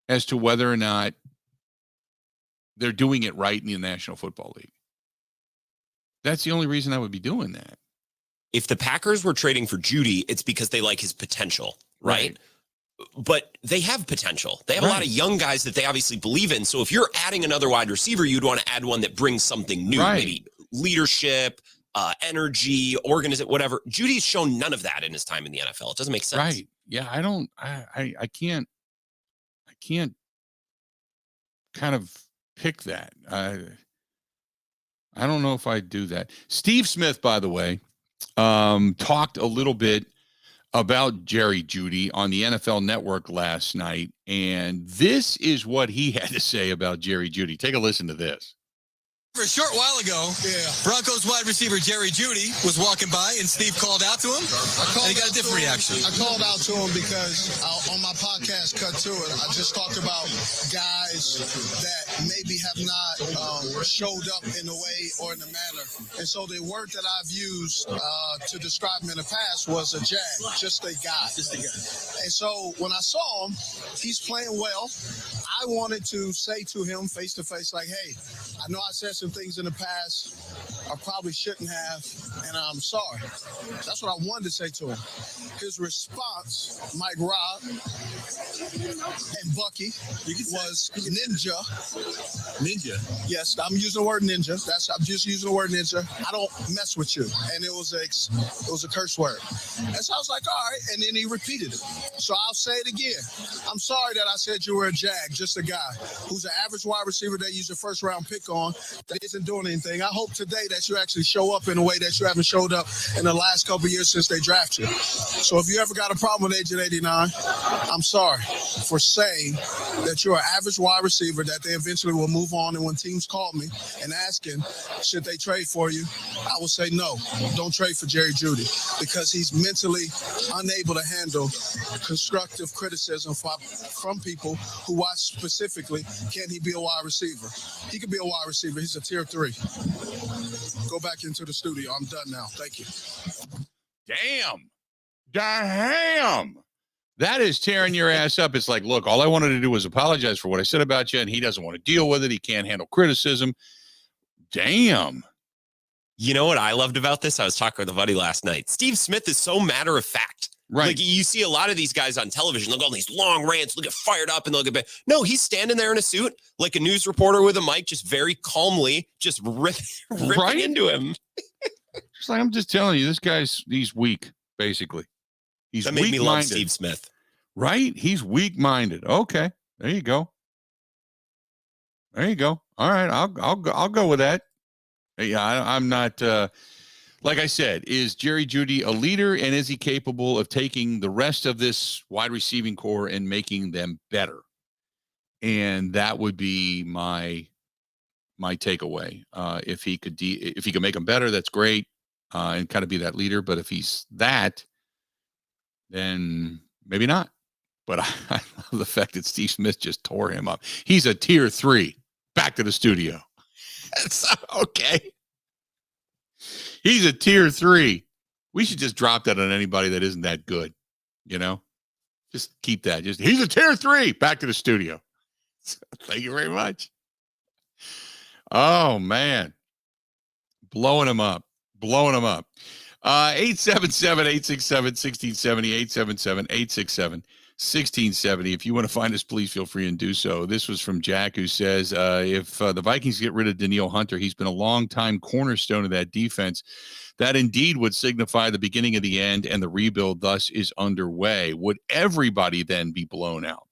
as to whether or not they're doing it right in the National Football League. That's the only reason I would be doing that.
If the Packers were trading for Jeudy, it's because they like his potential, right? But they have potential. They have a lot of young guys that they obviously believe in. So if you're adding another wide receiver, you'd want to add one that brings something new, maybe leadership, energy, whatever. Jeudy's shown none of that in his time in the NFL. It doesn't make sense.
Right. Yeah. I can't kind of pick that. I don't know if I do that. Steve Smith, by the way, talked a little bit about Jerry Jeudy on the NFL Network last night, and this is what he had to say about Jerry Jeudy. Take a listen to this.
A short while ago, Broncos wide receiver Jerry Jeudy was walking by, and Steve called out to him, and he got a different reaction.
I called out to him because on my podcast, Cut to It, I just talked about guys that maybe have not showed up in a way or in a manner. And so the word that I've used to describe him in the past was a jag, just a guy. And so when I saw him, he's playing well. I wanted to say to him face to face, like, hey, I know I said some things in the past I probably shouldn't have, and I'm sorry. That's what I wanted to say to him. His response, Mike Robb and Bucky, was ninja.
Ninja?
Yes, I'm using the word ninja. I'm just using the word ninja. I don't mess with you. And it was a curse word. And so I was like, all right. And then he repeated it. So I'll say it again. I'm sorry that I said you were a jag, just a guy who's an average wide receiver that used a first round pick on that isn't doing anything. I hope today that you actually show up in a way that you haven't showed up in the last couple of years since they drafted you. So if you ever got a problem with Agent 89, I'm sorry for saying that you're an average wide receiver that they eventually will move on. And when teams call me and asking, should they trade for you? I will say, no, don't trade for Jerry Jeudy because he's mentally unable to handle constructive criticism from people who watch specifically, can he be a wide receiver? He can be a wide receiver. He's a tier 3. Go back into the studio. I'm done now. Thank you.
Damn. That is tearing your ass up. It's like, look, all I wanted to do was apologize for what I said about you, and he doesn't want to deal with it. He can't handle criticism. Damn.
You know what I loved about this? I was talking with a buddy last night. Steve Smith is so matter of fact.
Right.
Like you see a lot of these guys on television, they'll go on these long rants, they'll get fired up and they'll get back. No, he's standing there in a suit like a news reporter with a mic, just very calmly, just ripping into him.
Just like, I'm just telling you, he's weak, basically. He's
that made me
weak-minded.
love Steve Smith.
Right? He's weak-minded. Okay. There you go. All right. I'll go with that. Yeah, I'm not, like I said, is Jerry Jeudy a leader, and is he capable of taking the rest of this wide receiving core and making them better? And that would be my takeaway. If he could make them better, that's great, and kind of be that leader. But if he's that, then maybe not. But I love the fact that Steve Smith just tore him up. He's a tier 3. Back to the studio. That's okay. He's a tier 3. We should just drop that on anybody that isn't that good. Just keep that. He's a tier 3. Back to the studio. Thank you very much. Oh man. Blowing him up. 877-867-1670, 877-867-1670. If you want to find us, please feel free and do so. This was from Jack, who says, if the Vikings get rid of Danielle Hunter, he's been a long-time cornerstone of that defense. That indeed would signify the beginning of the end, and the rebuild thus is underway. Would everybody then be blown out?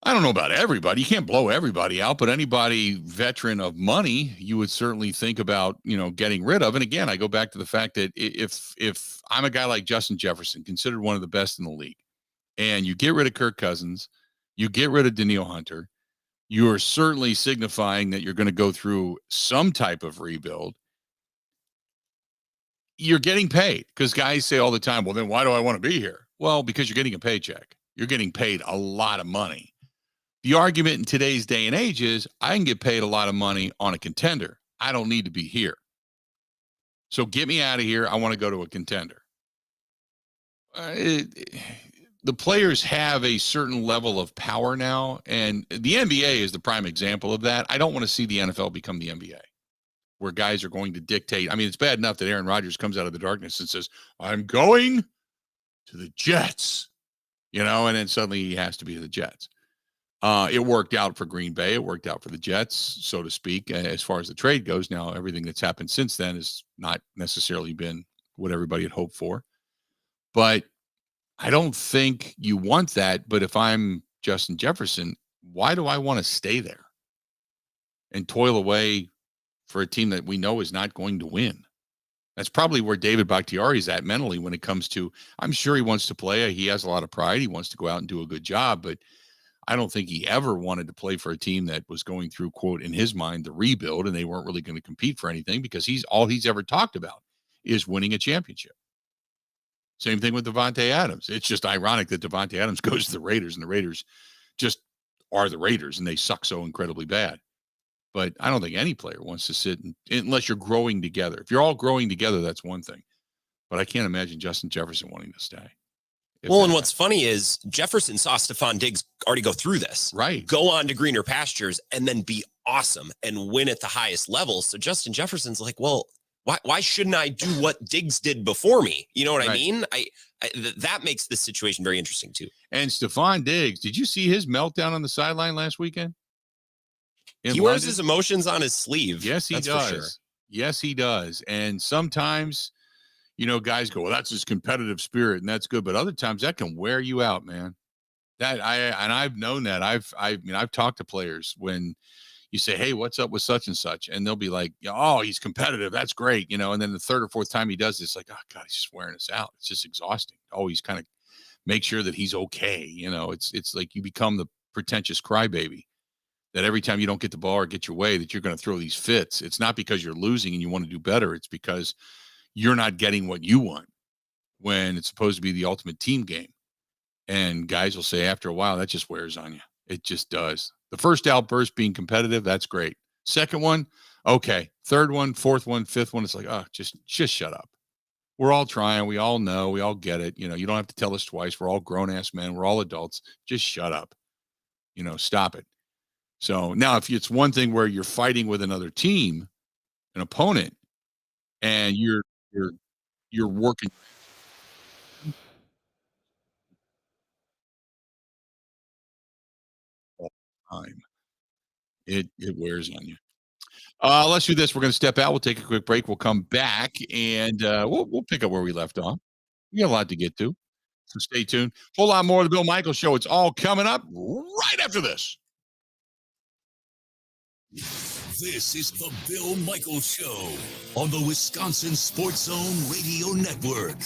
I don't know about everybody. You can't blow everybody out, but anybody veteran of money, you would certainly think about, getting rid of. And again, I go back to the fact that if I'm a guy like Justin Jefferson, considered one of the best in the league, and you get rid of Kirk Cousins, you get rid of Danielle Hunter, you are certainly signifying that you're going to go through some type of rebuild. You're getting paid, because guys say all the time, well, then why do I want to be here? Well, because you're getting a paycheck. You're getting paid a lot of money. The argument in today's day and age is I can get paid a lot of money on a contender. I don't need to be here. So get me out of here. I want to go to a contender. The players have a certain level of power now, and the NBA is the prime example of that. I don't want to see the NFL become the NBA, where guys are going to dictate. I mean, it's bad enough that Aaron Rodgers comes out of the darkness and says, I'm going to the Jets, and then suddenly he has to be the Jets. It worked out for Green Bay. It worked out for the Jets, so to speak, as far as the trade goes. Now, everything that's happened since then has not necessarily been what everybody had hoped for. But I don't think you want that. But if I'm Justin Jefferson, why do I want to stay there and toil away for a team that we know is not going to win? That's probably where David Bakhtiari is at mentally when it comes to, I'm sure he wants to play. He has a lot of pride. He wants to go out and do a good job, but I don't think he ever wanted to play for a team that was going through, quote, in his mind, the rebuild, and they weren't really going to compete for anything because all he's ever talked about is winning a championship. Same thing with Devontae Adams. It's just ironic that Devontae Adams goes to the Raiders, and the Raiders just are the Raiders, and they suck so incredibly bad. But I don't think any player wants to sit unless you're growing together. If you're all growing together, that's one thing. But I can't imagine Justin Jefferson wanting to stay.
Well, and what's funny is Jefferson saw Stephon Diggs already go through this.
Right.
Go on to greener pastures and then be awesome and win at the highest level. So Justin Jefferson's like, well, why shouldn't I do what Diggs did before me? You know what I mean? That makes this situation very interesting too.
And Stephon Diggs, did you see his meltdown on the sideline last weekend?
He wears his emotions on his sleeve.
Yes, he does. For sure. Yes, he does. And sometimes, guys go, well, that's his competitive spirit, and that's good. But other times that can wear you out, man. I've known that. I've talked to players when you say, hey, what's up with such and such? And they'll be like, oh, he's competitive. That's great. And then the third or fourth time he does, it's like, oh God, he's just wearing us out. It's just exhausting. Always kind of make sure that he's okay. It's like you become the pretentious crybaby. That every time you don't get the ball or get your way, that you're going to throw these fits. It's not because you're losing and you want to do better. It's because you're not getting what you want when it's supposed to be the ultimate team game. And guys will say after a while, that just wears on you. It just does. The first outburst being competitive, that's great. Second one, okay. Third one, fourth one, fifth one, it's like, oh, just shut up. We're all trying. We all know. We all get it. You don't have to tell us twice. We're all grown-ass men. We're all adults. Just shut up. Stop it. So now if it's one thing where you're fighting with another team, an opponent, and you're working all the time, it wears on you. Let's do this. We're going to step out. We'll take a quick break. We'll come back and we'll pick up where we left off. We got a lot to get to. So stay tuned. Whole lot more of the Bill Michaels Show. It's all coming up right after this.
This is the Bill Michaels Show on the Wisconsin Sports Zone Radio Network.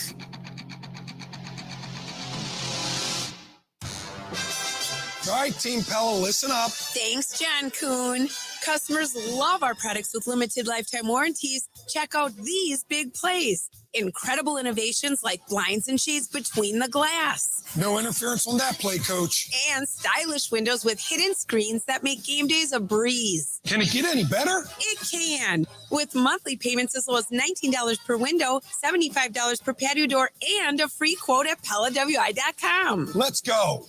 All right, Team Pella, listen up.
Thanks, John Kuhn. Customers love our products with limited lifetime warranties. Check out these big plays. Incredible innovations like blinds and shades between the glass.
No interference on that play, Coach.
And stylish windows with hidden screens that make game days a breeze.
Can it get any better?
It can. With monthly payments as low as $19 per window, $75 per patio door, and a free quote at PellaWI.com.
Let's go.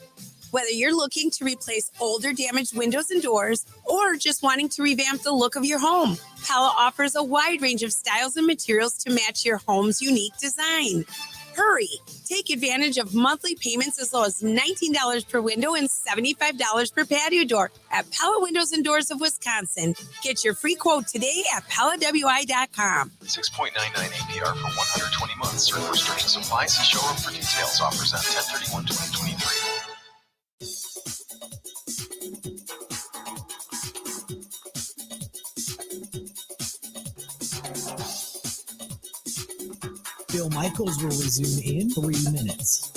Whether you're looking to replace older damaged windows and doors or just wanting to revamp the look of your home, Pella offers a wide range of styles and materials to match your home's unique design. Hurry! Take advantage of monthly payments as low as $19 per window and $75 per patio door at Pella Windows and Doors of Wisconsin. Get your free quote today at PellaWI.com.
6.99 APR for 120 months. Certain restrictions apply. See showroom for details. Offers on 10/31/2023.
Bill Michaels will resume in 3 minutes.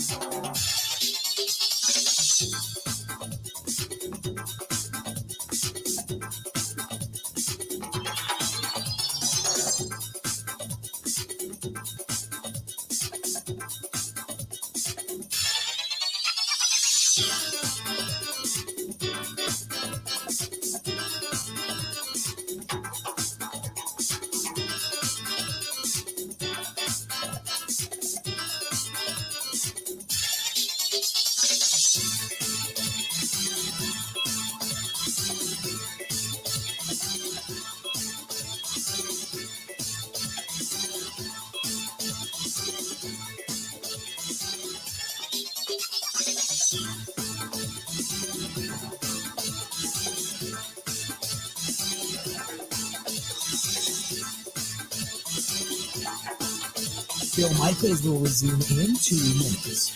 Bill Michaels will resume in 2 minutes.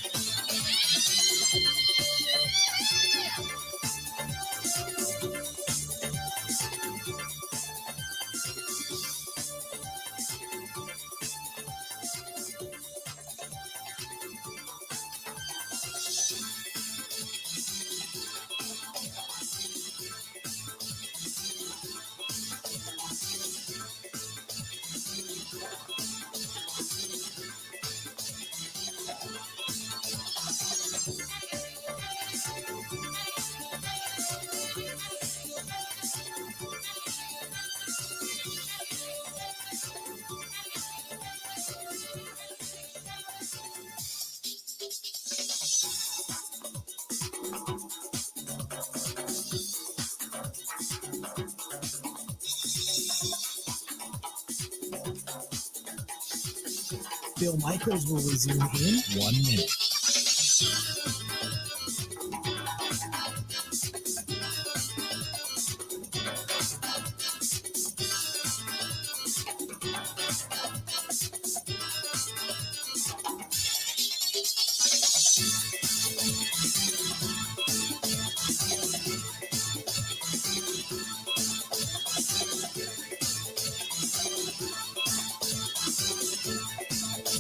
Bill Michaels will resume in 1 minute.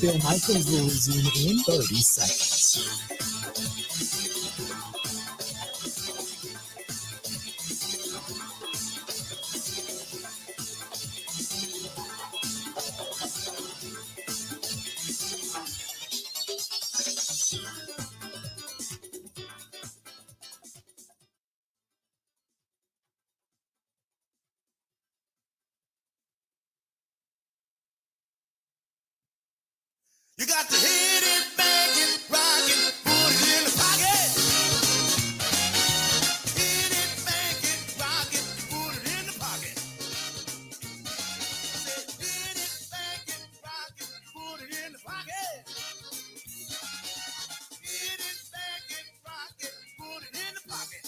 Bill Michaels will resume in 30 seconds.
You got to hit it, bang it, rock it, put it in the pocket. Hit it, bang it, rock it, put it in the pocket. Hit it, bang it, rock it, put it in the pocket. Hit it, bang it, rock it, put it in the pocket.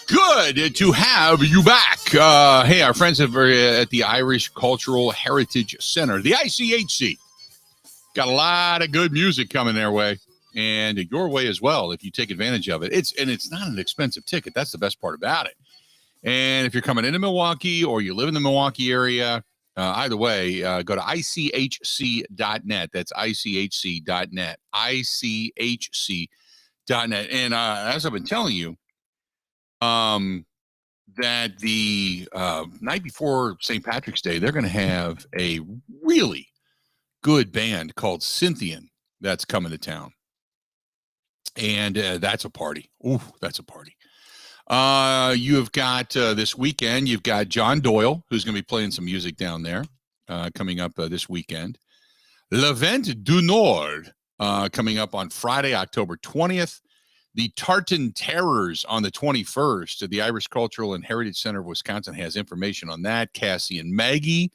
Good to have you back. Hey, our friends at the Irish Cultural Heritage Center, the ICHC. Got a lot of good music coming their way and your way as well if you take advantage of it. It's not an expensive ticket. That's the best part about it. And if you're coming into Milwaukee or you live in the Milwaukee area, either way, go to ICHC.net. That's ICHC.net. ICHC.net. And as I've been telling you, that the night before St. Patrick's Day, they're going to have a really good band called Cynthian that's coming to town. And that's a party. Ooh, that's a party. You have got this weekend, you've got John Doyle, who's going to be playing some music down there coming up this weekend. L'Event du Nord coming up on Friday, October 20th. The Tartan Terrors on the 21st. The Irish Cultural and Heritage Center of Wisconsin has information on that. Cassie and Maggie.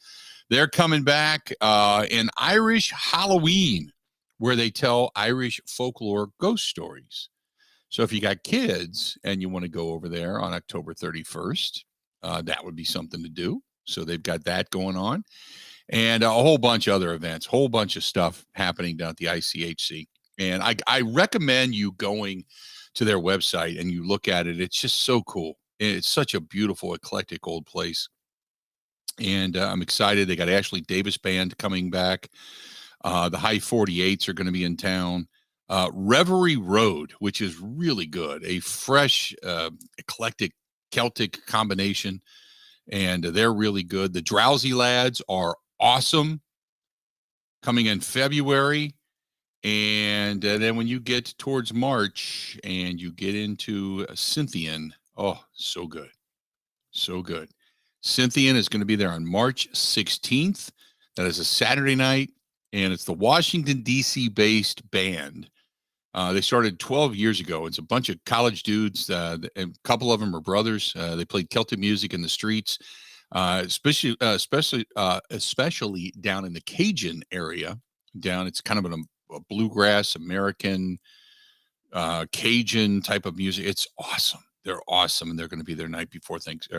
They're coming back in Irish Halloween, where they tell Irish folklore ghost stories. So if you got kids and you want to go over there on October 31st, that would be something to do. So they've got that going on. And a whole bunch of other events, whole bunch of stuff happening down at the ICHC. And I recommend you going to their website and you look at it. It's just so cool. It's such a beautiful, eclectic old place. And I'm excited. They got Ashley Davis Band coming back. The High 48s are going to be in town. Reverie Road, which is really good. A fresh, eclectic Celtic combination. And they're really good. The Drowsy Lads are awesome. Coming in February. And then when you get towards March and you get into Cynthian, oh, so good. So good. Cynthian is going to be there on March 16th. That is a Saturday night, and it's the Washington, D.C. based band. They started 12 years ago. It's a bunch of college dudes, and a couple of them are brothers. They played Celtic music in the streets, especially down in the Cajun area. It's kind of a bluegrass, American, Cajun type of music. It's awesome. They're awesome, and they're going to be there night before St.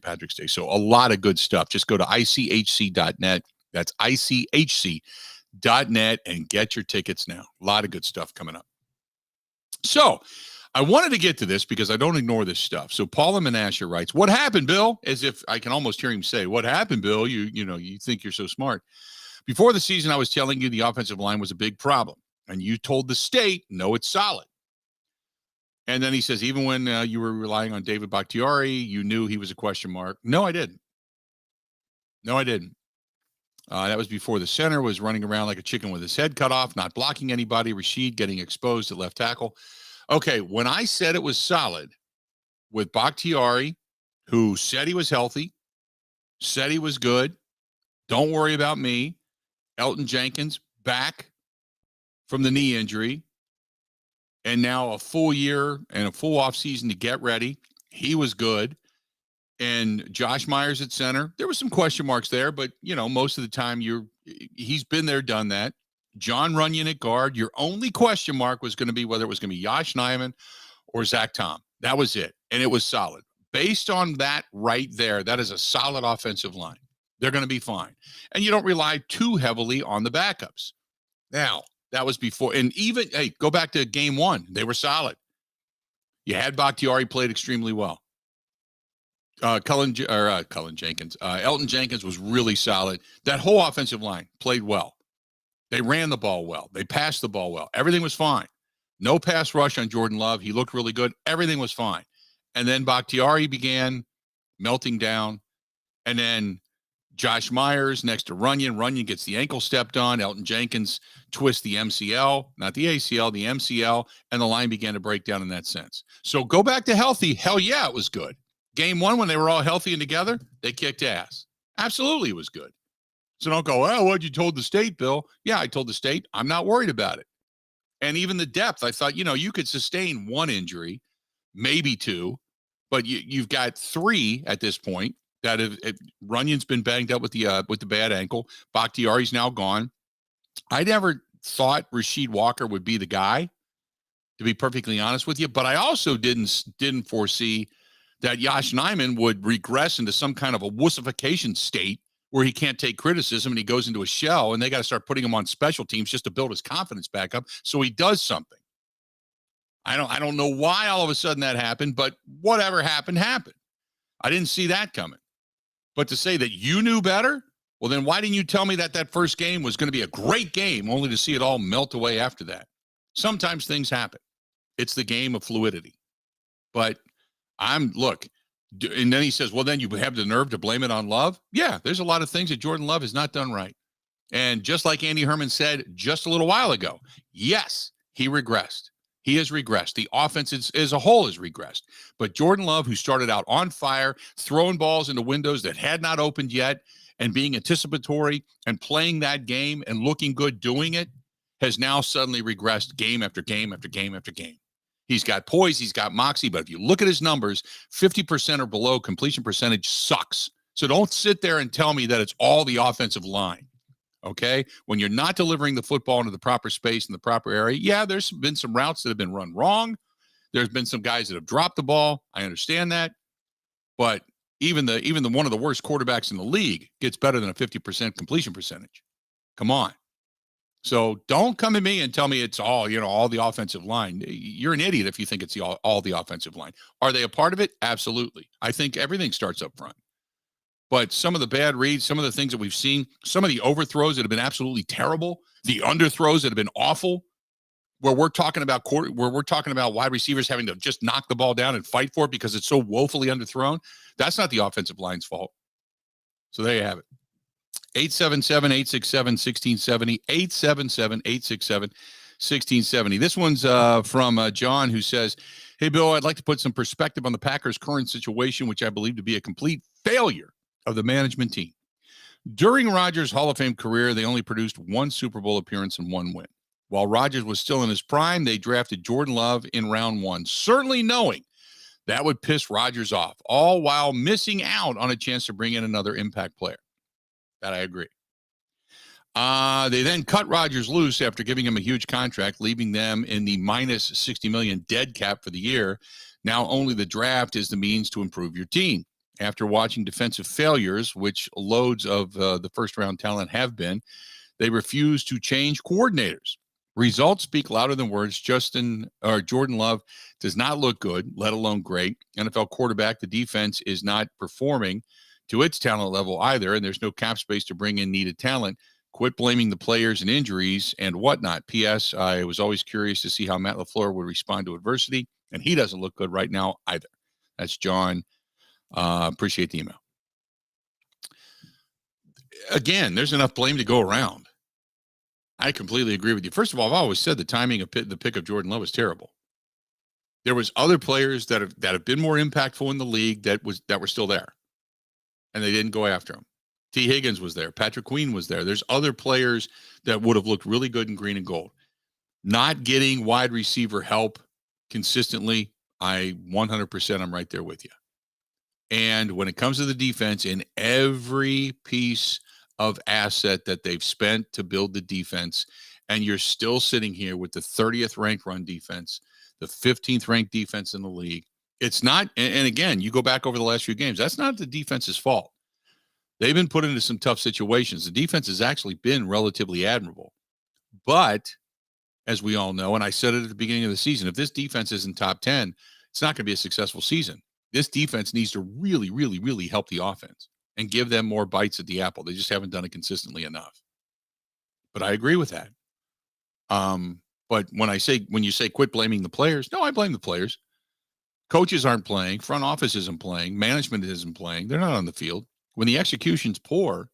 Patrick's Day. So a lot of good stuff. Just go to ICHC.net. That's ICHC.net, and get your tickets now. A lot of good stuff coming up. So I wanted to get to this because I don't ignore this stuff. So Paula Menasher writes, "What happened, Bill?" As if I can almost hear him say, "What happened, Bill? You think you're so smart. Before the season, I was telling you the offensive line was a big problem, and you told the state, no, it's solid." And then he says, even when you were relying on David Bakhtiari, you knew he was a question mark. No, I didn't. That was before the center was running around like a chicken with his head cut off, not blocking anybody. Rashid getting exposed at left tackle. Okay, when I said it was solid with Bakhtiari, who said he was healthy, said he was good, don't worry about me. Elton Jenkins back from the knee injury, and now a full year and a full offseason to get ready. He was good. And Josh Myers at center. There were some question marks there, but, most of the time he's been there, done that. John Runyon at guard. Your only question mark was going to be whether it was going to be Yosh Nijman or Zach Tom. That was it. And it was solid. Based on that right there, that is a solid offensive line. They're going to be fine. And you don't rely too heavily on the backups. Now, that was before. And even, go back to game one. They were solid. You had Bakhtiari played extremely well. Elton Jenkins was really solid. That whole offensive line played well. They ran the ball well. They passed the ball well. Everything was fine. No pass rush on Jordan Love. He looked really good. Everything was fine. And then Bakhtiari began melting down. And then Josh Myers next to Runyon. Runyon gets the ankle stepped on. Elton Jenkins twists the MCL, not the ACL, the MCL, and the line began to break down in that sense. So go back to healthy. Hell yeah, it was good. Game one, when they were all healthy and together, they kicked ass. Absolutely, it was good. So don't go, what'd you told the state, Bill? Yeah, I told the state. I'm not worried about it. And even the depth, I thought, you could sustain one injury, maybe two, but you've got three at this point that have Runyon's been banged up with the bad ankle. Bakhtiari's now gone. I never thought Rasheed Walker would be the guy, to be perfectly honest with you, but I also didn't foresee that Yosh Nijman would regress into some kind of a wussification state where he can't take criticism and he goes into a shell, and they got to start putting him on special teams just to build his confidence back up so he does something. I don't know why all of a sudden that happened, but whatever happened. I didn't see that coming. But to say that you knew better, well, then why didn't you tell me that first game was going to be a great game, only to see it all melt away after that? Sometimes things happen. It's the game of fluidity. But and then he says, well, then you have the nerve to blame it on Love. Yeah, there's a lot of things that Jordan Love has not done right. And just like Andy Herman said just a little while ago, yes, he regressed. He has regressed. The offense as a whole has regressed. But Jordan Love, who started out on fire, throwing balls into windows that had not opened yet, and being anticipatory and playing that game and looking good doing it, has now suddenly regressed game after game after game after game. He's got poise, he's got moxie, but if you look at his numbers, 50% or below completion percentage sucks. So don't sit there and tell me that it's all the offensive line, okay? When you're not delivering the football into the proper space in the proper area, yeah, there's been some routes that have been run wrong. There's been some guys that have dropped the ball. I understand that. But even the one of the worst quarterbacks in the league gets better than a 50% completion percentage. Come on. So don't come at me and tell me it's all the offensive line. You're an idiot if you think it's all the offensive line. Are they a part of it? Absolutely. I think everything starts up front. But some of the bad reads, some of the things that we've seen, some of the overthrows that have been absolutely terrible, the underthrows that have been awful, where we're talking about wide receivers having to just knock the ball down and fight for it because it's so woefully underthrown, that's not the offensive line's fault. So there you have it. 877-867-1670, 877-867-1670. This one's from John, who says, hey, Bill, I'd like to put some perspective on the Packers' current situation, which I believe to be a complete failure of the management team. During Rodgers' Hall of Fame career, they only produced one Super Bowl appearance and one win. While Rodgers was still in his prime, they drafted Jordan Love in round one, certainly knowing that would piss Rodgers off, all while missing out on a chance to bring in another impact player. That I agree. They then cut Rodgers loose after giving him a huge contract, leaving them in the minus $60 million dead cap for the year. Now only the draft is the means to improve your team. after watching defensive failures, which loads of the first-round talent have been. They refuse to change coordinators. Results speak louder than words. Jordan Love does not look good, let alone great. NFL quarterback, the defense is not performing to its talent level either, and there's no cap space to bring in needed talent. Quit blaming the players and injuries and whatnot. P.S. I was always curious to see how Matt LaFleur would respond to adversity, and he doesn't look good right now either. That's John. Appreciate the email. Again, there's enough blame to go around. I completely agree with you. First of all, I've always said the timing of the pick of Jordan Love was terrible. There was other players that have been more impactful in the league that were still there, and they didn't go after him. T. Higgins was there. Patrick Queen was there. There's other players that would have looked really good in green and gold. Not getting wide receiver help consistently, I 100% I'm right there with you. And when it comes to the defense, in every piece of asset that they've spent to build the defense, and you're still sitting here with the 30th ranked run defense, the 15th ranked defense in the league. It's not, and again, you go back over the last few games, that's not the defense's fault. They've been put into some tough situations. The defense has actually been relatively admirable. But as we all know, and I said it at the beginning of the season, if this defense isn't top 10, it's not going to be a successful season. This defense needs to really, really, really help the offense and give them more bites at the apple. They just haven't done it consistently enough. But I agree with that. But when you say quit blaming the players, no, I blame the players. Coaches aren't playing. Front office isn't playing. Management isn't playing. They're not on the field. When the execution's poor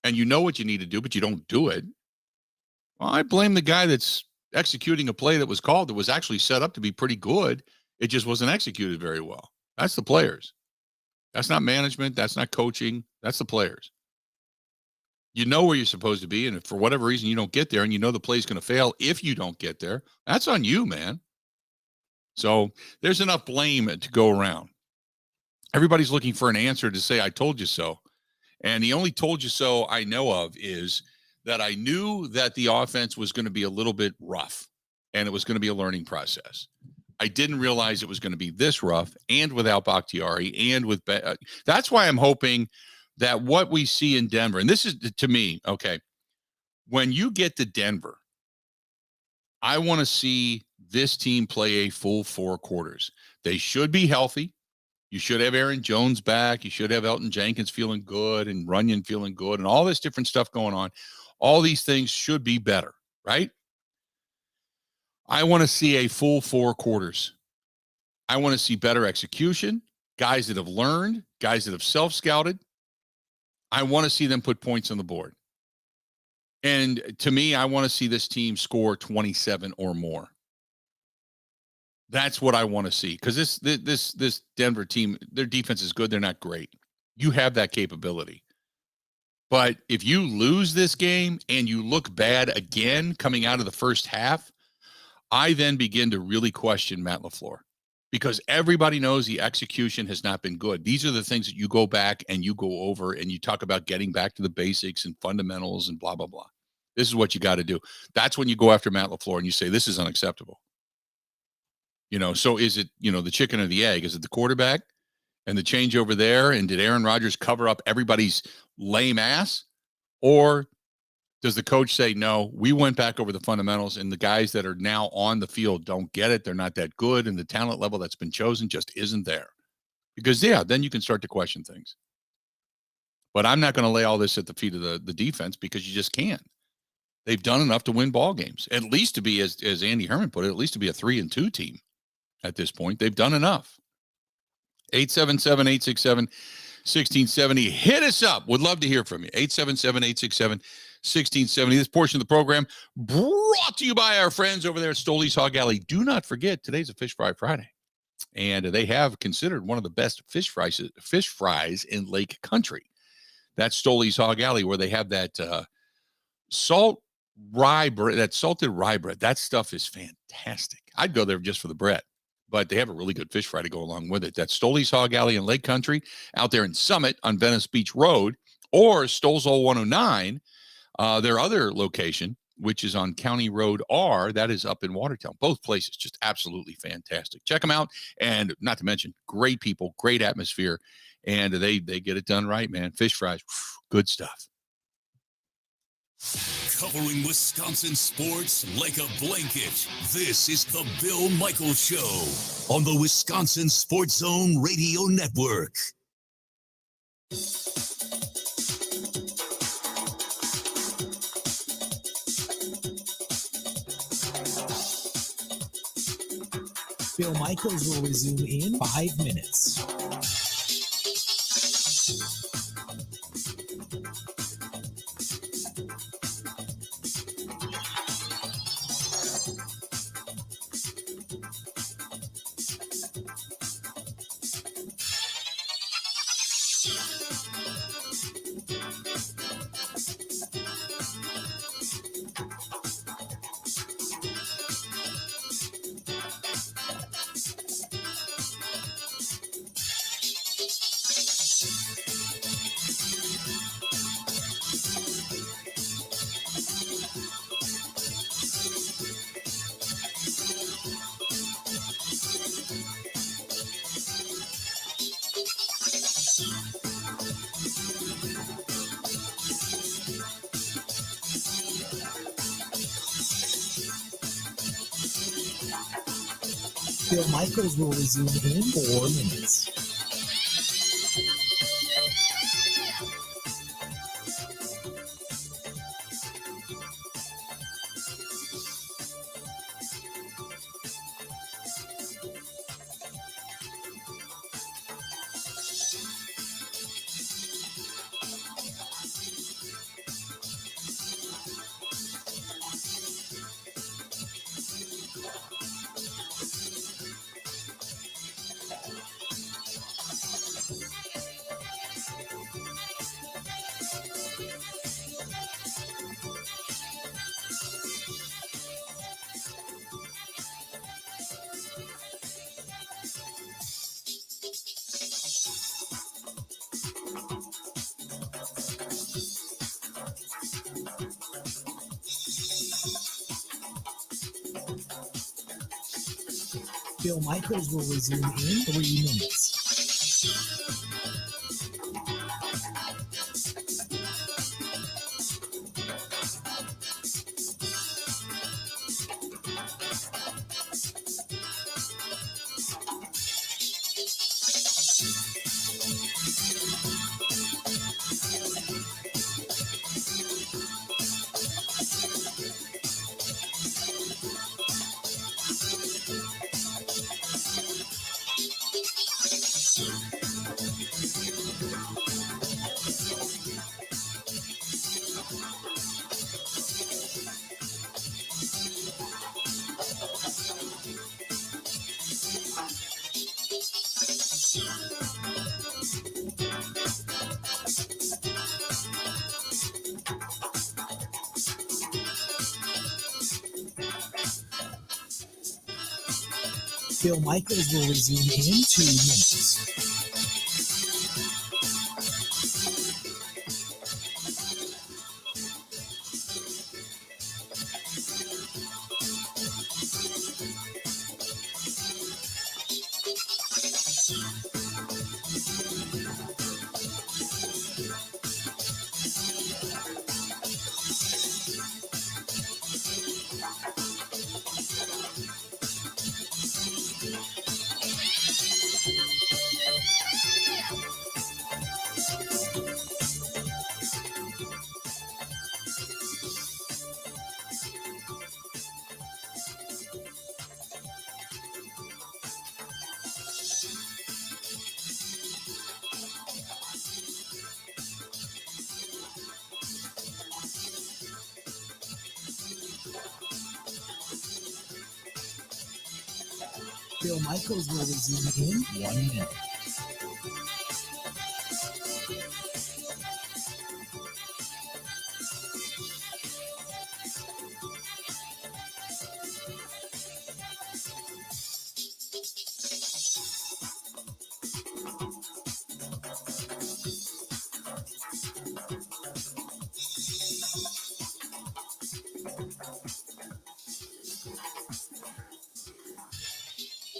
and you know what you need to do, but you don't do it, well, I blame the guy that's executing a play that was called that was actually set up to be pretty good. It just wasn't executed very well. That's the players. That's not management. That's not coaching. That's the players. You know where you're supposed to be, and if for whatever reason you don't get there and you know the play's going to fail if you don't get there, that's on you, man. So there's enough blame to go around. Everybody's looking for an answer to say, I told you so. And the only told you so I know of is that I knew that the offense was going to be a little bit rough and it was going to be a learning process. I didn't realize it was going to be this rough and without Bakhtiari and with that's why I'm hoping that what we see in Denver, and this is to me, okay, when you get to Denver, I want to see this team play a full 4 quarters. They should be healthy. You should have Aaron Jones back. You should have Elton Jenkins feeling good and Runyon feeling good and all this different stuff going on. All these things should be better, right? I want to see a full 4 quarters. I want to see better execution, guys that have learned, guys that have self-scouted. I want to see them put points on the board. And to me, I want to see this team score 27 or more. That's what I want to see, because this Denver team, their defense is good. They're not great. You have that capability. But if you lose this game and you look bad again coming out of the first half, I then begin to really question Matt LaFleur, because everybody knows the execution has not been good. These are the things that you go back and you go over and you talk about getting back to the basics and fundamentals and blah, blah, blah. This is what you got to do. That's when you go after Matt LaFleur and you say, this is unacceptable. So is it, the chicken or the egg? Is it the quarterback and the change over there? And did Aaron Rodgers cover up everybody's lame ass? Or does the coach say, no, we went back over the fundamentals and the guys that are now on the field don't get it. They're not that good. And the talent level that's been chosen just isn't there. Because, then you can start to question things. But I'm not going to lay all this at the feet of the defense, because you just can't. They've done enough to win ball games, at least to be, as Andy Herman put it, at least to be a 3-2 team at this point. They've done enough. 877-867-1670. Hit us up. Would love to hear from you. 877-867-1670. This portion of the program brought to you by our friends over there at Stoley's Hog Alley. Do not forget, today's a Fish Fry Friday. And they have considered one of the best fish fries in Lake Country. That's Stoley's Hog Alley, where they have that salted rye bread. That stuff is fantastic. I'd go there just for the bread. But they have a really good fish fry to go along with it. That's Stoley's Hog Alley in Lake Country, out there in Summit on Venice Beach Road, or Stolzol 109, their other location, which is on County Road R. That is up in Watertown. Both places just absolutely fantastic. Check them out. And not to mention, great people, great atmosphere, and they get it done right, man. Fish fries, good stuff.
Covering Wisconsin sports like a blanket. This is the Bill Michaels Show on the Wisconsin Sports Zone Radio Network.
Bill Michaels will resume in 5 minutes. Bill Michaels will resume in 4 minutes. Bill Michaels will resume in 3 minutes. Bill Michaels will resume in 2 minutes. Bill Michaels will resume in 1 minute.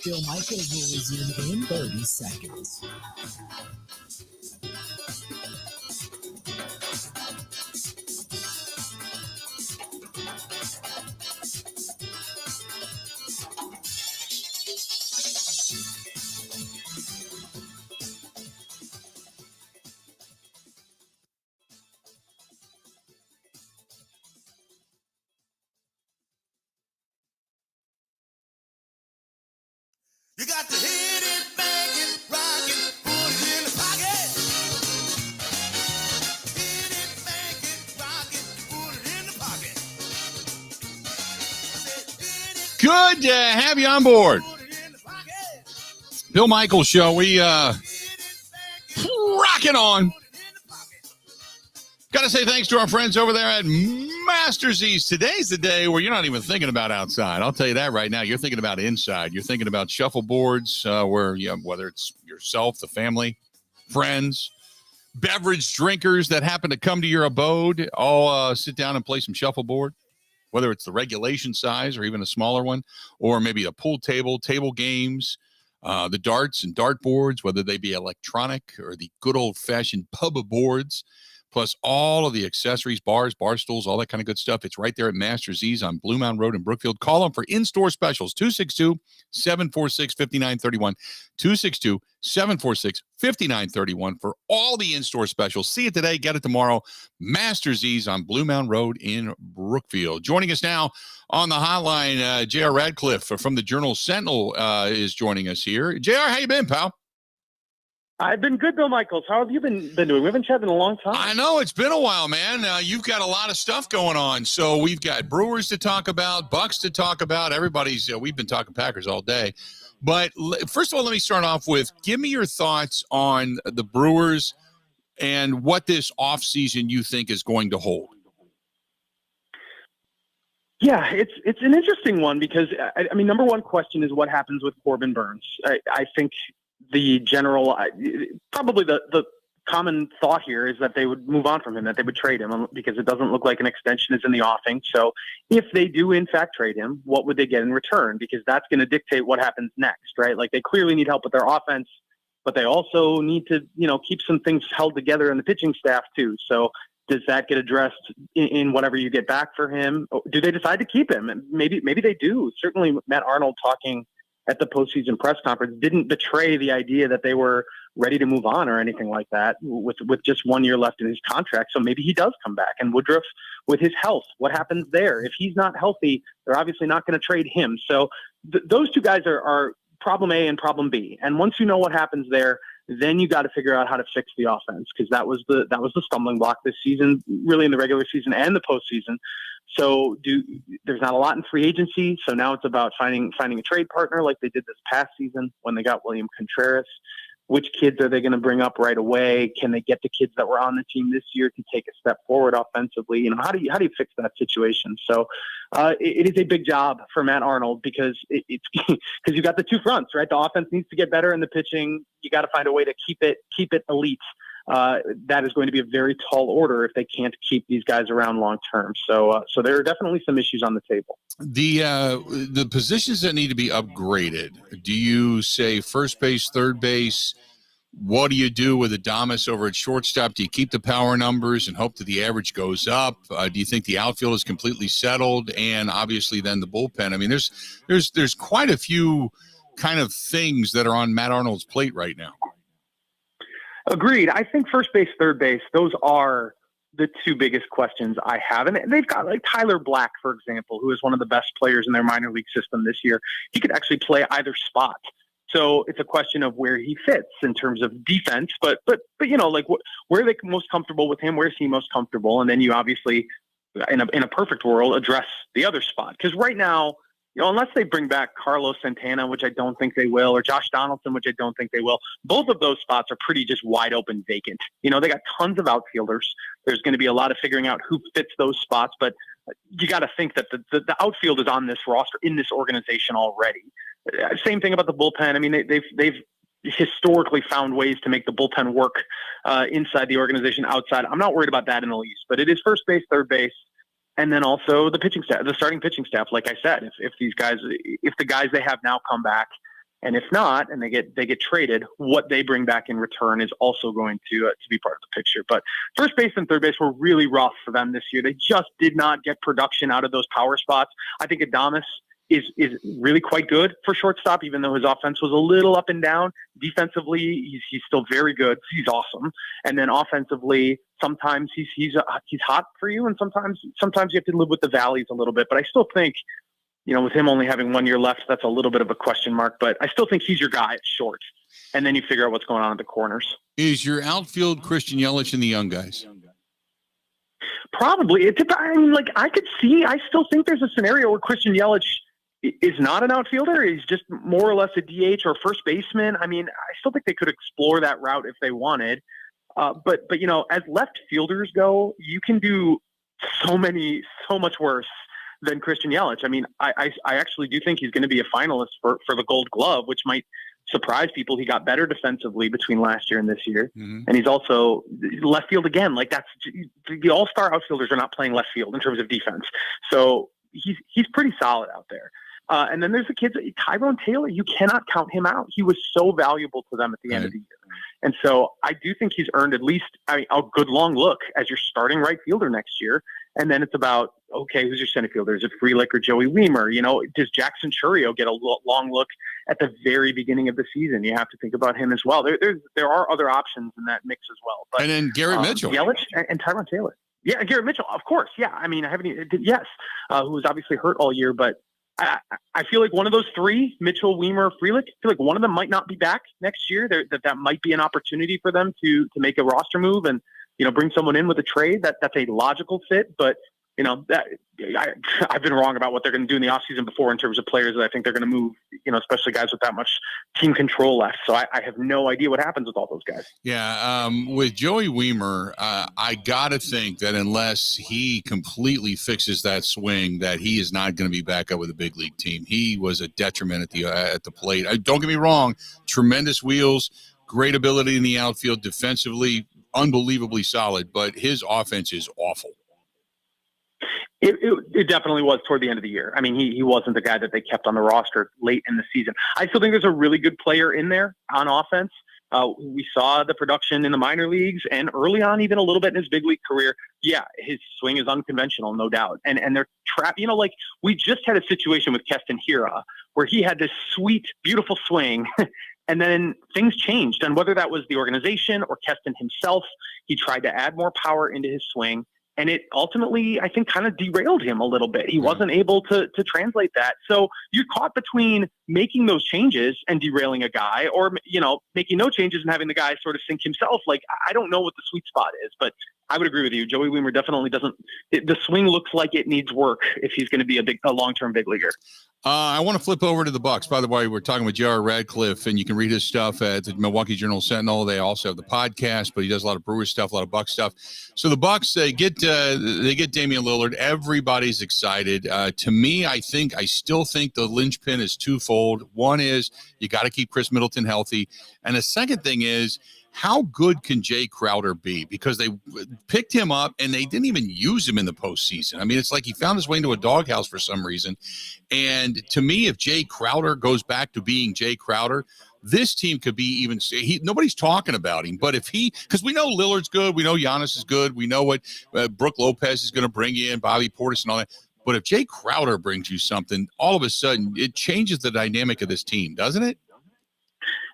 Bill Michaels will resume in 30 seconds.
You got to hit it, make it, rock it, put it in the pocket. Hit it, make it, rock it, put it in the pocket.
Good to have you on board. Bill Michaels Show. We rocking on. Got to say thanks to our friends over there at Master Z's. Today's the day where you're not even thinking about outside. I'll tell you that right now. You're thinking about inside. You're thinking about shuffleboards, where whether it's yourself, the family, friends, beverage drinkers that happen to come to your abode, all sit down and play some shuffleboard. Whether it's the regulation size or even a smaller one, or maybe a pool table, table games, the darts and dart boards, whether they be electronic or the good old-fashioned pub boards, plus all of the accessories, bars, bar stools, all that kind of good stuff. It's right there at Master Z's on Blue Mountain Road in Brookfield. Call them for in-store specials, 262-746-5931, 262-746-5931 for all the in-store specials. See it today, get it tomorrow. Master Z's on Blue Mountain Road in Brookfield. Joining us now on the hotline, J.R. Radcliffe from the Journal Sentinel is joining us here. J.R., how you been, pal?
I've been good, Bill Michaels. How have you been doing? We haven't chatted in a long time.
I know. It's been a while, man. You've got a lot of stuff going on. So we've got Brewers to talk about, Bucks to talk about. Everybody's, we've been talking Packers all day. But first of all, let me start off with, give me your thoughts on the Brewers and what this offseason you think is going to hold.
Yeah, it's an interesting one because, I mean, number one question is what happens with Corbin Burns. I think the general, probably the common thought here is that they would move on from him, that they would trade him because it doesn't look like an extension is in the offing. So if they do in fact trade him, what would they get in return? Because that's going to dictate what happens next, right? Like they clearly need help with their offense, but they also need to, keep some things held together in the pitching staff too. So does that get addressed in whatever you get back for him? Do they decide to keep him? Maybe they do. Certainly Matt Arnold talking at the postseason press conference didn't betray the idea that they were ready to move on or anything like that with just 1 year left in his contract. So maybe he does come back. And Woodruff, with his health, what happens there? If he's not healthy, they're obviously not going to trade him. So those two guys are problem A and problem B. And once you know what happens there, then you got to figure out how to fix the offense, because that was the stumbling block this season, really in the regular season and the postseason. So there's not a lot in free agency. So now it's about finding a trade partner like they did this past season when they got William Contreras. Which kids are they going to bring up right away? Can they get the kids that were on the team this year to take a step forward offensively? How do you fix that situation? So it is a big job for Matt Arnold because it's because you got the two fronts, right? The offense needs to get better, and the pitching, you got to find a way to keep it elite. That is going to be a very tall order if they can't keep these guys around long term. So there are definitely some issues on the table.
The positions that need to be upgraded. Do you say first base, third base? What do you do with Adames over at shortstop? Do you keep the power numbers and hope that the average goes up? Do you think the outfield is completely settled? And obviously then the bullpen. I mean, there's quite a few kind of things that are on Matt Arnold's plate right now.
Agreed. I think first base, third base, those are the two biggest questions I have. And they've got like Tyler Black, for example, who is one of the best players in their minor league system this year. He could actually play either spot. So it's a question of where he fits in terms of defense, but like where are they most comfortable with him? Where is he most comfortable? And then you obviously, in a perfect world, address the other spot. Because right now, unless they bring back Carlos Santana, which I don't think they will, or Josh Donaldson, which I don't think they will, both of those spots are pretty just wide open vacant. They got tons of outfielders. There's going to be a lot of figuring out who fits those spots, but you got to think that the outfield is on this roster, in this organization already. Same thing about the bullpen. I mean, they've historically found ways to make the bullpen work inside the organization, outside. I'm not worried about that in the least, but it is first base, third base, and then also the pitching staff, the starting pitching staff. Like I said, if the guys they have now come back, and if not, and they get traded, what they bring back in return is also going to be part of the picture. But first base and third base were really rough for them this year. They just did not get production out of those power spots. I think Adames is really quite good for shortstop, even though his offense was a little up and down. Defensively, he's still very good. He's awesome. And then offensively, sometimes he's hot for you, and sometimes you have to live with the valleys a little bit. But I still think with him only having 1 year left, that's a little bit of a question mark, but I still think he's your guy at short. And then you figure out what's going on at the corners.
Is your outfield Christian Yelich and the young guys?
Probably. I still think there's a scenario where Christian Yelich is not an outfielder. He's just more or less a DH or first baseman. I still think they could explore that route if they wanted. But as left fielders go, you can do so much worse than Christian Yelich. I actually do think he's going to be a finalist for the Gold Glove, which might surprise people. He got better defensively between last year and this year.
Mm-hmm.
And he's also left field again. That's the all-star outfielders are not playing left field in terms of defense. So he's pretty solid out there. And then there's the kids, Tyrone Taylor. You cannot count him out. He was so valuable to them at the end of the year. And so I do think he's earned at least a good long look as your starting right fielder next year. And then it's about, okay, who's your center fielder? Is it Frelick or Joey Weimer? Does Jackson Churio get a long look at the very beginning of the season? You have to think about him as well. There are other options in that mix as well. But,
and then Garrett Mitchell.
Yelich and Tyrone Taylor. Yeah, Garrett Mitchell, of course. Yeah, I haven't even, yes, who was obviously hurt all year, but I feel like one of those three, Mitchell, Weimer, Frelick, I feel like one of them might not be back next year. That might be an opportunity for them to make a roster move and, bring someone in with a trade. That's a logical fit, but I've been wrong about what they're going to do in the offseason before in terms of players that I think they're going to move, especially guys with that much team control left. So I have no idea what happens with all those guys.
Yeah. With Joey Weimer, I got to think that unless he completely fixes that swing, that he is not going to be back up with a big league team. He was a detriment at the plate. Don't get me wrong. Tremendous wheels, great ability in the outfield, defensively, unbelievably solid, but his offense is awful.
It definitely was toward the end of the year. He wasn't the guy that they kept on the roster late in the season. I still think there's a really good player in there on offense. We saw the production in the minor leagues and early on, even a little bit in his big league career. Yeah, his swing is unconventional, no doubt. And they're trapped. We just had a situation with Keston Hiura where he had this sweet, beautiful swing. And then things changed. And whether that was the organization or Keston himself, he tried to add more power into his swing. And it ultimately, I think, kind of derailed him a little bit. He wasn't able to translate that. So you're caught between making those changes and derailing a guy or, making no changes and having the guy sort of sink himself. I don't know what the sweet spot is, but I would agree with you. Joey Weimer definitely doesn't – the swing looks like it needs work if he's going to be a long-term big leaguer.
I want to flip over to the Bucks. By the way, we're talking with J.R. Radcliffe, and you can read his stuff at the Milwaukee Journal-Sentinel. They also have the podcast, but he does a lot of Brewers stuff, a lot of Bucks stuff. So the Bucks, they get Damian Lillard. Everybody's excited. To me, I still think the linchpin is twofold. One is you got to keep Chris Middleton healthy, and the second thing is, how good can Jay Crowder be? Because they picked him up and they didn't even use him in the postseason. It's like he found his way into a doghouse for some reason. And to me, if Jay Crowder goes back to being Jay Crowder, this team could be nobody's talking about him. But because we know Lillard's good, we know Giannis is good, we know what Brook Lopez is going to bring in, Bobby Portis and all that. But if Jay Crowder brings you something, all of a sudden it changes the dynamic of this team, doesn't it?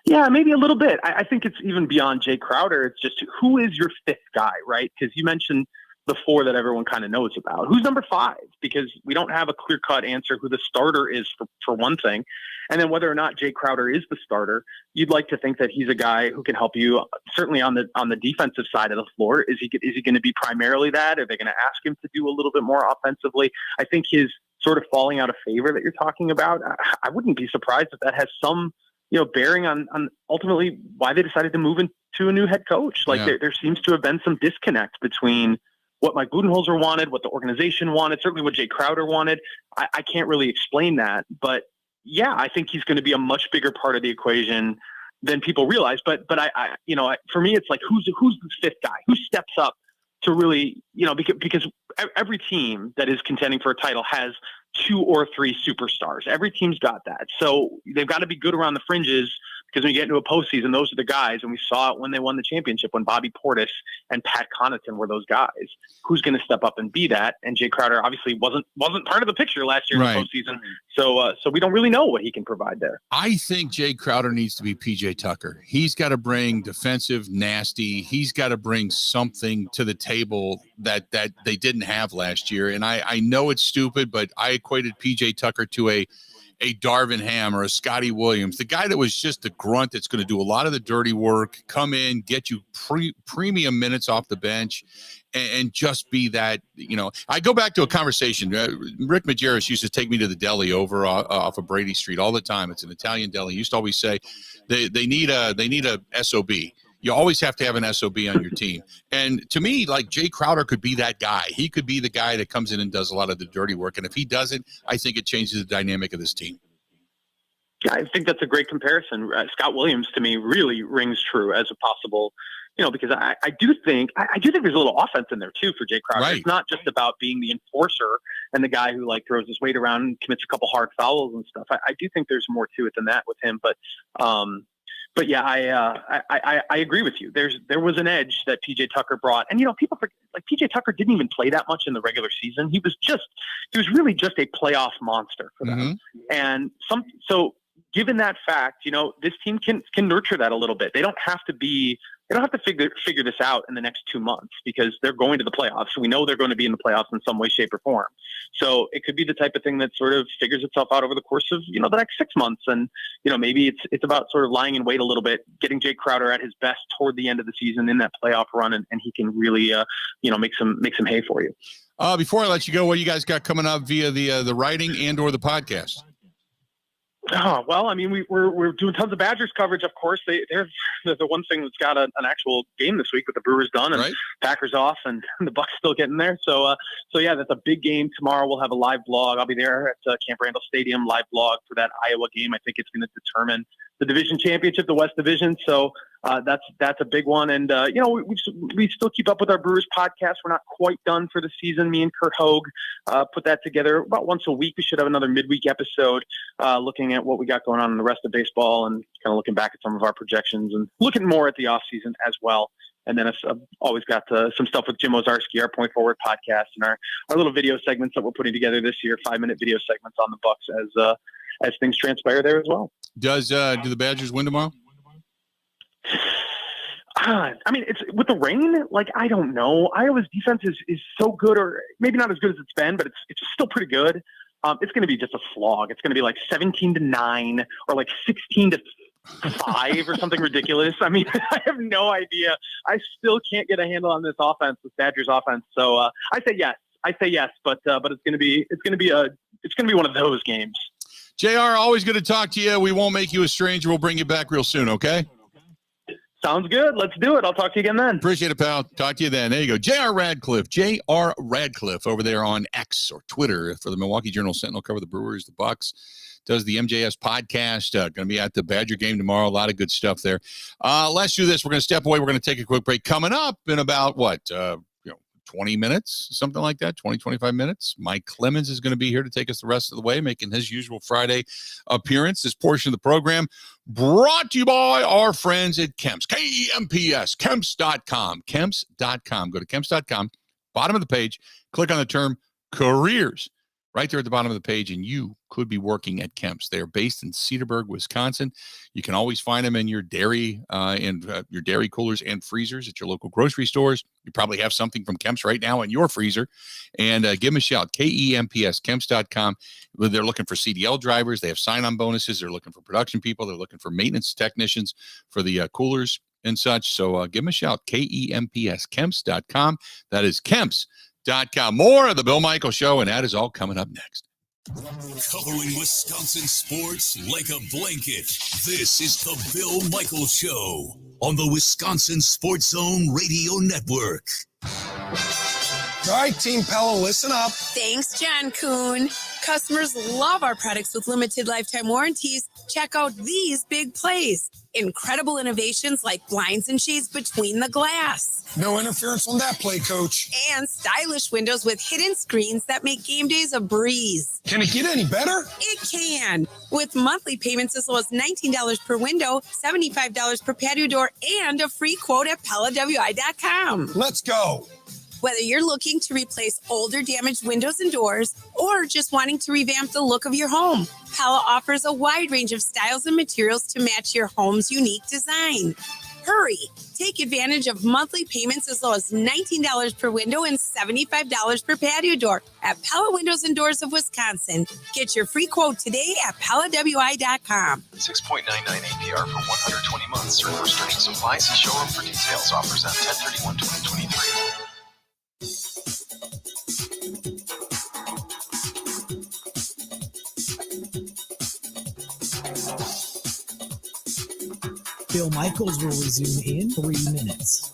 Yeah, maybe a little bit. I think it's even beyond Jay Crowder. It's just who is your fifth guy, right? Because you mentioned the four that everyone kind of knows about. Who's number five? Because we don't have a clear-cut answer who the starter is for one thing. And then whether or not Jay Crowder is the starter, you'd like to think that he's a guy who can help you, certainly on the defensive side of the floor. Is he going to be primarily that? Are they going to ask him to do a little bit more offensively? I think his sort of falling out of favor that you're talking about, I wouldn't be surprised if that has some bearing on ultimately why they decided to move into a new head coach. There seems to have been some disconnect between what Mike Budenholzer wanted, what the organization wanted, certainly what Jay Crowder wanted. I can't really explain that, but yeah, I think he's going to be a much bigger part of the equation than people realize. But for me, it's like, who's the fifth guy? Who steps up to really, because every team that is contending for a title has 2 or 3 superstars. Every team's got that. So they've got to be good around the fringes Because when you get into a postseason, those are the guys, and we saw it when they won the championship, when Bobby Portis and Pat Connaughton were those guys. Who's going to step up and be that? And Jay Crowder obviously wasn't part of the picture last year in the postseason. So we don't really know what he can provide there.
I think Jay Crowder needs to be PJ Tucker. He's got to bring defensive, nasty. He's got to bring something to the table that they didn't have last year. And I know it's stupid, but I equated PJ Tucker to a Darvin Ham or a Scotty Williams, the guy that was just the grunt that's going to do a lot of the dirty work, come in, get you premium minutes off the bench, and just be that. I go back to a conversation. Rick Majerus used to take me to the deli over off of Brady Street all the time. It's an Italian deli. He used to always say they need a SOB. You always have to have an SOB on your team. And to me, like, Jay Crowder could be that guy. He could be the guy that comes in and does a lot of the dirty work. And if he doesn't, I think it changes the dynamic of this team.
Yeah, I think that's a great comparison. Scott Williams, to me, really rings true as a possible, because I do think there's a little offense in there too for Jay Crowder. Right. It's not just about being the enforcer and the guy who throws his weight around and commits a couple hard fouls and stuff. I do think there's more to it than that with him. But yeah, I agree with you. There was an edge that PJ Tucker brought, and people forget, PJ Tucker didn't even play that much in the regular season. He was really just a playoff monster for them. And so given that fact, this team can nurture that a little bit. They don't have to figure this out in the next 2 months because they're going to the playoffs. We know they're going to be in the playoffs in some way, shape, or form. So it could be the type of thing that sort of figures itself out over the course of, the next 6 months. And, maybe it's about sort of lying in wait a little bit, getting Jay Crowder at his best toward the end of the season in that playoff run. And he can really, make some hay for you.
Before I let you go, what you guys got coming up via the writing and or the podcast?
Oh, well, I mean, we're doing tons of Badgers coverage. Of course, they're the one thing that's got an actual game this week with the Brewers done and Packers off and the Bucks still getting there. So yeah, that's a big game tomorrow. We'll have a live blog. I'll be there at Camp Randall Stadium, live blog for that Iowa game. I think it's going to determine the division championship, the West Division. So that's a big one. And we still keep up with our Brewers podcast. We're not quite done for the season. Me and Kurt Hogue put that together about once a week. We should have another midweek episode looking at what we got going on in the rest of baseball and kind of looking back at some of our projections and looking more at the offseason as well. And then I've always got some stuff with Jim Ozarski, our Point Forward podcast, and our little video segments that we're putting together this year, 5-minute video segments on the Bucks as things transpire there as well.
Do the Badgers win tomorrow?
I mean, it's with the rain. I don't know. Iowa's defense is so good, or maybe not as good as it's been, but it's still pretty good. It's going to be just a slog. It's going to be 17-9 or 16-5 or something ridiculous. I mean, I have no idea. I still can't get a handle on this offense, this Badgers offense. So I say yes, but it's going to be one of those games.
JR, always good to talk to you. We won't make you a stranger. We'll bring you back real soon, okay?
Sounds good. Let's do it. I'll talk to you again then.
Appreciate it, pal. Talk to you then. There you go. J.R. Radcliffe over there on X or Twitter for the Milwaukee Journal Sentinel. Cover the Brewers, the Bucks. Does the MJS podcast. Going to be at the Badger game tomorrow. A lot of good stuff there. Let's do this. We're going to step away. We're going to take a quick break. Coming up in about, 20 minutes, something like that, 20, 25 minutes. Mike Clemens is going to be here to take us the rest of the way, making his usual Friday appearance. This portion of the program brought to you by our friends at Kemps, K-E-M-P-S, Kemps.com, Kemps.com. Go to Kemps.com, bottom of the page, click on the term careers. Right there at the bottom of the page, and you could be working at Kemps. They are based in Cedarburg, Wisconsin. You can always find them in your dairy your dairy coolers and freezers at your local grocery stores. You probably have something from Kemps right now in your freezer. And give them a shout, K-E-M-P-S, Kemps.com. They're looking for CDL drivers. They have sign-on bonuses. They're looking for production people. They're looking for maintenance technicians for the coolers and such. So give them a shout, K-E-M-P-S, Kemps.com. That is Kemps.com. More of the Bill Michaels Show, and that is all coming up next.
Covering Wisconsin sports like a blanket. This is the Bill Michaels Show on the Wisconsin Sports Zone Radio Network.
All right, Team Pella, listen up.
Thanks, John Kuhn. Customers love our products with limited lifetime warranties. Check out these big plays. Incredible innovations like blinds and shades between the glass.
No interference on that play, coach.
And stylish windows with hidden screens that make game days a breeze.
Can it get any better?
It can. With monthly payments as low as $19 per window, $75 per patio door, and a free quote at PellaWI.com.
Let's go.
Whether you're looking to replace older damaged windows and doors or just wanting to revamp the look of your home, Pella offers a wide range of styles and materials to match your home's unique design. Hurry! Take advantage of monthly payments as low as $19 per window and $75 per patio door at Pella Windows and Doors of Wisconsin. Get your free quote today at PellaWI.com.
6.99 APR for 120 months or first starting supplies. See showroom for details. Offers on 10/31/2023.
Bill Michaels will resume in 3 minutes.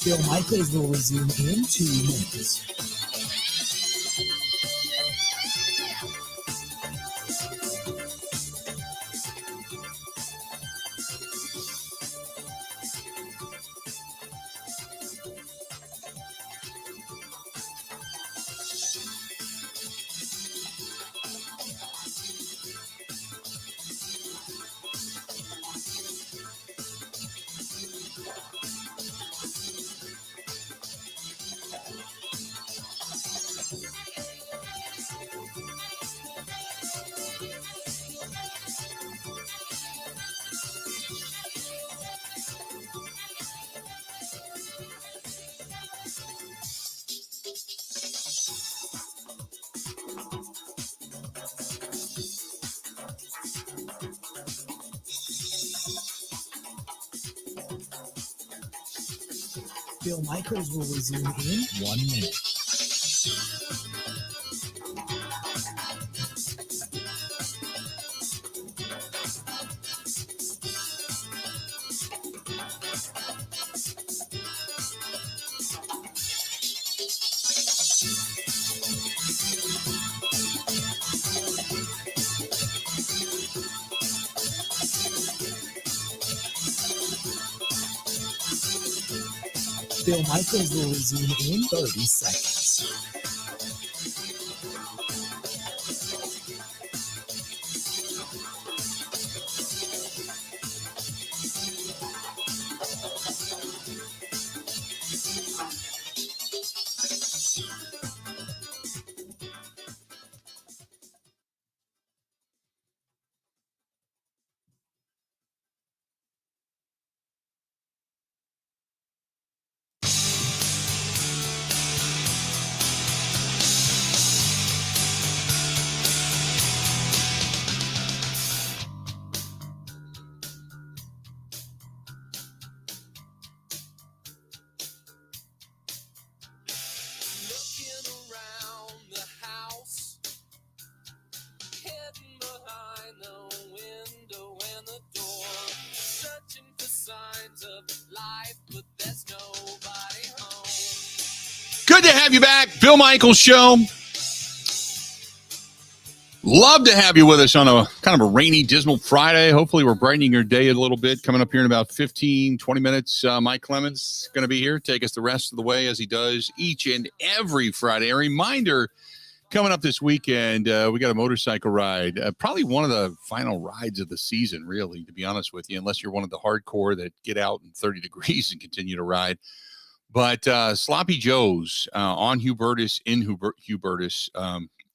Bill Michaels will resume in 2 minutes. Bill Michaels will resume in 1 minute. Bill Michaels will resume in 30 seconds.
Good to have you back. Bill Michaels Show. Love to have you with us on a kind of a rainy, dismal Friday. Hopefully we're brightening your day a little bit. Coming up here in about 15, 20 minutes, Mike Clemens going to be here. Take us the rest of the way as he does each and every Friday. A reminder, Coming up this weekend, we got a motorcycle ride. Probably one of the final rides of the season, really, to be honest with you, unless you're one of the hardcore that get out in 30 degrees and continue to ride. But Sloppy Joe's on Hubertus, in Hubertus,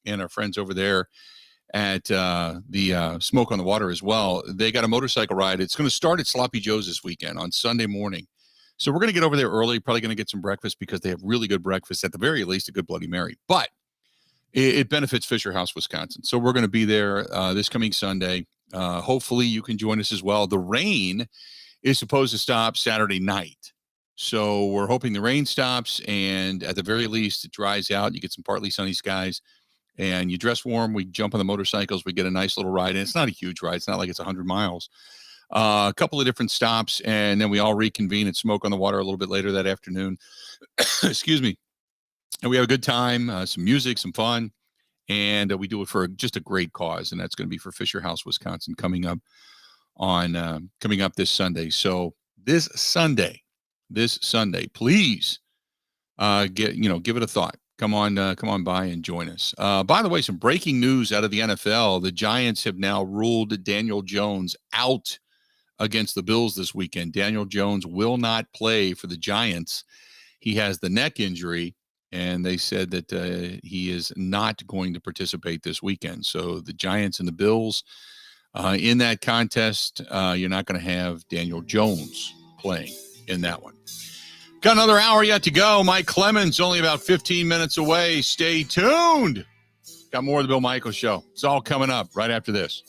and our friends over there at the Smoke on the Water as well. They got a motorcycle ride. It's going to start at Sloppy Joe's this weekend on Sunday morning. So we're going to get over there early, probably going to get some breakfast because they have really good breakfast, at the very least, a good Bloody Mary. But it benefits Fisher House, Wisconsin. So we're going to be there this coming Sunday. Hopefully you can join us as well. The rain is supposed to stop Saturday night. So we're hoping the rain stops, and at the very least it dries out. You get some partly sunny skies, and you dress warm. We jump on the motorcycles. We get a nice little ride, and it's not a huge ride. It's not like it's 100 miles. A couple of different stops, and then we all reconvene and Smoke on the Water a little bit later that afternoon. Excuse me. And we have a good time, some music, some fun, and we do it for just a great cause, and that's going to be for Fisher House, Wisconsin, coming up this Sunday. So this Sunday, please give it a thought. Come on by and join us. By the way, some breaking news out of the NFL: the Giants have now ruled Daniel Jones out against the Bills this weekend. Daniel Jones will not play for the Giants. He has the neck injury, and they said that he is not going to participate this weekend. So the Giants and the Bills in that contest, you're not going to have Daniel Jones playing in that one. Got another hour yet to go. Mike Clemens only about 15 minutes away. Stay tuned. Got more of the Bill Michaels Show. It's all coming up right after this.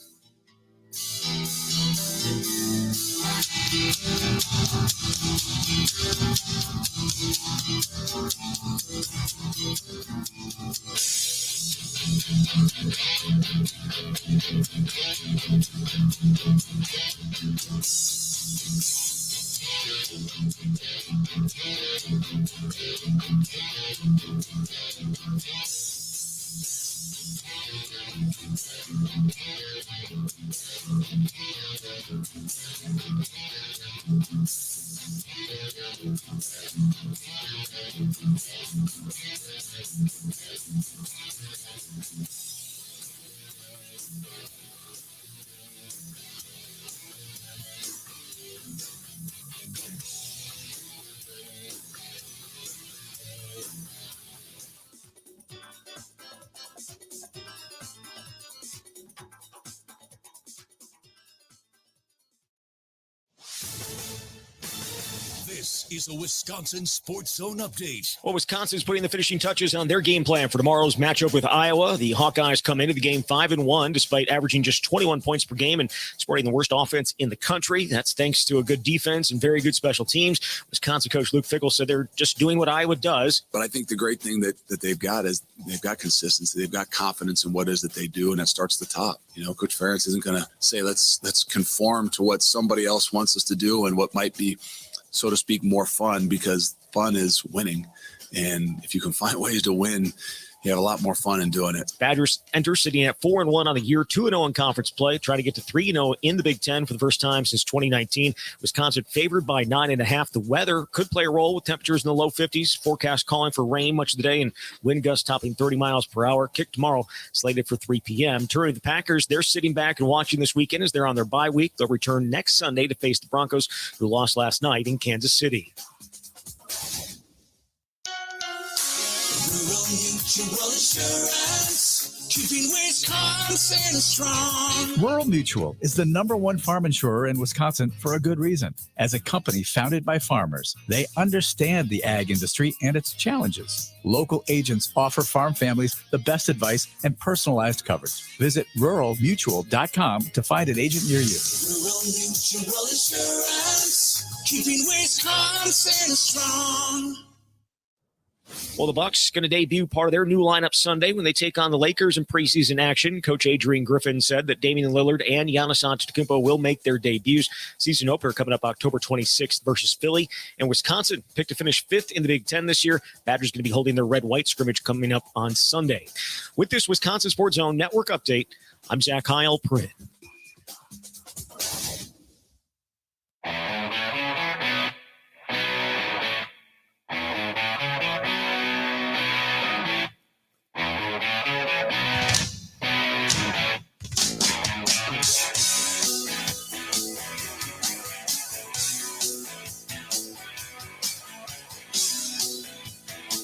This is a Wisconsin Sports Zone update.
Well, Wisconsin's putting the finishing touches on their game plan for tomorrow's matchup with Iowa. The Hawkeyes come into the game 5-1, despite averaging just 21 points per game and sporting the worst offense in the country. That's thanks to a good defense and very good special teams. Wisconsin coach Luke Fickell said they're just doing what Iowa does.
But I think the great thing that they've got is they've got consistency. They've got confidence in what it is that they do, and that starts at the top. You know, Coach Ferentz isn't going to say, let's conform to what somebody else wants us to do and what might be, so to speak, more fun, because fun is winning. And if you can find ways to win, you have a lot more fun in doing it.
Badgers enter sitting at 4-1 on the year, 2-0 in conference play, try to get to 3-0 in the Big Ten for the first time since 2019. Wisconsin favored by 9.5. The weather could play a role with temperatures in the low 50s. Forecast calling for rain much of the day and wind gusts topping 30 miles per hour. Kick tomorrow, slated for 3 p.m. Turning to the Packers, they're sitting back and watching this weekend as they're on their bye week. They'll return next Sunday to face the Broncos, who lost last night in Kansas City.
Mutual Insurance, keeping Wisconsin strong.
Rural Mutual is the #1 farm insurer in Wisconsin for a good reason. As a company founded by farmers, they understand the ag industry and its challenges. Local agents offer farm families the best advice and personalized coverage. Visit ruralmutual.com to find an agent near you.
Rural Mutual Insurance, keeping Wisconsin strong.
Well, the Bucks going to debut part of their new lineup Sunday when they take on the Lakers in preseason action. Coach Adrian Griffin said that Damian Lillard and Giannis Antetokounmpo will make their debuts. Season opener coming up October 26th versus Philly. And Wisconsin picked to finish 5th in the Big Ten this year. Badgers going to be holding their red-white scrimmage coming up on Sunday. With this Wisconsin Sports Zone Network update, I'm Zach Heil-Prin.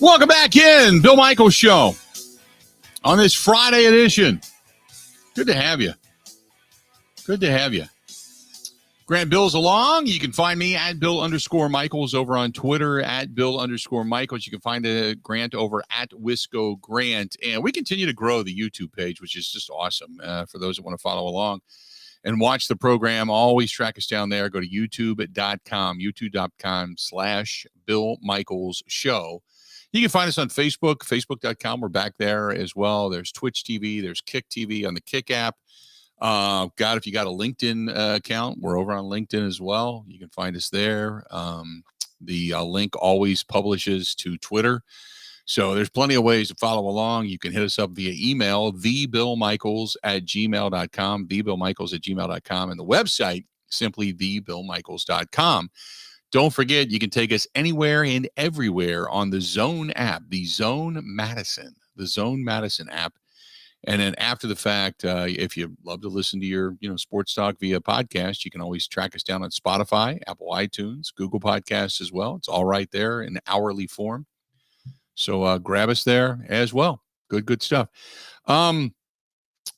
Welcome back in. Bill Michaels Show on this Friday edition. Good to have you. Good to have you. Grant Bill's along. You can find me at Bill_Michaels over on Twitter, at Bill_Michaels. You can find Grant over at Wisco Grant. And we continue to grow the YouTube page, which is just awesome for those that want to follow along and watch the program. Always track us down there. Go to youtube.com, youtube.com/Bill Michaels Show. You can find us on Facebook, facebook.com. We're back there as well. There's Twitch TV. There's Kick TV on the Kick app. If you got a LinkedIn account, we're over on LinkedIn as well. You can find us there. The link always publishes to Twitter. So there's plenty of ways to follow along. You can hit us up via email, thebillmichaels@gmail.com, thebillmichaels@gmail.com, and the website, simply thebillmichaels.com. Don't forget, you can take us anywhere and everywhere on the Zone app, the Zone Madison app. And then after the fact, if you love to listen to your sports talk via podcast, you can always track us down on Spotify, Apple iTunes, Google Podcasts as well. It's all right there in hourly form. So grab us there as well. Good stuff.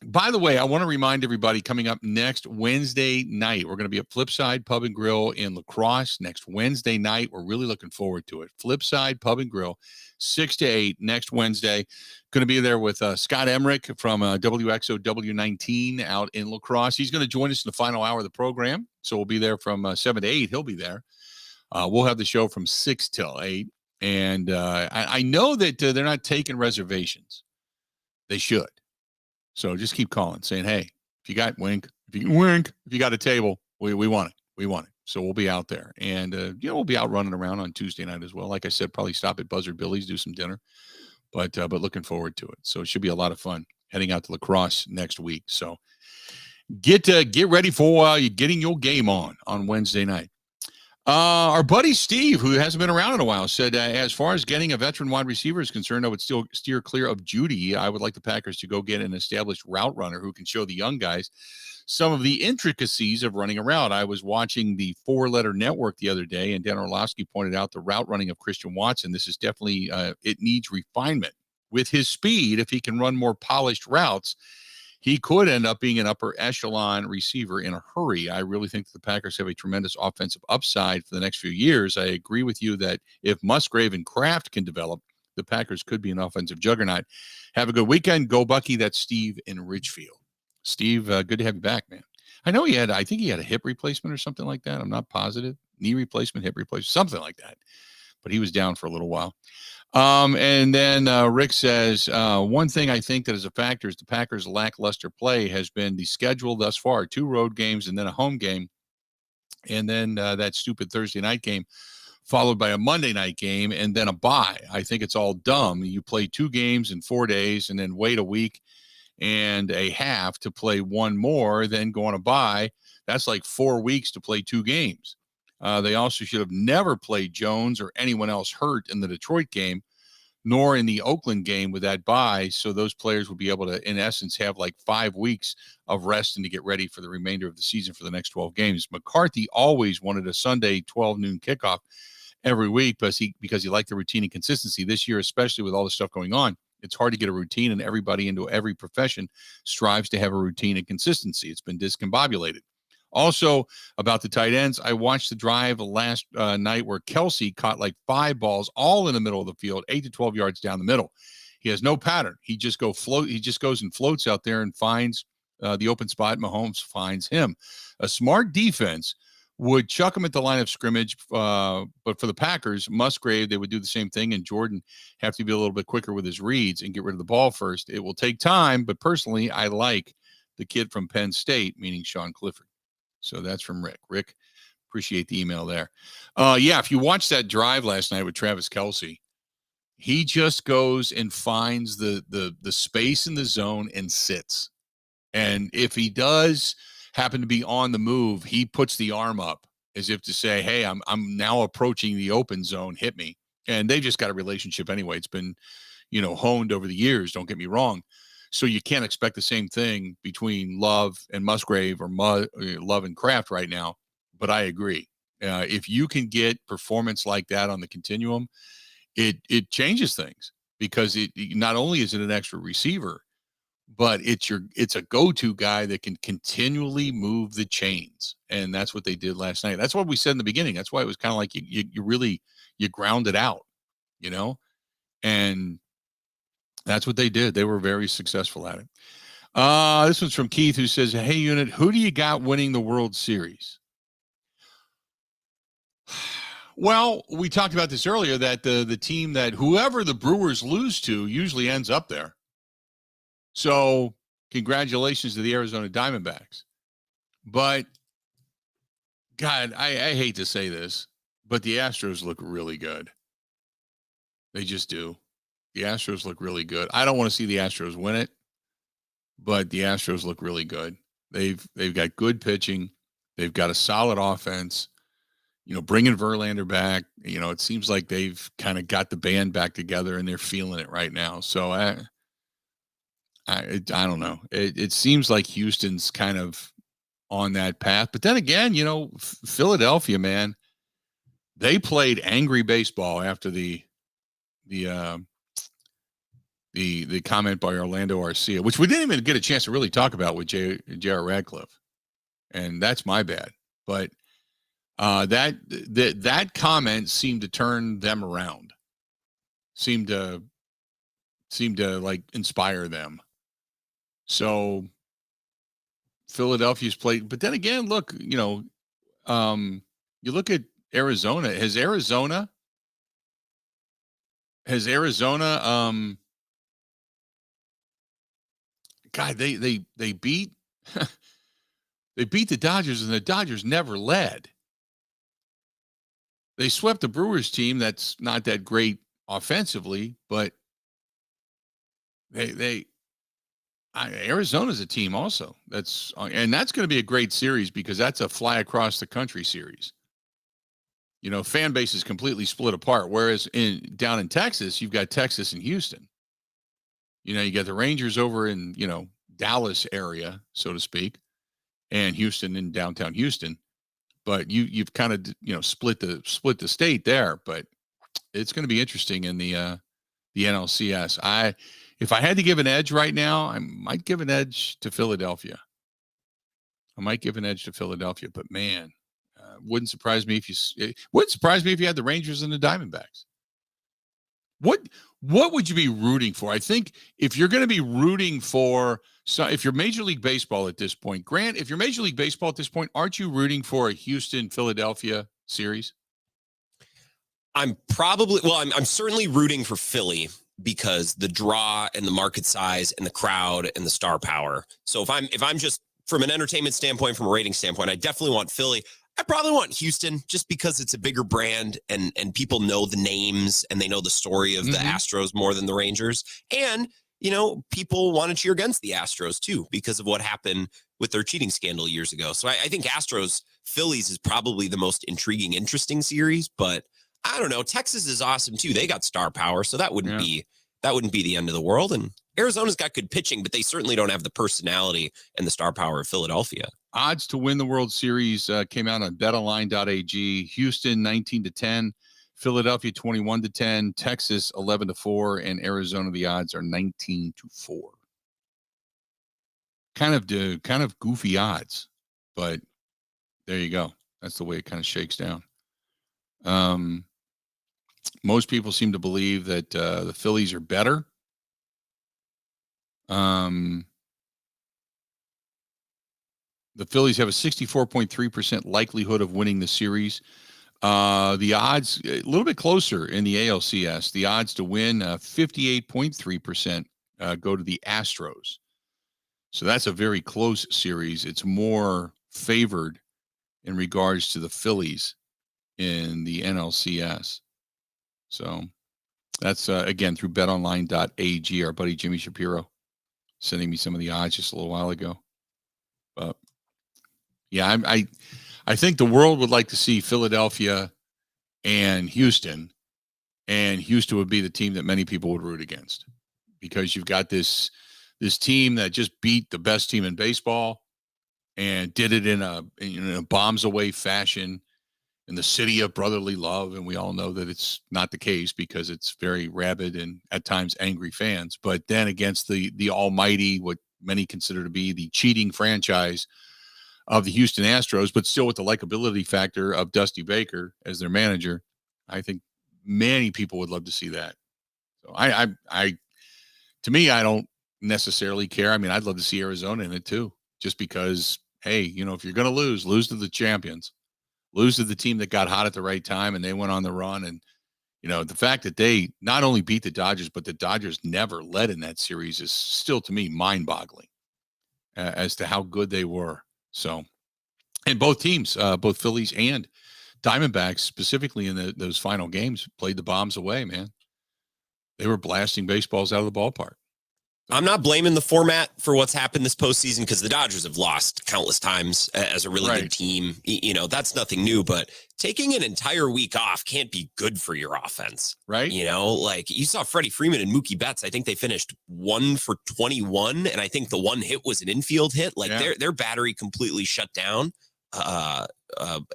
By the way, I want to remind everybody, coming up next Wednesday night, we're going to be at Flipside Pub and Grill in La Crosse next Wednesday night. We're really looking forward to it. Flipside Pub and Grill, 6 to 8 next Wednesday. Going to be there with Scott Emmerich from WXOW19 out in La Crosse. He's going to join us in the final hour of the program. So we'll be there from 7 to 8. He'll be there. We'll have the show from 6 till 8. And I know that they're not taking reservations. They should. So just keep calling, saying, hey, if you got if you got a table, we want it. We want it. So we'll be out there. And, we'll be out running around on Tuesday night as well. Like I said, probably stop at Buzzard Billy's, do some dinner. But looking forward to it. So it should be a lot of fun heading out to La Crosse next week. So get ready for getting your game on Wednesday night. Our buddy Steve, who hasn't been around in a while, said, as far as getting a veteran wide receiver is concerned, I would still steer clear of Jeudy. I would like the Packers to go get an established route runner who can show the young guys some of the intricacies of running a route. I was watching the 4-Letter Network the other day, and Dan Orlovsky pointed out the route running of Christian Watson. This is definitely, it needs refinement. With his speed, if he can run more polished routes, he could end up being an upper echelon receiver in a hurry. I really think that the Packers have a tremendous offensive upside for the next few years. I agree with you that if Musgrave and Kraft can develop, the Packers could be an offensive juggernaut. Have a good weekend. Go Bucky. That's Steve in Ridgefield. Steve, good to have you back, man. I know I think he had a hip replacement or something like that. I'm not positive. Knee replacement, hip replacement, something like that. But he was down for a little while. And then Rick says, one thing I think that is a factor is the Packers' lackluster play has been the schedule thus far, 2 road games and then a home game. And then that stupid Thursday night game followed by a Monday night game and then a bye. I think it's all dumb. You play 2 games in 4 days and then wait a week and a half to play 1 more, then go on a bye. That's like 4 weeks to play 2 games. They also should have never played Jones or anyone else hurt in the Detroit game, nor in the Oakland game with that bye. So those players will be able to, in essence, have like 5 weeks of rest and to get ready for the remainder of the season for the next 12 games. McCarthy always wanted a Sunday 12 noon kickoff every week because he liked the routine and consistency. This year, especially with all the stuff going on, it's hard to get a routine, and everybody into every profession strives to have a routine and consistency. It's been discombobulated. Also, about the tight ends, I watched the drive last night where Kelce caught like 5 balls all in the middle of the field, 8 to 12 yards down the middle. He has no pattern. He just goes and floats out there and finds the open spot. Mahomes finds him. A smart defense would chuck him at the line of scrimmage, but for the Packers, Musgrave, they would do the same thing, and Jordan have to be a little bit quicker with his reads and get rid of the ball first. It will take time, but personally, I like the kid from Penn State, meaning Sean Clifford. So that's from Rick. Rick, appreciate the email there. If you watched that drive last night with Travis Kelce, he just goes and finds the space in the zone and sits. And if he does happen to be on the move, he puts the arm up as if to say, hey, I'm now approaching the open zone, hit me. And they've just got a relationship anyway. It's been, honed over the years, don't get me wrong. So you can't expect the same thing between Love and Musgrave or Love and Kraft right now. But I agree. If you can get performance like that on the continuum, it changes things because it not only is it an extra receiver, but it's a go-to guy that can continually move the chains. And that's what they did last night. That's what we said in the beginning. That's why it was kind of like you really ground it out, and that's what they did. They were very successful at it. This one's from Keith, who says, "Hey, Unit, who do you got winning the World Series?" Well, we talked about this earlier, that the team that whoever the Brewers lose to usually ends up there. So congratulations to the Arizona Diamondbacks. But, God, I hate to say this, but the Astros look really good. They just do. The Astros look really good. I don't want to see the Astros win it, but the Astros look really good. They've got good pitching. They've got a solid offense. Bringing Verlander back, it seems like they've kind of got the band back together and they're feeling it right now. So I don't know. It seems like Houston's kind of on that path. But then again, Philadelphia, man, they played angry baseball after the comment by Orlando Arcia, which we didn't even get a chance to really talk about with J.R. Radcliffe. And that's my bad. But that comment seemed to turn them around, seemed to like inspire them. So Philadelphia's played, but then again, look, you look at Arizona. Has Arizona, God, they beat they beat the Dodgers, and the Dodgers never led. They swept the Brewers team that's not that great offensively, but Arizona's a team also and that's going to be a great series because that's a fly across the country series. Fan base is completely split apart. Whereas down in Texas, you've got Texas and Houston. You got the Rangers over in, Dallas area, so to speak, and Houston in downtown Houston. But you've kind of, split the state there, but it's going to be interesting in the NLCS. If I had to give an edge right now, I might give an edge to Philadelphia. But man, wouldn't surprise me if you had the Rangers and the Diamondbacks. What would you be rooting for? I think if you're going to be rooting for, if you're Major League Baseball at this point, Grant, if you're Major League Baseball at this point, aren't you rooting for a Houston-Philadelphia series?
I'm certainly rooting for Philly because the draw and the market size and the crowd and the star power. So if I'm just from an entertainment standpoint, from a rating standpoint, I definitely want Philly. I probably want Houston just because it's a bigger brand and people know the names and they know the story of the Astros more than the Rangers. And, people want to cheer against the Astros too because of what happened with their cheating scandal years ago. So I think Astros-Phillies is probably the most intriguing, interesting series, but I don't know. Texas is awesome too. They got star power, so that wouldn't be the end of the world. And Arizona's got good pitching, but they certainly don't have the personality and the star power of Philadelphia.
Odds to win the World Series came out on betonline.ag. Houston 19-10, Philadelphia 21-10, Texas 11-4, and Arizona the odds are 19-4. Kind of goofy odds, but there you go. That's the way it kind of shakes down. Most people seem to believe that the Phillies are better. The Phillies have a 64.3% likelihood of winning the series. The odds a little bit closer in the ALCS. The odds to win 58.3% go to the Astros. So that's a very close series. It's more favored in regards to the Phillies in the NLCS. So that's, again, through betonline.ag. Our buddy Jimmy Shapiro sending me some of the odds just a little while ago. But, yeah, I think the world would like to see Philadelphia and Houston would be the team that many people would root against because you've got this team that just beat the best team in baseball and did it in a bombs away fashion. in the city of brotherly love. And we all know that it's not the case because it's very rabid and at times angry fans. But then against the almighty, what many consider to be the cheating franchise of the Houston Astros, but still with the likability factor of Dusty Baker as their manager, I think many people would love to see that. So to me, I don't necessarily care. I mean, I'd love to see Arizona in it too, just because, hey, if you're going to lose to the champions, lose to the team that got hot at the right time and they went on the run. And, the fact that they not only beat the Dodgers, but the Dodgers never led in that series is still, to me, mind-boggling as to how good they were. So, and both teams, both Phillies and Diamondbacks, specifically in those final games, played the bombs away, man. They were blasting baseballs out of the ballpark.
I'm not blaming the format for what's happened this postseason because the Dodgers have lost countless times as a really good team. That's nothing new, but taking an entire week off can't be good for your offense.
Right.
Like you saw Freddie Freeman and Mookie Betts. I think they finished 1 for 21. And I think the one hit was an infield hit. Like their battery completely shut down.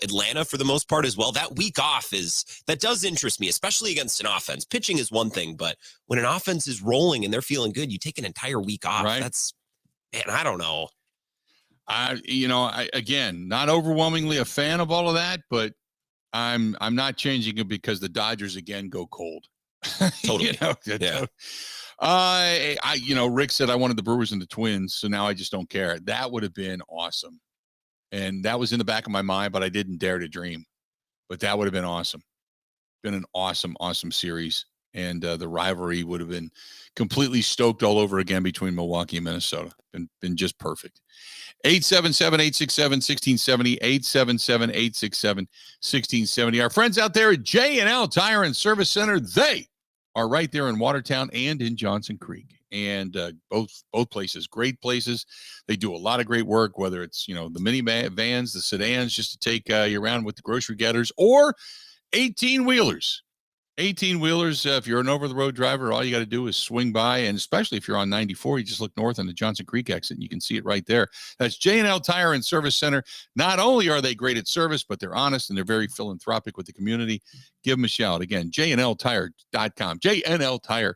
Atlanta for the most part as well. That week off that does interest me, especially against an offense. Pitching is one thing, but when an offense is rolling and they're feeling good, you take an entire week off.
Right.
That's, man, I don't know.
Again, not overwhelmingly a fan of all of that, but I'm not changing it because the Dodgers again go cold.
Totally.
Rick said I wanted the Brewers and the Twins, so now I just don't care. That would have been awesome. And that was in the back of my mind, but I didn't dare to dream. But that would have been awesome. Been an awesome, awesome series. And the rivalry would have been completely stoked all over again between Milwaukee and Minnesota. Been just perfect. 877-867-1670, 877-867-1670. Our friends out there at J&L Tire and Service Center, they are right there in Watertown and in Johnson Creek. And both places, great places. They do a lot of great work, whether it's, the mini vans, the sedans, just to take you around with the grocery getters, or 18-wheelers. 18-wheelers, if you're an over-the-road driver, all you got to do is swing by, and especially if you're on 94, you just look north on the Johnson Creek exit, and you can see it right there. That's J&L Tire and Service Center. Not only are they great at service, but they're honest, and they're very philanthropic with the community. Give them a shout. Again, jnltire.com, jnltire.com.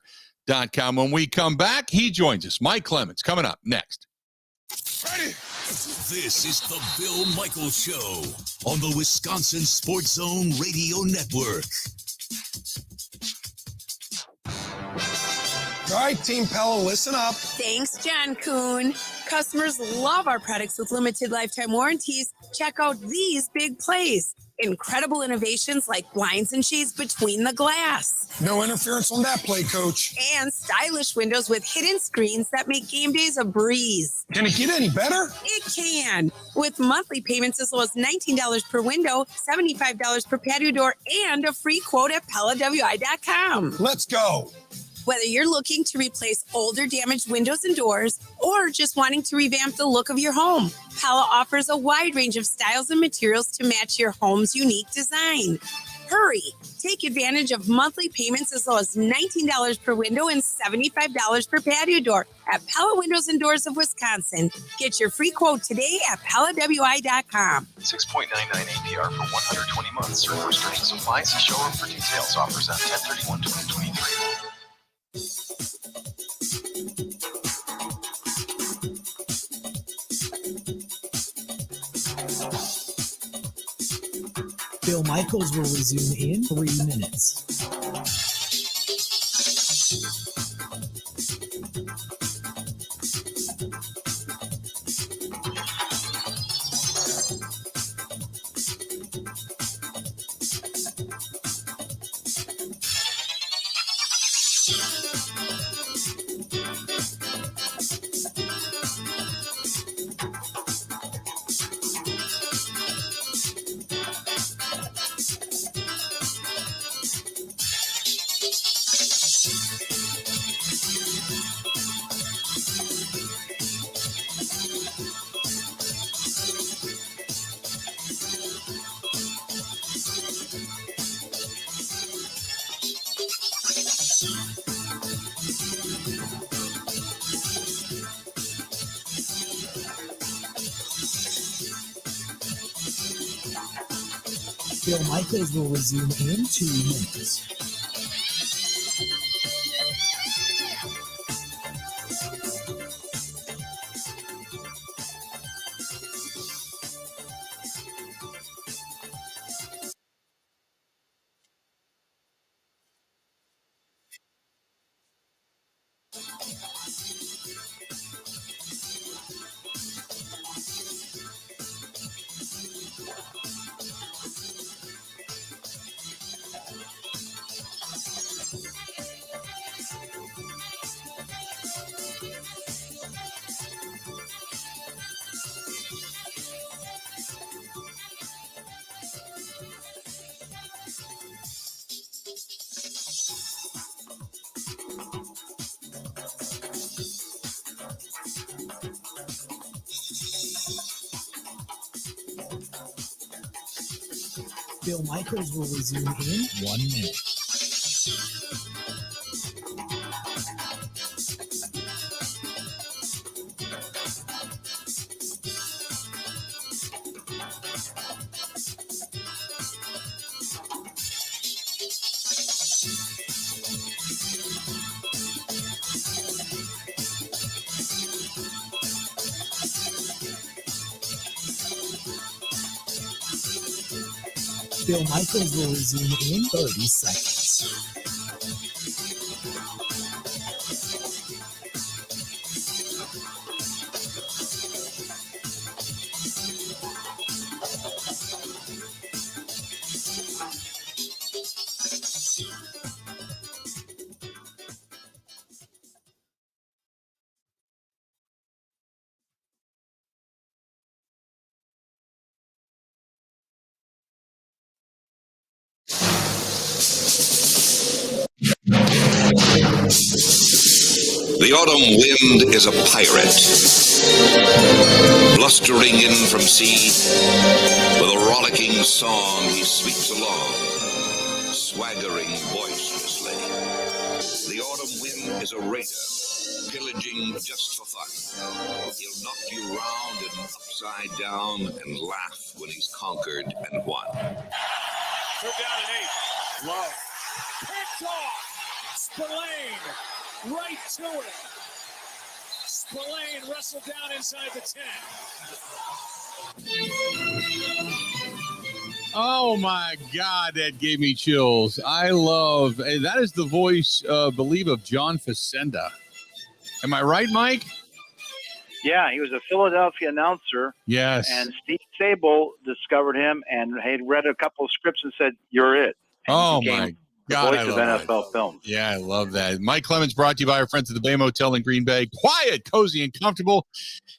When we come back, he joins us. Mike Clemens coming up next.
Ready? This is the Bill Michaels Show on the Wisconsin Sports Zone Radio Network.
All right, Team Pella, listen up.
Thanks, John Kuhn. Customers love our products with limited lifetime warranties. Check out these big plays. Incredible innovations like blinds and shades between the glass.
No interference on that play, Coach.
And stylish windows with hidden screens that make game days a breeze.
Can it get any better?
It can. With monthly payments as low as $19 per window, $75 per patio door, and a free quote at PellaWI.com.
Let's go.
Whether you're looking to replace older damaged windows and doors or just wanting to revamp the look of your home, Pella offers a wide range of styles and materials to match your home's unique design. Hurry! Take advantage of monthly payments as low as $19 per window and $75 per patio door at Pella Windows and Doors of Wisconsin. Get your free quote today at PellaWI.com.
6.99 APR for 120 months or first turning supplies. Showroom for details. Offers on 10/31/2023.
Bill Michaels will resume in 3 minutes. Bill Michaels will resume in 2 minutes. Bill Michaels will resume in 1 minute. Bill Michaels will resume in 30 seconds.
The autumn wind is a pirate, blustering in from sea. With a rollicking song he sweeps along, swaggering boisterously. The autumn wind is a raider, pillaging just for fun. He'll knock you round and upside down and laugh when he's conquered and won.
Third down and 8. Low. Picked off. Spillane. Right to it. Spillane wrestled down inside the 10.
Oh my God, that gave me chills. I love that is the voice, believe, of John Facenda. Am I right, Mike?
Yeah, he was a Philadelphia announcer.
Yes.
And Steve Sable discovered him and had read a couple of scripts and said, "You're it." And
Oh
he became
my
the
God,
voice
I
of
love
NFL
that.
films.
Yeah, I love that. Mike Clemens brought to you by our friends at the Bay Motel in Green Bay. Quiet, cozy, and comfortable.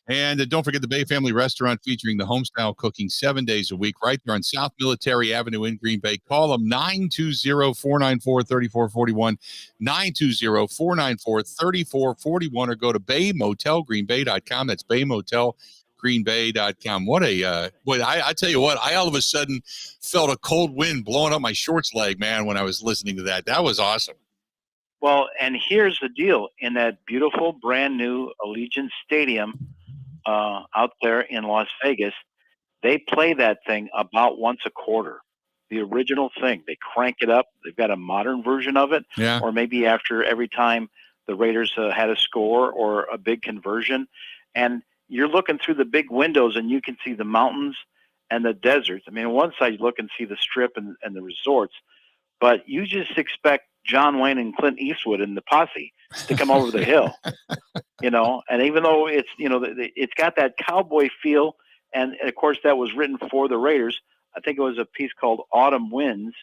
And don't forget the Bay Family Restaurant featuring the homestyle cooking 7 days a week right there on South Military Avenue in Green Bay. Call them 920-494-3441, 920-494-3441, or go to baymotelgreenbay.com. That's baymotelgreenbay.com. What a I tell you what, I all of a sudden felt a cold wind blowing up my shorts leg, man, when I was listening to that. That was awesome.
Well, and here's the deal. In that beautiful, brand new Allegiant Stadium out there in Las Vegas, they play that thing about once a quarter. The original thing. They crank it up. They've got a modern version of it.
Yeah.
Or maybe after every time the Raiders had a score or a big conversion. And you're looking through the big windows and you can see the mountains and the deserts. I mean, on one side you look and see the Strip and the resorts, but you just expect John Wayne and Clint Eastwood and the posse to come over the hill, and even though it's, it's got that cowboy feel. And of course that was written for the Raiders. I think it was a piece called Autumn Winds,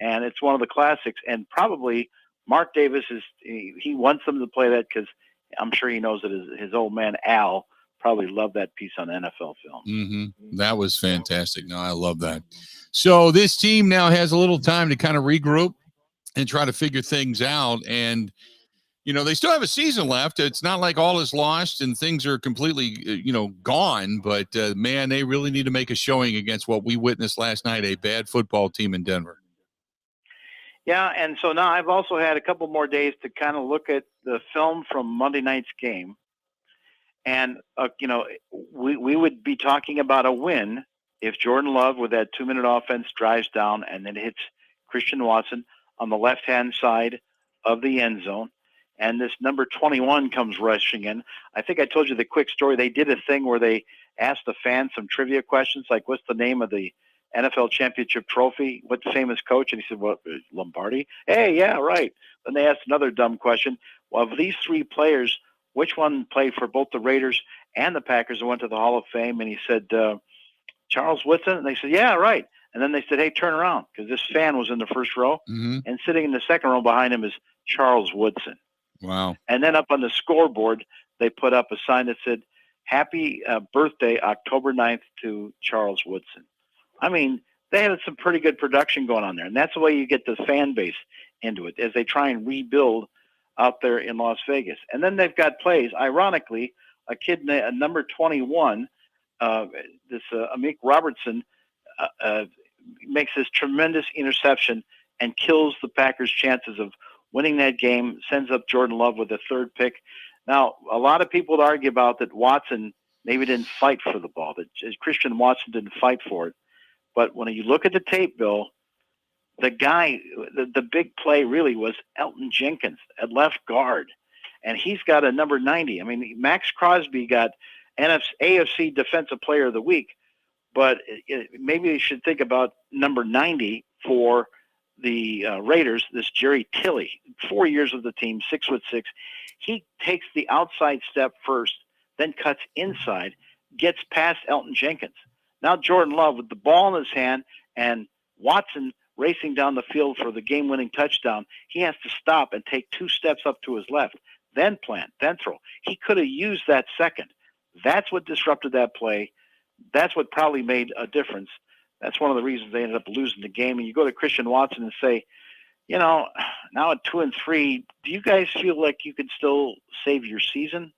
and it's one of the classics. And probably Mark Davis he wants them to play that because I'm sure he knows that his old man, Al, probably loved that piece on NFL film.
Mm-hmm. That was fantastic. No, I love that. So this team now has a little time to kind of regroup and try to figure things out. And, they still have a season left. It's not like all is lost and things are completely, gone. But, man, they really need to make a showing against what we witnessed last night, a bad football team in Denver.
Yeah, and so now I've also had a couple more days to kind of look at the film from Monday night's game. And, we would be talking about a win if Jordan Love with that 2-minute offense drives down and then hits Christian Watson on the left-hand side of the end zone, and this number 21 comes rushing in. I think I told you the quick story. They did a thing where they asked the fans some trivia questions, like what's the name of the NFL championship trophy? What's the famous coach? And he said, well, Lombardi. Hey, yeah, right. Then they asked another dumb question. Well, of these three players, which one played for both the Raiders and the Packers and went to the Hall of Fame? And he said, Charles Woodson. And they said, yeah, right. And then they said, hey, turn around, because this fan was in the first row.
Mm-hmm.
And sitting in the second row behind him is Charles Woodson.
Wow.
And then up on the scoreboard, they put up a sign that said, happy birthday, October 9th to Charles Woodson. I mean, they had some pretty good production going on there. And that's the way you get the fan base into it, as they try and rebuild out there in Las Vegas. And then they've got plays. Ironically, a kid, number 21, this Amik Robertson, makes this tremendous interception and kills the Packers' chances of winning that game, sends up Jordan Love with a third pick. Now, a lot of people would argue about that Watson maybe didn't fight for the ball, that Christian Watson didn't fight for it. But when you look at the tape, Bill, the guy, the big play really was Elton Jenkins at left guard, and he's got a number 90. I mean, Max Crosby got AFC Defensive Player of the Week, but maybe they should think about number 90 for the Raiders, this Jerry Tilley, 4 years with the team, 6'6". He takes the outside step first, then cuts inside, gets past Elton Jenkins. Now Jordan Love with the ball in his hand and Watson racing down the field for the game-winning touchdown. He has to stop and take 2 steps up to his left, then plant, then throw. He could have used that second. That's what disrupted that play. That's what probably made a difference. That's one of the reasons they ended up losing the game. And you go to Christian Watson and say, you know, now at 2-3, do you guys feel like you can still save your season?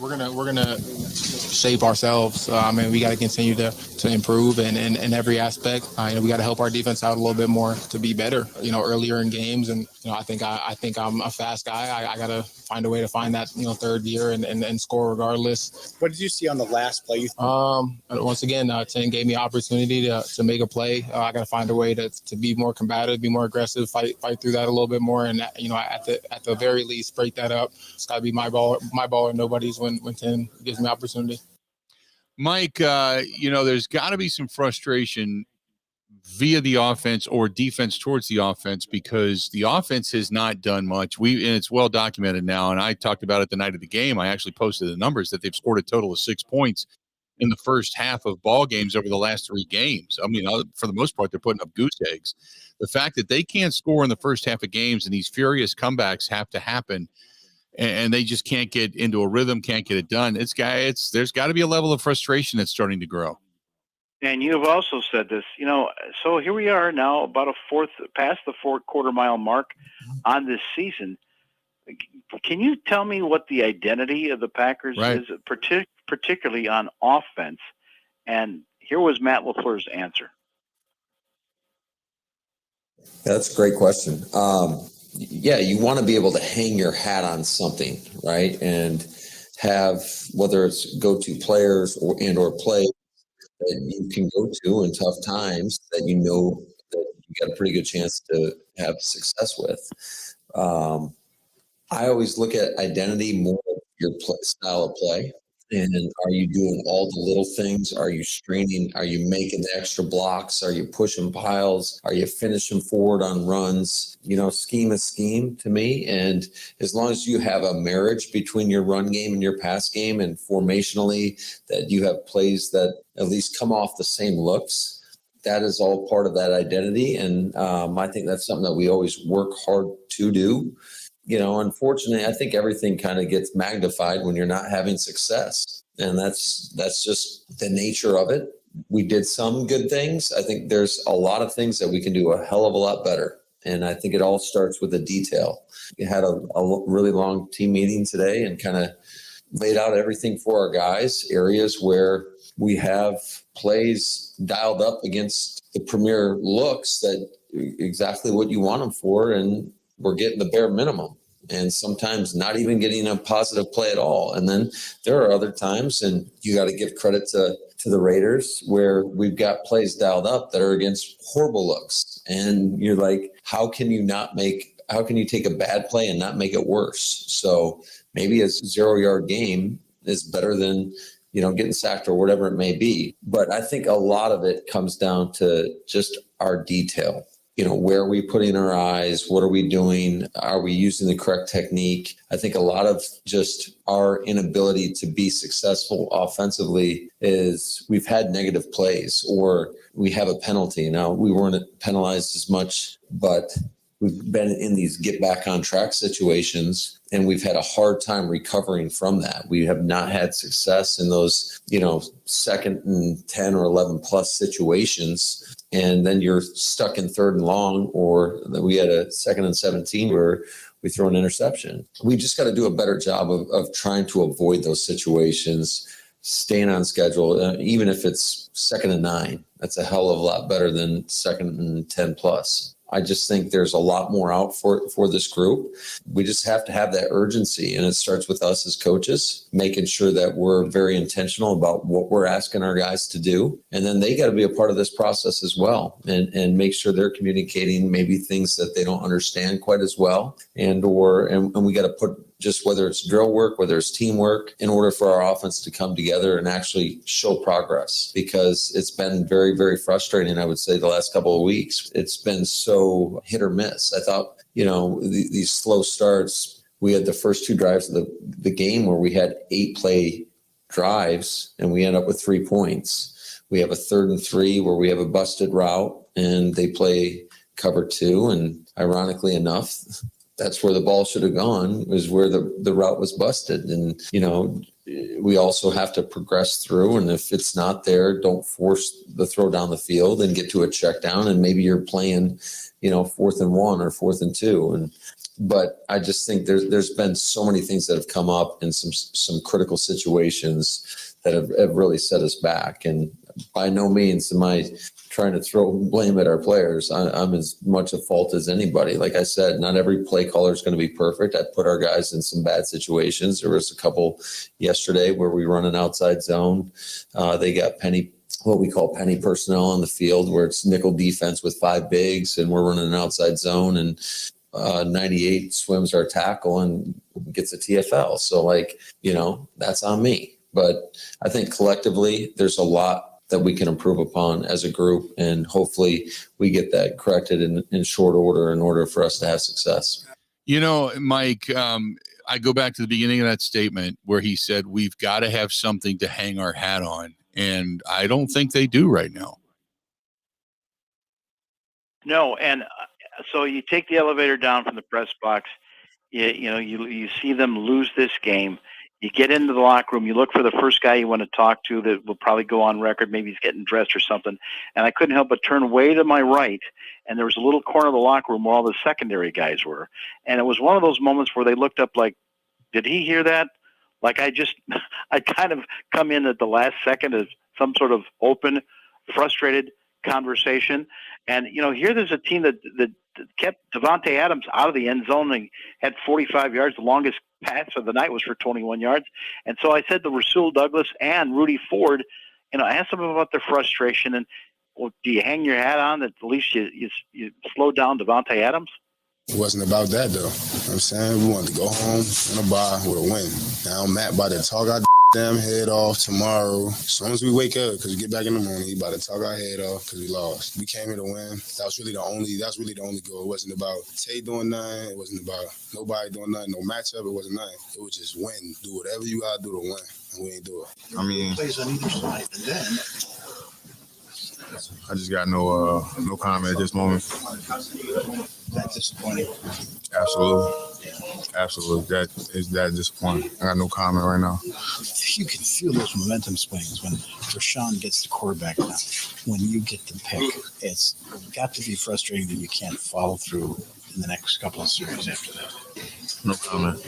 We're gonna shape ourselves. I mean, we got to continue to improve in every aspect. We got to help our defense out a little bit more to be better. Earlier in games, and I think I'm a fast guy. I got to find a way to find that third gear and score regardless.
What did you see on the last play?
Once again, Tim gave me an opportunity to make a play. I got to find a way to be more combative, be more aggressive, fight through that a little bit more, and at the very least break that up. It's got to be my ball or nobody's when Tim gives me opportunity.
Mike, there's got to be some frustration via the offense or defense towards the offense, because the offense has not done much. And it's well documented now, and I talked about it the night of the game. I actually posted the numbers that they've scored a total of 6 points in the first half of ball games over the last 3 games. I mean, for the most part, they're putting up goose eggs. The fact that they can't score in the first half of games and these furious comebacks have to happen, and they just can't get into a rhythm, can't get it done. There's got to be a level of frustration that's starting to grow.
And you have also said this, so here we are now about past the 4 quarter-mile mark on this season. Can you tell me what the identity of the Packers is, particularly on offense? And here was Matt LaFleur's answer.
That's a great question. You want to be able to hang your hat on something, right? And have, whether it's go-to players or play that you can go to in tough times that that you got a pretty good chance to have success with. I always look at identity more of your style of play. And are you doing all the little things? Are you straining? Are you making the extra blocks? Are you pushing piles? Are you finishing forward on runs? Scheme is scheme to me. And as long as you have a marriage between your run game and your pass game, and formationally that you have plays that at least come off the same looks, that is all part of that identity. And I think that's something that we always work hard to do. Unfortunately, I think everything kind of gets magnified when you're not having success. And that's just the nature of it. We did some good things. I think there's a lot of things that we can do a hell of a lot better. And I think it all starts with the detail. We had a really long team meeting today and kind of laid out everything for our guys, areas where we have plays dialed up against the premier looks that exactly what you want them for. And we're getting the bare minimum, and sometimes not even getting a positive play at all. And then there are other times, and you got to give credit to to the Raiders where we've got plays dialed up that are against horrible looks. And you're like, how can you take a bad play and not make it worse? So maybe a 0-yard game is better than, getting sacked or whatever it may be. But I think a lot of it comes down to just our detail. Where are we putting our eyes? What are we doing? Are we using the correct technique? I think a lot of just our inability to be successful offensively is we've had negative plays or we have a penalty. Now, we weren't penalized as much, but we've been in these get back on track situations and we've had a hard time recovering from that. We have not had success in those, 2nd and 10 or 11 plus situations. And then you're stuck in 3rd and long, or we had a 2nd and 17 where we throw an interception. We just got to do a better job of trying to avoid those situations, staying on schedule, even if it's 2nd and 9. That's a hell of a lot better than 2nd and 10 plus. I just think there's a lot more out for this group. We just have to have that urgency, and it starts with us as coaches, making sure that we're very intentional about what we're asking our guys to do. And then they got to be a part of this process as well and make sure they're communicating maybe things that they don't understand quite as well. And we got to put just whether it's drill work, whether it's teamwork, in order for our offense to come together and actually show progress, because it's been very, very frustrating, I would say, the last couple of weeks. It's been so hit or miss. I thought, these slow starts, we had the first 2 drives of the game where we had 8-play drives and we end up with 3 points. We have a 3rd and 3 where we have a busted route and they play cover 2. And ironically enough, that's where the ball should have gone, was where the route was busted. And, we also have to progress through. And if it's not there, don't force the throw down the field and get to a check down. And maybe you're playing, 4th and 1 or 4th and 2. But I just think there's been so many things that have come up in some critical situations that have really set us back. And by no means am I trying to throw blame at our players. I'm as much at fault as anybody. Like I said, not every play caller is going to be perfect. I put our guys in some bad situations. There was a couple yesterday where we run an outside zone. They got what we call penny personnel on the field, where it's nickel defense with 5 bigs, and we're running an outside zone, and 98 swims our tackle and gets a TFL. So that's on me. But I think collectively there's a lot that we can improve upon as a group, and hopefully we get that corrected in short order in order for us to have success.
Mike, I go back to the beginning of that statement where he said, we've got to have something to hang our hat on. And I don't think they do right now.
No. And so you take the elevator down from the press box, you see them lose this game. You get into the locker room, you look for the first guy you want to talk to that will probably go on record. Maybe he's getting dressed or something. And I couldn't help but turn way to my right, and there was a little corner of the locker room where all the secondary guys were. And it was one of those moments where they looked up like, did he hear that? Like I kind of come in at the last second as some sort of open, frustrated conversation. And, here there's a team that kept Devontae Adams out of the end zone and had 45 yards. The longest pass of the night was for 21 yards. And so I said to Rasul Douglas and Rudy Ford, I asked them about their frustration. And, well, do you hang your hat on that at least you slowed down Devontae Adams?
It wasn't about that, though. You know what I'm saying? We wanted to go home in a bye with a win. Now Matt about to talk our damn head off tomorrow. As soon as we wake up, because we get back in the morning, he about to talk our head off because we lost. We came here to win. That's really the only goal. It wasn't about Tay doing nothing. It wasn't about nobody doing nothing, no matchup. It wasn't nothing. It was just win. Do whatever you got to do to win. And we ain't do it.
I mean,
plays on either side. And then
I just got no comment at this moment.
that's disappointing.
Absolutely. That is that disappointing. I got no comment right now.
You can feel those momentum swings when Rashawn gets the quarterback now. When you get the pick, it's got to be frustrating that you can't follow through in the next couple of series after that.
No comment.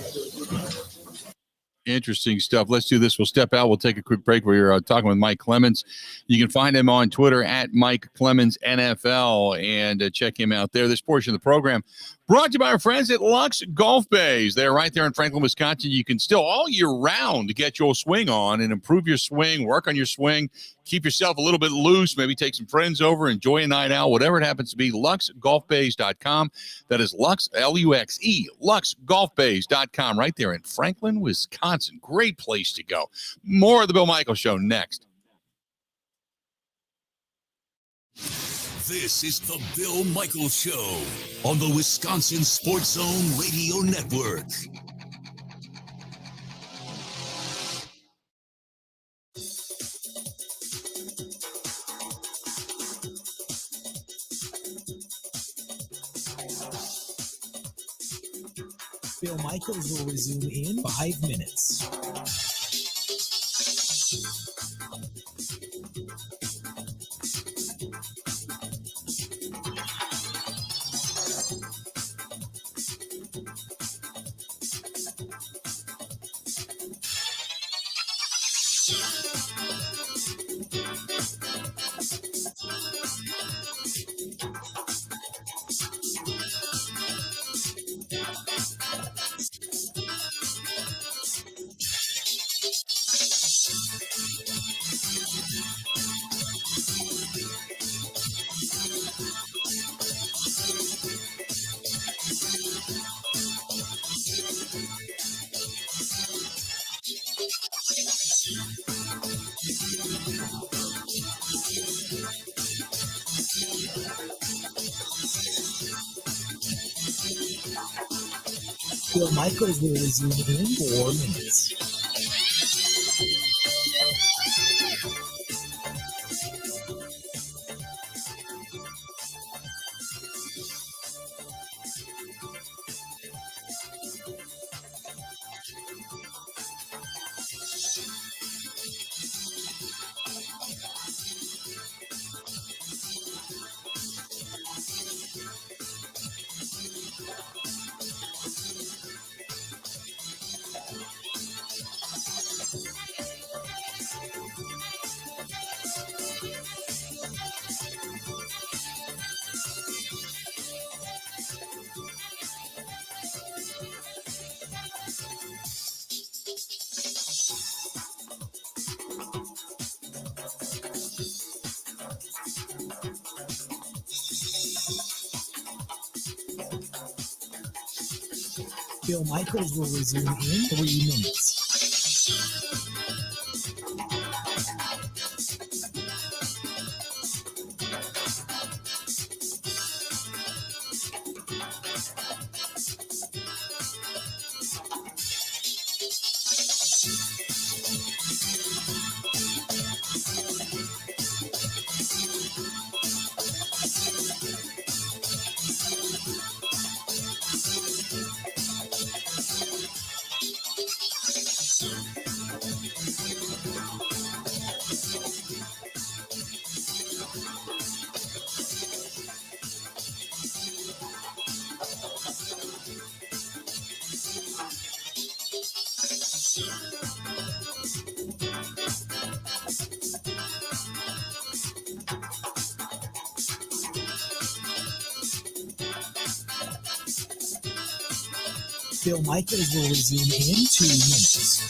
Interesting stuff. Let's do this. We'll step out. We'll take a quick break. We're talking with Mike Clemens. You can find him on Twitter at Mike Clemens NFL and check him out there. This portion of the program brought to you by our friends at Lux Golf Bays. They're right there in Franklin, Wisconsin. You can still all year round get your swing on and improve your swing, work on your swing, keep yourself a little bit loose, maybe take some friends over, enjoy a night out, whatever it happens to be. LuxGolfBays.com. That is Lux, L-U-X-E, LuxGolfBays.com, right there in Franklin, Wisconsin. Great place to go. More of the Bill Michaels Show next.
This is the Bill Michaels Show on the Wisconsin Sports Zone Radio Network.
Bill Michaels will resume in 5 minutes. Bill Michaels will resume in 4 minutes. Bill Michaels will resume in 3 minutes. Bill Michaels will resume in 2 minutes.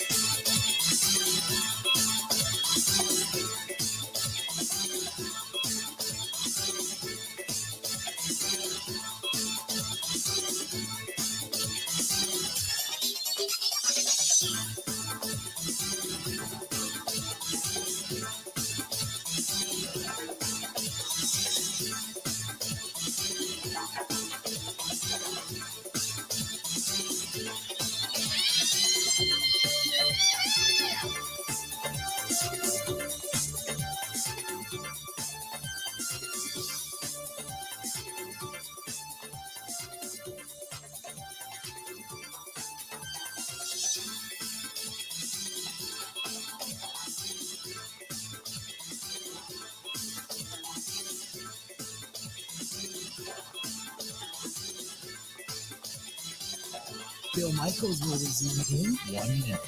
Bill Michaels will resume in 1 minute.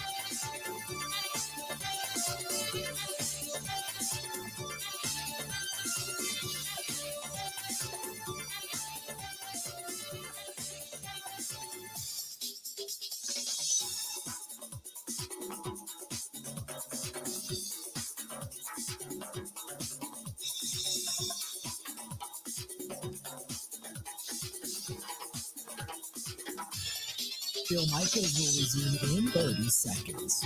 Phil Michaels will resume in 30 seconds.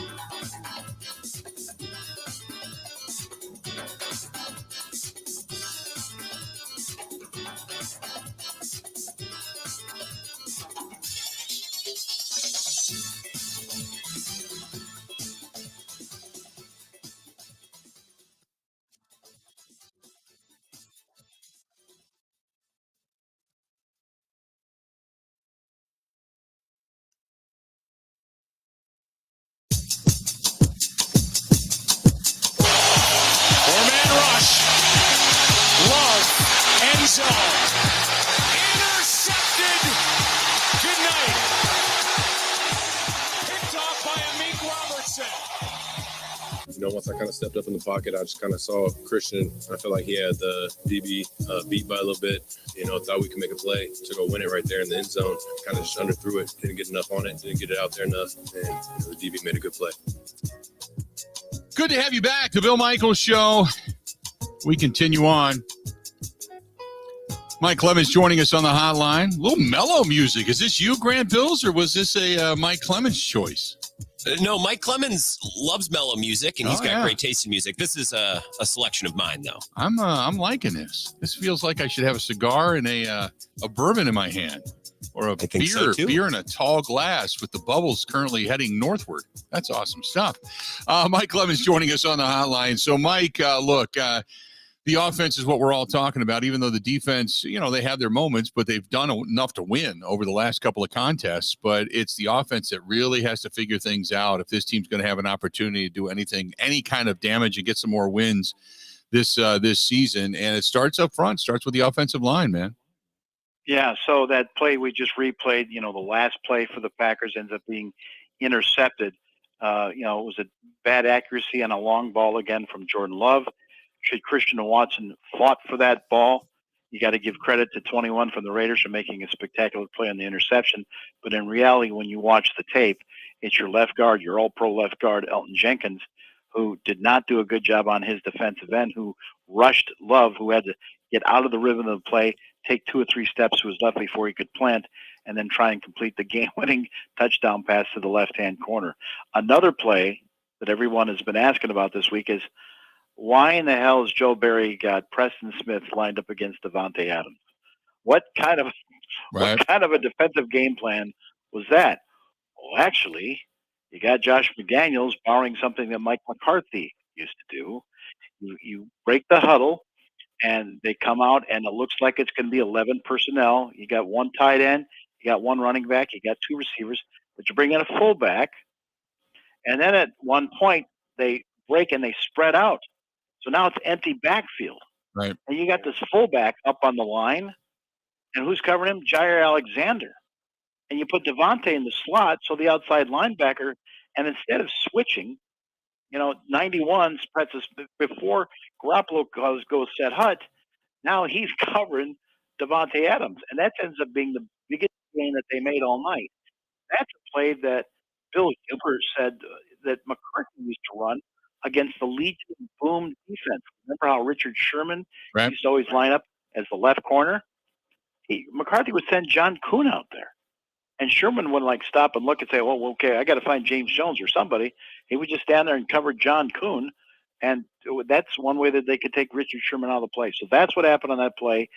Four-man rush. Love. End zone. Intercepted. Good night. Picked off by Amik Robertson.
Once I kind of stepped up in the pocket, I just kind of saw Christian. I felt like he had the DB beat by a little bit. Thought we could make a play to go win it right there in the end zone. Kind of just underthrew it. Didn't get enough on it. Didn't get it out there enough. And the DB made a good play.
Good to have you back. The Bill Michaels Show. We continue on. Mike Clemens joining us on the hotline. A little mellow music. Is this you, Grant Bills, or was this a Mike Clemens choice?
No, Mike Clemens loves mellow music, and he's got great taste in music. This is a selection of mine, though.
I'm liking this. This feels like I should have a cigar and a bourbon in my hand, or a beer in a tall glass with the bubbles currently heading northward. That's awesome stuff. Mike Clemens joining us on the hotline. So, Mike, look. The offense is what we're all talking about, even though the defense, they have their moments, but they've done enough to win over the last couple of contests. But it's the offense that really has to figure things out if this team's going to have an opportunity to do any kind of damage and get some more wins this season. And it starts up front, starts with the offensive line, man.
Yeah, so that play we just replayed, the last play for the Packers ends up being intercepted. It was a bad accuracy on a long ball again from Jordan Love. Should Christian Watson fought for that ball? You got to give credit to 21 from the Raiders for making a spectacular play on the interception. But in reality, when you watch the tape, it's your left guard, your all-pro left guard, Elton Jenkins, who did not do a good job on his defensive end, who rushed Love, who had to get out of the rhythm of the play, take 2 or 3 steps to his left before he could plant, and then try and complete the game-winning touchdown pass to the left-hand corner. Another play that everyone has been asking about this week is, why in the hell has Joe Barry got Preston Smith lined up against Davante Adams? What kind of a defensive game plan was that? Well, actually, you got Josh McDaniels borrowing something that Mike McCarthy used to do. You break the huddle, and they come out, and it looks like it's going to be 11 personnel. You got 1 tight end, you got 1 running back, you got 2 receivers, but you bring in a fullback, and then at one point they break and they spread out. So now it's empty backfield.
Right.
And you got this fullback up on the line. And who's covering him? Jair Alexander. And you put Davante in the slot, so the outside linebacker, and instead of switching, 91 presses before Garoppolo goes set hut, now he's covering Davante Adams. And that ends up being the biggest gain that they made all night. That's a play that Bill Huber said that McCarthy used to run against the Legion boom defense. Remember how Richard Sherman used to always line up as the left corner? McCarthy would send John Kuhn out there. And Sherman wouldn't stop and look and say, well, okay, I got to find James Jones or somebody. He would just stand there and cover John Kuhn. And that's one way that they could take Richard Sherman out of the play. So that's what happened on that play.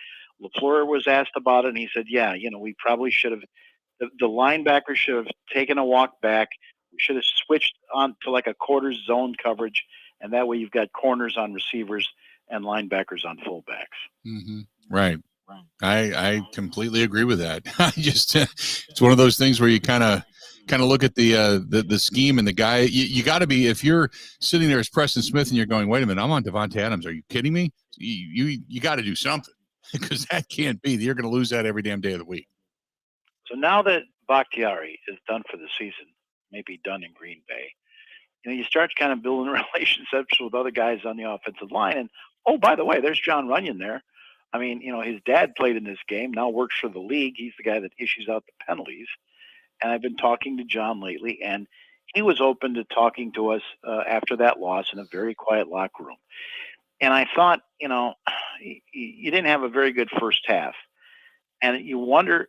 LaFleur was asked about it, and he said, yeah, we probably should have – the linebacker should have taken a walk back. We should have switched on to a quarter zone coverage, and that way you've got corners on receivers and linebackers on fullbacks.
Mm-hmm. Right. I completely agree with that. It's one of those things where you kind of look at the scheme and the guy. You got to be, if you're sitting there as Preston Smith and you're going, wait a minute, I'm on Davante Adams. Are you kidding me? You got to do something because that can't be. You're going to lose that every damn day of the week.
So now that Bakhtiari is done for the season, maybe done in Green Bay, you start kind of building relationships with other guys on the offensive line. And, oh, by the way, there's John Runyon there. I mean, his dad played in this game, now works for the league. He's the guy that issues out the penalties. And I've been talking to John lately, and he was open to talking to us after that loss in a very quiet locker room. And I thought, you didn't have a very good first half. And you wonder,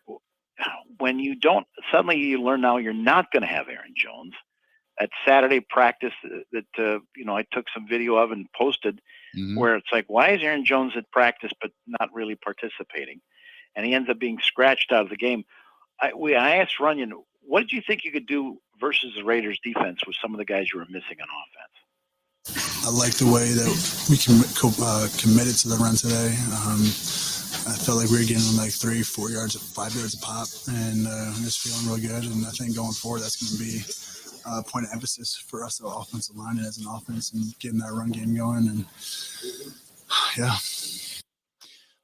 when you don't, suddenly you learn now you're not going to have Aaron Jones. At Saturday practice that I took some video of and posted, where it's like, why is Aaron Jones at practice but not really participating? And he ends up being scratched out of the game. I asked Runyon, what did you think you could do versus the Raiders defense with some of the guys you were missing on offense?
I like the way that we committed to the run today. I felt like we were getting like 3, 4 yards, 5 yards a pop, and I'm just feeling really good. And I think going forward, that's going to be a point of emphasis for us, the offensive line, and as an offense, and getting that run game going. And yeah.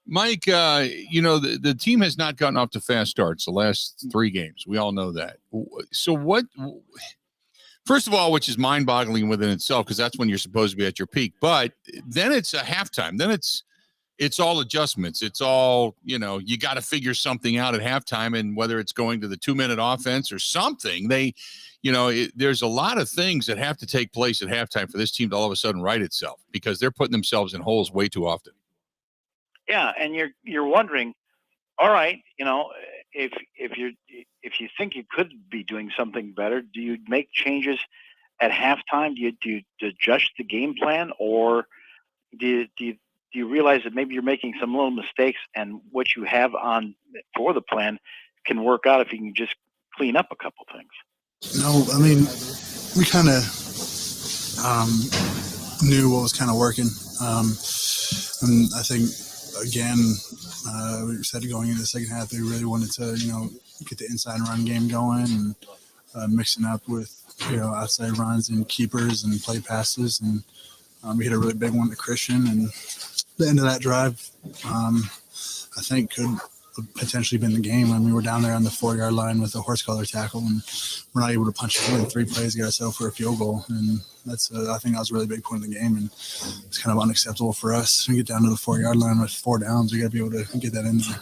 Mike, the team has not gotten off to fast starts the last 3 games. We all know that. So first of all, which is mind-boggling within itself, because that's when you're supposed to be at your peak. But then it's a halftime. Then it's all adjustments. It's all, you got to figure something out at halftime, and whether it's going to the 2-minute offense or something, there's a lot of things that have to take place at halftime for this team to all of a sudden right itself, because they're putting themselves in holes way too often.
Yeah, and you're wondering, all right, if you think you could be doing something better, do you make changes at halftime? Do you adjust the game plan, or do you realize that maybe you're making some little mistakes, and what you have on for the plan can work out if you can just clean up a couple things?
No, I mean, we kind of knew what was kind of working. And I think, again, we said going into the second half, they really wanted to, get the inside run game going and mixing up with, outside runs and keepers and play passes. And we hit a really big one to Christian. And the end of that drive, I think, could have potentially been the game. I mean, we were down there on the 4-yard line with a horse collar tackle, and we're not able to punch it in 3 plays, get ourselves for a field goal. And I think that was a really big point in the game, and it's kind of unacceptable for us. We get down to the 4-yard line with 4 downs. We got to be able to get that in there.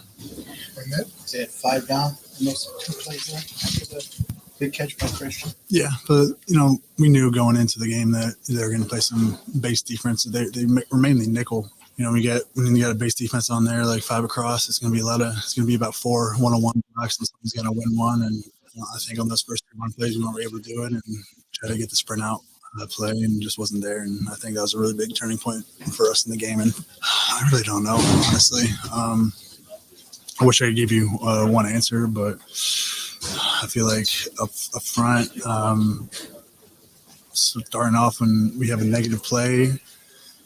Is it 5 down in those 2 plays there after the big catch by Christian?
Yeah, but, we knew going into the game that they were going to play some base defense. They were mainly nickel. When you got a base defense on there, like 5 across, it's going to be about 4 one-on-one blocks, and someone's going to win one. And I think on those first 3 run plays, we weren't able to do it and try to get the sprint out play, and just wasn't there. And I think that was a really big turning point for us in the game. And I really don't know, honestly. I wish I could give you one answer, but I feel like up front, starting off when we have a negative play,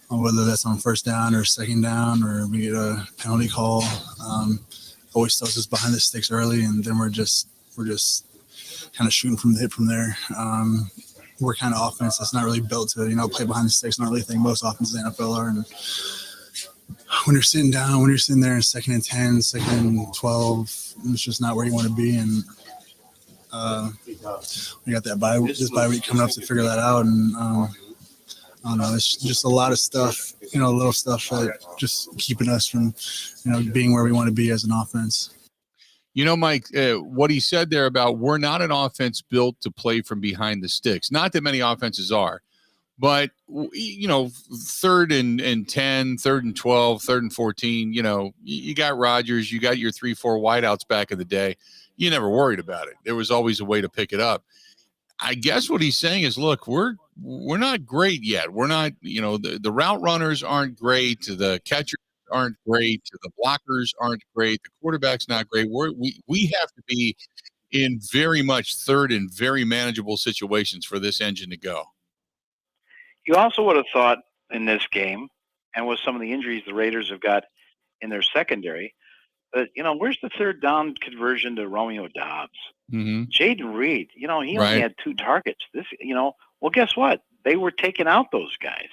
whether that's on first down or second down, or we get a penalty call, always throws us behind the sticks early, and then we're just kind of shooting from the hip from there. We're kind of offense that's not really built to play behind the sticks. Not really think most offenses in the NFL are. And when you're sitting there in 2nd and 10, 2nd and 12, it's just not where you want to be. And we got this bye week coming up to figure that out, and I don't know. It's just a lot of stuff, little stuff that just keeping us from, being where we want to be as an offense.
Mike, what he said there about we're not an offense built to play from behind the sticks. Not that many offenses are, but, 3rd and 10, 3rd and 12, 3rd and 14, you got Rodgers, you got your 3-4 wideouts back in the day. You never worried about it. There was always a way to pick it up. I guess what he's saying is, look, we're not great yet. We're not, the route runners aren't great. The catchers aren't great. The blockers aren't great. The quarterback's not great. We have to be in very much 3rd and very manageable situations for this engine to go.
You also would have thought in this game, and with some of the injuries the Raiders have got in their secondary, that, where's the 3rd down conversion to Romeo Doubs?
Mm-hmm.
Jaden Reed, he only had 2 targets. Well, guess what? They were taking out those guys.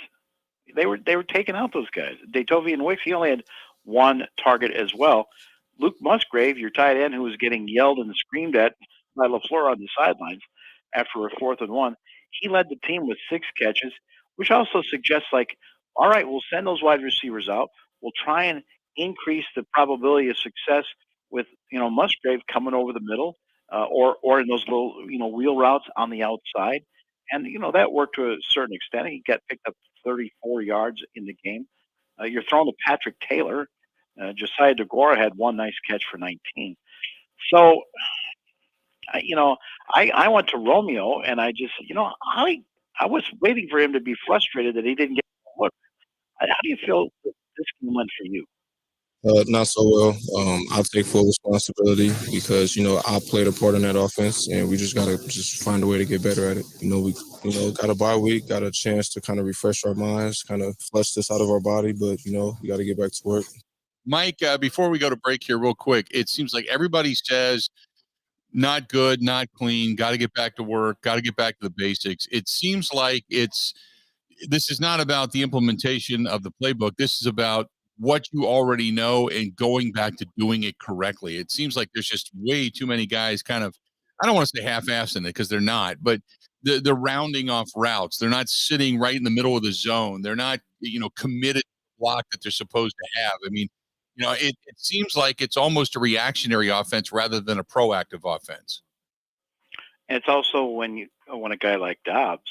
They were taking out those guys. Datovian Wicks, he only had 1 target as well. Luke Musgrave, your tight end, who was getting yelled and screamed at by LaFleur on the sidelines after a 4th and 1, he led the team with 6 catches, which also suggests, all right, we'll send those wide receivers out. We'll try and increase the probability of success with, Musgrave coming over the middle, or in those little, wheel routes on the outside. And, that worked to a certain extent. He picked up 34 yards in the game. You're throwing to Patrick Taylor. Josiah DeGuara had 1 nice catch for 19. So, I went to Romeo, and I just, I was waiting for him to be frustrated that he didn't get the look. How do you feel that this game went for you?
Not so well. I'll take full responsibility because I played a part in that offense, and we just gotta find a way to get better at it. We got a bye week, got a chance to kind of refresh our minds, kind of flush this out of our body, but we got to get back to work.
Mike, before we go to break here, real quick, it seems like everybody says not good, not clean, got to get back to work, got to get back to the basics. It seems like this is not about the implementation of the playbook. This is about what you already know and going back to doing it correctly. It seems like there's just way too many guys kind of, I don't want to say half-assed in it because they're not, but they're rounding off routes. They're not sitting right in the middle of the zone. They're not, committed to the block that they're supposed to have. I mean, it seems like it's almost a reactionary offense rather than a proactive offense.
And it's also when a guy like Dobbs,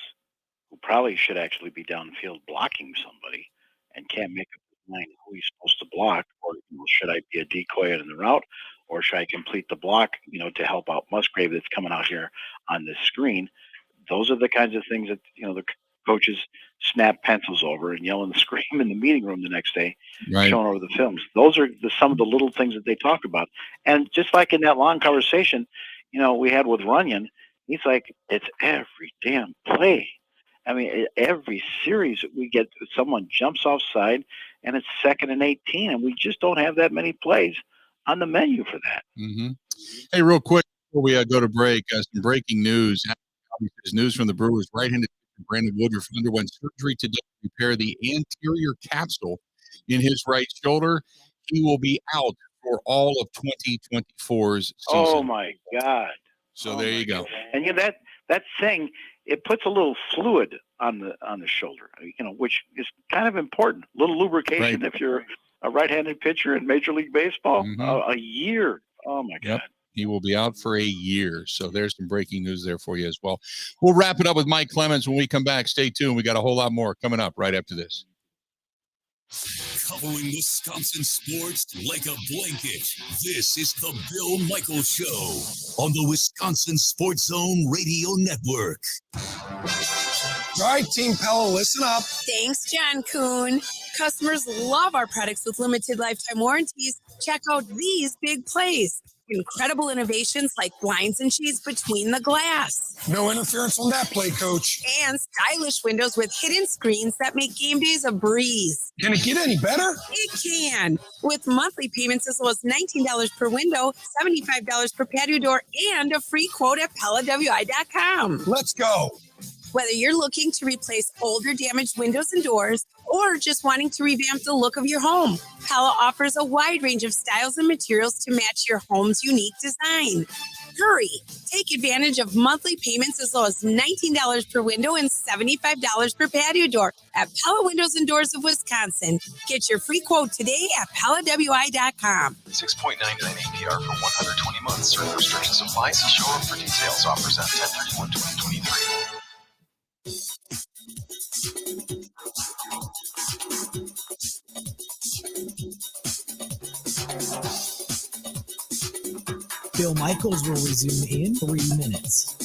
who probably should actually be downfield blocking somebody and can't make up his mind who he's supposed to block, or should I be a decoy in the route, or should I complete the block, to help out Musgrave that's coming out here on this screen. Those are the kinds of things that, the coaches snap pencils over and yell and scream in the meeting room the next day,
Right.
showing over the films. Those are some of the little things that they talk about. And just like in that long conversation, we had with Runyon, he's like, it's every damn play. I mean, every series we get, someone jumps offside, and it's 2nd and 18, and we just don't have that many plays on the menu for that.
Mm-hmm. Hey, real quick before we go to break, some breaking news. There's news from the Brewers. Right-handed Brandon Woodruff underwent surgery today to repair the anterior capsule in his right shoulder. He will be out for all of 2024's season.
Oh my God!
So there you go.
And that thing, it puts a little fluid on the shoulder, which is kind of important. A little lubrication if you're a right-handed pitcher in Major League Baseball. A year. Oh my God.
Yep. He will be out for a year. So there's some breaking news there for you as well. We'll wrap it up with Mike Clemens when we come back. Stay tuned. We got a whole lot more coming up right after this.
Covering Wisconsin sports like a blanket. This is the Bill Michaels Show on the Wisconsin Sports Zone Radio Network.
All right, Team Pella, listen up.
Thanks, John Kuhn. Customers love our products with limited lifetime warranties. Check out these big plays. Incredible innovations like blinds and shades between the glass.
No interference on that play, Coach.
And stylish windows with hidden screens that make game days a breeze.
Can it get any better?
It can. With monthly payments as low as $19 per window, $75 per patio door, and a free quote at PellaWI.com.
Let's go.
Whether you're looking to replace older damaged windows and doors or just wanting to revamp the look of your home, Pella offers a wide range of styles and materials to match your home's unique design. Hurry! Take advantage of monthly payments as low as $19 per window and $75 per patio door at Pella Windows and Doors of Wisconsin. Get your free quote today at PellaWI.com.
6.99 APR for 120 months. Certain restrictions apply. See showroom for details. Offers on 10/31/2023.
Bill Michaels will resume in 3 minutes.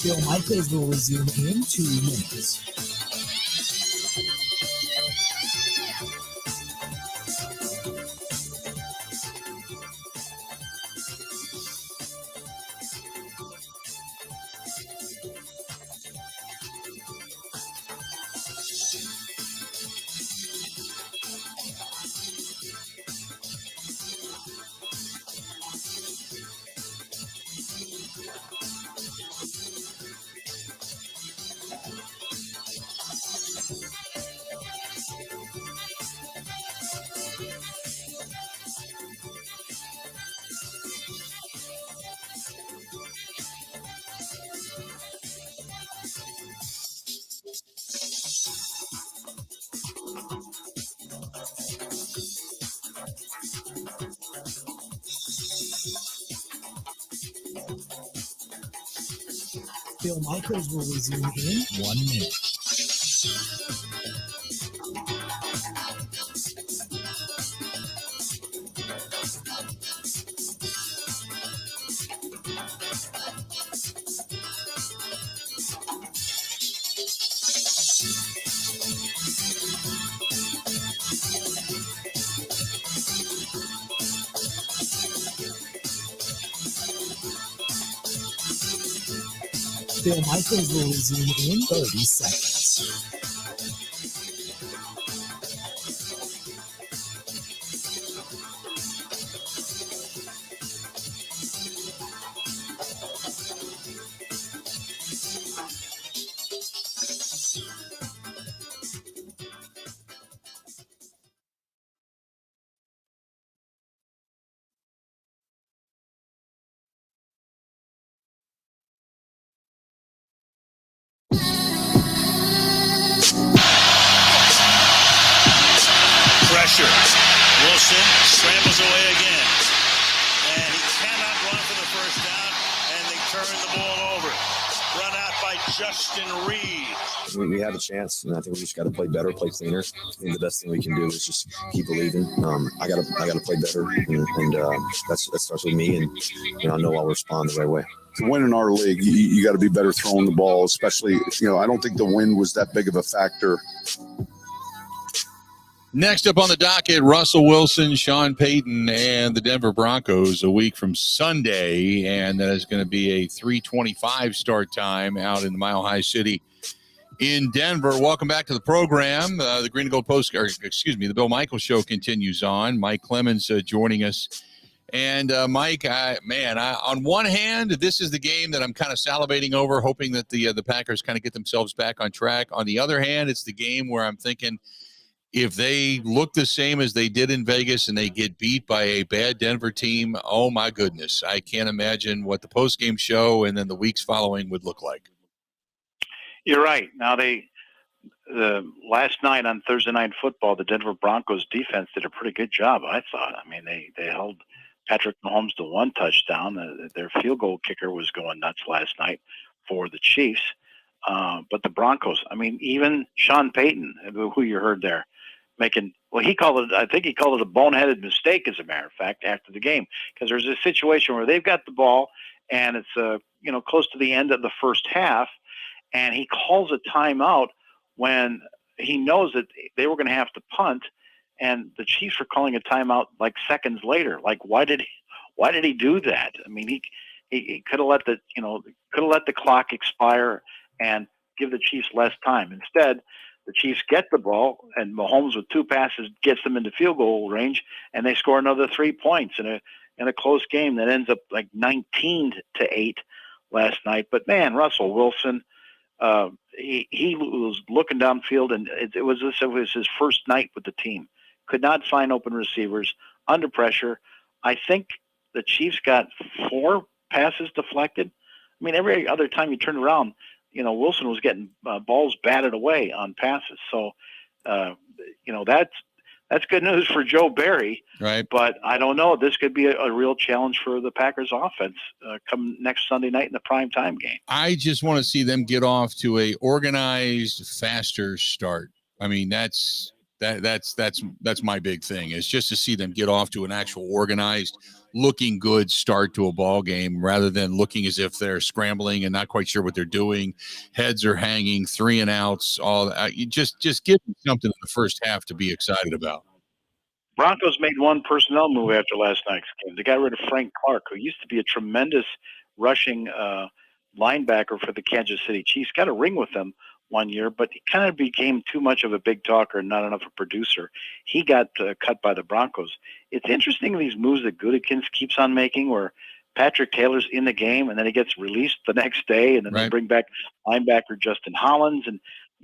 Bill Michaels will resume in 2 minutes. Bill Michaels will resume in 1 minute. Bill Michaels will resume in 30 seconds.
Pressure. Wilson scrambles away again. And he cannot run for the first down, and they turn the ball over. Run out by Justin Reed.
We had a chance, and I think we just got to play better, play cleaner. I think the best thing we can do is just keep believing. I gotta play better, and that starts with me, and I know I'll respond the right way.
To win in our league, you got to be better throwing the ball, especially, I don't think the wind was that big of a factor.
Next up on the docket, Russell Wilson, Sean Payton, and the Denver Broncos a week from Sunday, and that is going to be a 3:25 start time out in the Mile High City in Denver. Welcome back to the program. The Green and Gold Post, the Bill Michaels Show continues on. Mike Clemens joining us. And Mike, on one hand, this is the game that I'm kind of salivating over, hoping that the Packers kind of get themselves back on track. On the other hand, it's the game where I'm thinking, if they look the same as they did in Vegas and they get beat by a bad Denver team, oh my goodness, I can't imagine what the postgame show and then the weeks following would look like.
You're right. Now, last night on Thursday Night Football, the Denver Broncos defense did a pretty good job, I thought. I mean, they held Patrick Mahomes to one touchdown. Their field goal kicker was going nuts last night for the Chiefs. But the Broncos, I mean, even Sean Payton, who you heard there, I think he called it a boneheaded mistake, as a matter of fact, after the game, because there's a situation where they've got the ball and it's close to the end of the first half, and he calls a timeout when he knows that they were going to have to punt, and the Chiefs were calling a timeout like seconds later. Like, why did he do that? I mean, he could have let the clock expire and give the Chiefs less time. Instead, the Chiefs get the ball, and Mahomes with two passes gets them into field goal range, and they score another 3 points in a close game that ends up like 19-8 last night. But man, Russell Wilson, he was looking downfield, and it was his first night with the team. Could not find open receivers under pressure. I think the Chiefs got 4 passes deflected. I mean, every other time you turn around, Wilson was getting balls batted away on passes. So, that's good news for Joe Barry.
Right.
But I don't know. This could be a real challenge for the Packers offense come next Sunday night in the primetime game.
I just want to see them get off to a organized, faster start. I mean, that's my big thing, is just to see them get off to an actual organized, looking good start to a ball game, rather than looking as if they're scrambling and not quite sure what they're doing. Heads are hanging, 3 and outs. You just give them something in the first half to be excited about.
Broncos made one personnel move after last night's game. They got rid of Frank Clark, who used to be a tremendous rushing linebacker for the Kansas City Chiefs. Got a ring with them one year, but he kind of became too much of a big talker and not enough of a producer. He got cut by the Broncos. It's interesting, these moves that Gutekunst keeps on making, where Patrick Taylor's in the game and then he gets released the next day, and then they bring back linebacker Justin Hollins. And,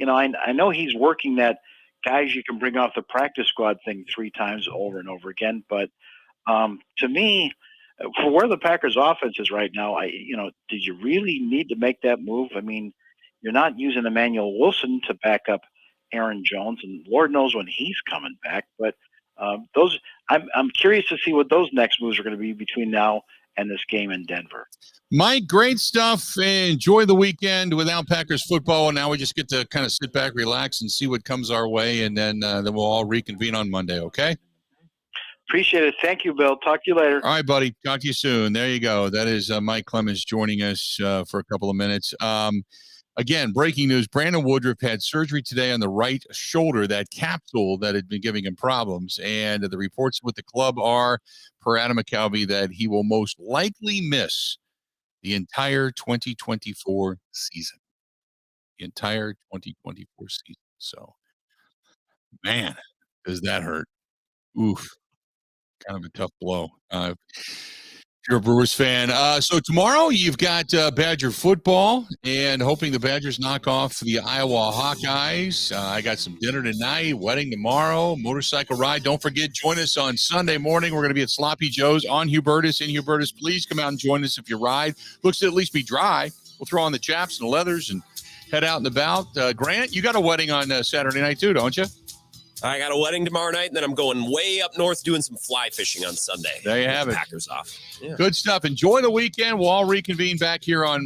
I know he's working that guys you can bring off the practice squad thing 3 times over and over again. But to me, for where the Packers offense is right now, did you really need to make that move? I mean, you're not using Emmanuel Wilson to back up Aaron Jones, and Lord knows when he's coming back. But I'm curious to see what those next moves are going to be between now and this game in Denver.
Mike, great stuff. Enjoy the weekend without Packers football. And now we just get to kind of sit back, relax, and see what comes our way. And then we'll all reconvene on Monday, okay?
Appreciate it. Thank you, Bill. Talk to you later.
All right, buddy. Talk to you soon. There you go. That is Mike Clemens joining us for a couple of minutes. Again, breaking news. Brandon Woodruff had surgery today on the right shoulder, that capsule that had been giving him problems. And the reports with the club are, per Adam McCalvey, that he will most likely miss the entire 2024 season. The entire 2024 season. So, man, does that hurt. Oof. Kind of a tough blow. If you're a Brewers fan. So tomorrow you've got Badger football, and hoping the Badgers knock off the Iowa Hawkeyes. I got some dinner tonight, wedding tomorrow, motorcycle ride. Don't forget, join us on Sunday morning. We're going to be at Sloppy Joe's on Hubertus. In Hubertus, please come out and join us if you ride. Looks to at least be dry. We'll throw on the chaps and the leathers and head out and about. Grant, you got a wedding on Saturday night too, don't you?
I got a wedding tomorrow night, and then I'm going way up north doing some fly fishing on Sunday.
There you have it.
Packers off. Yeah.
Good stuff. Enjoy the weekend. We'll all reconvene back here on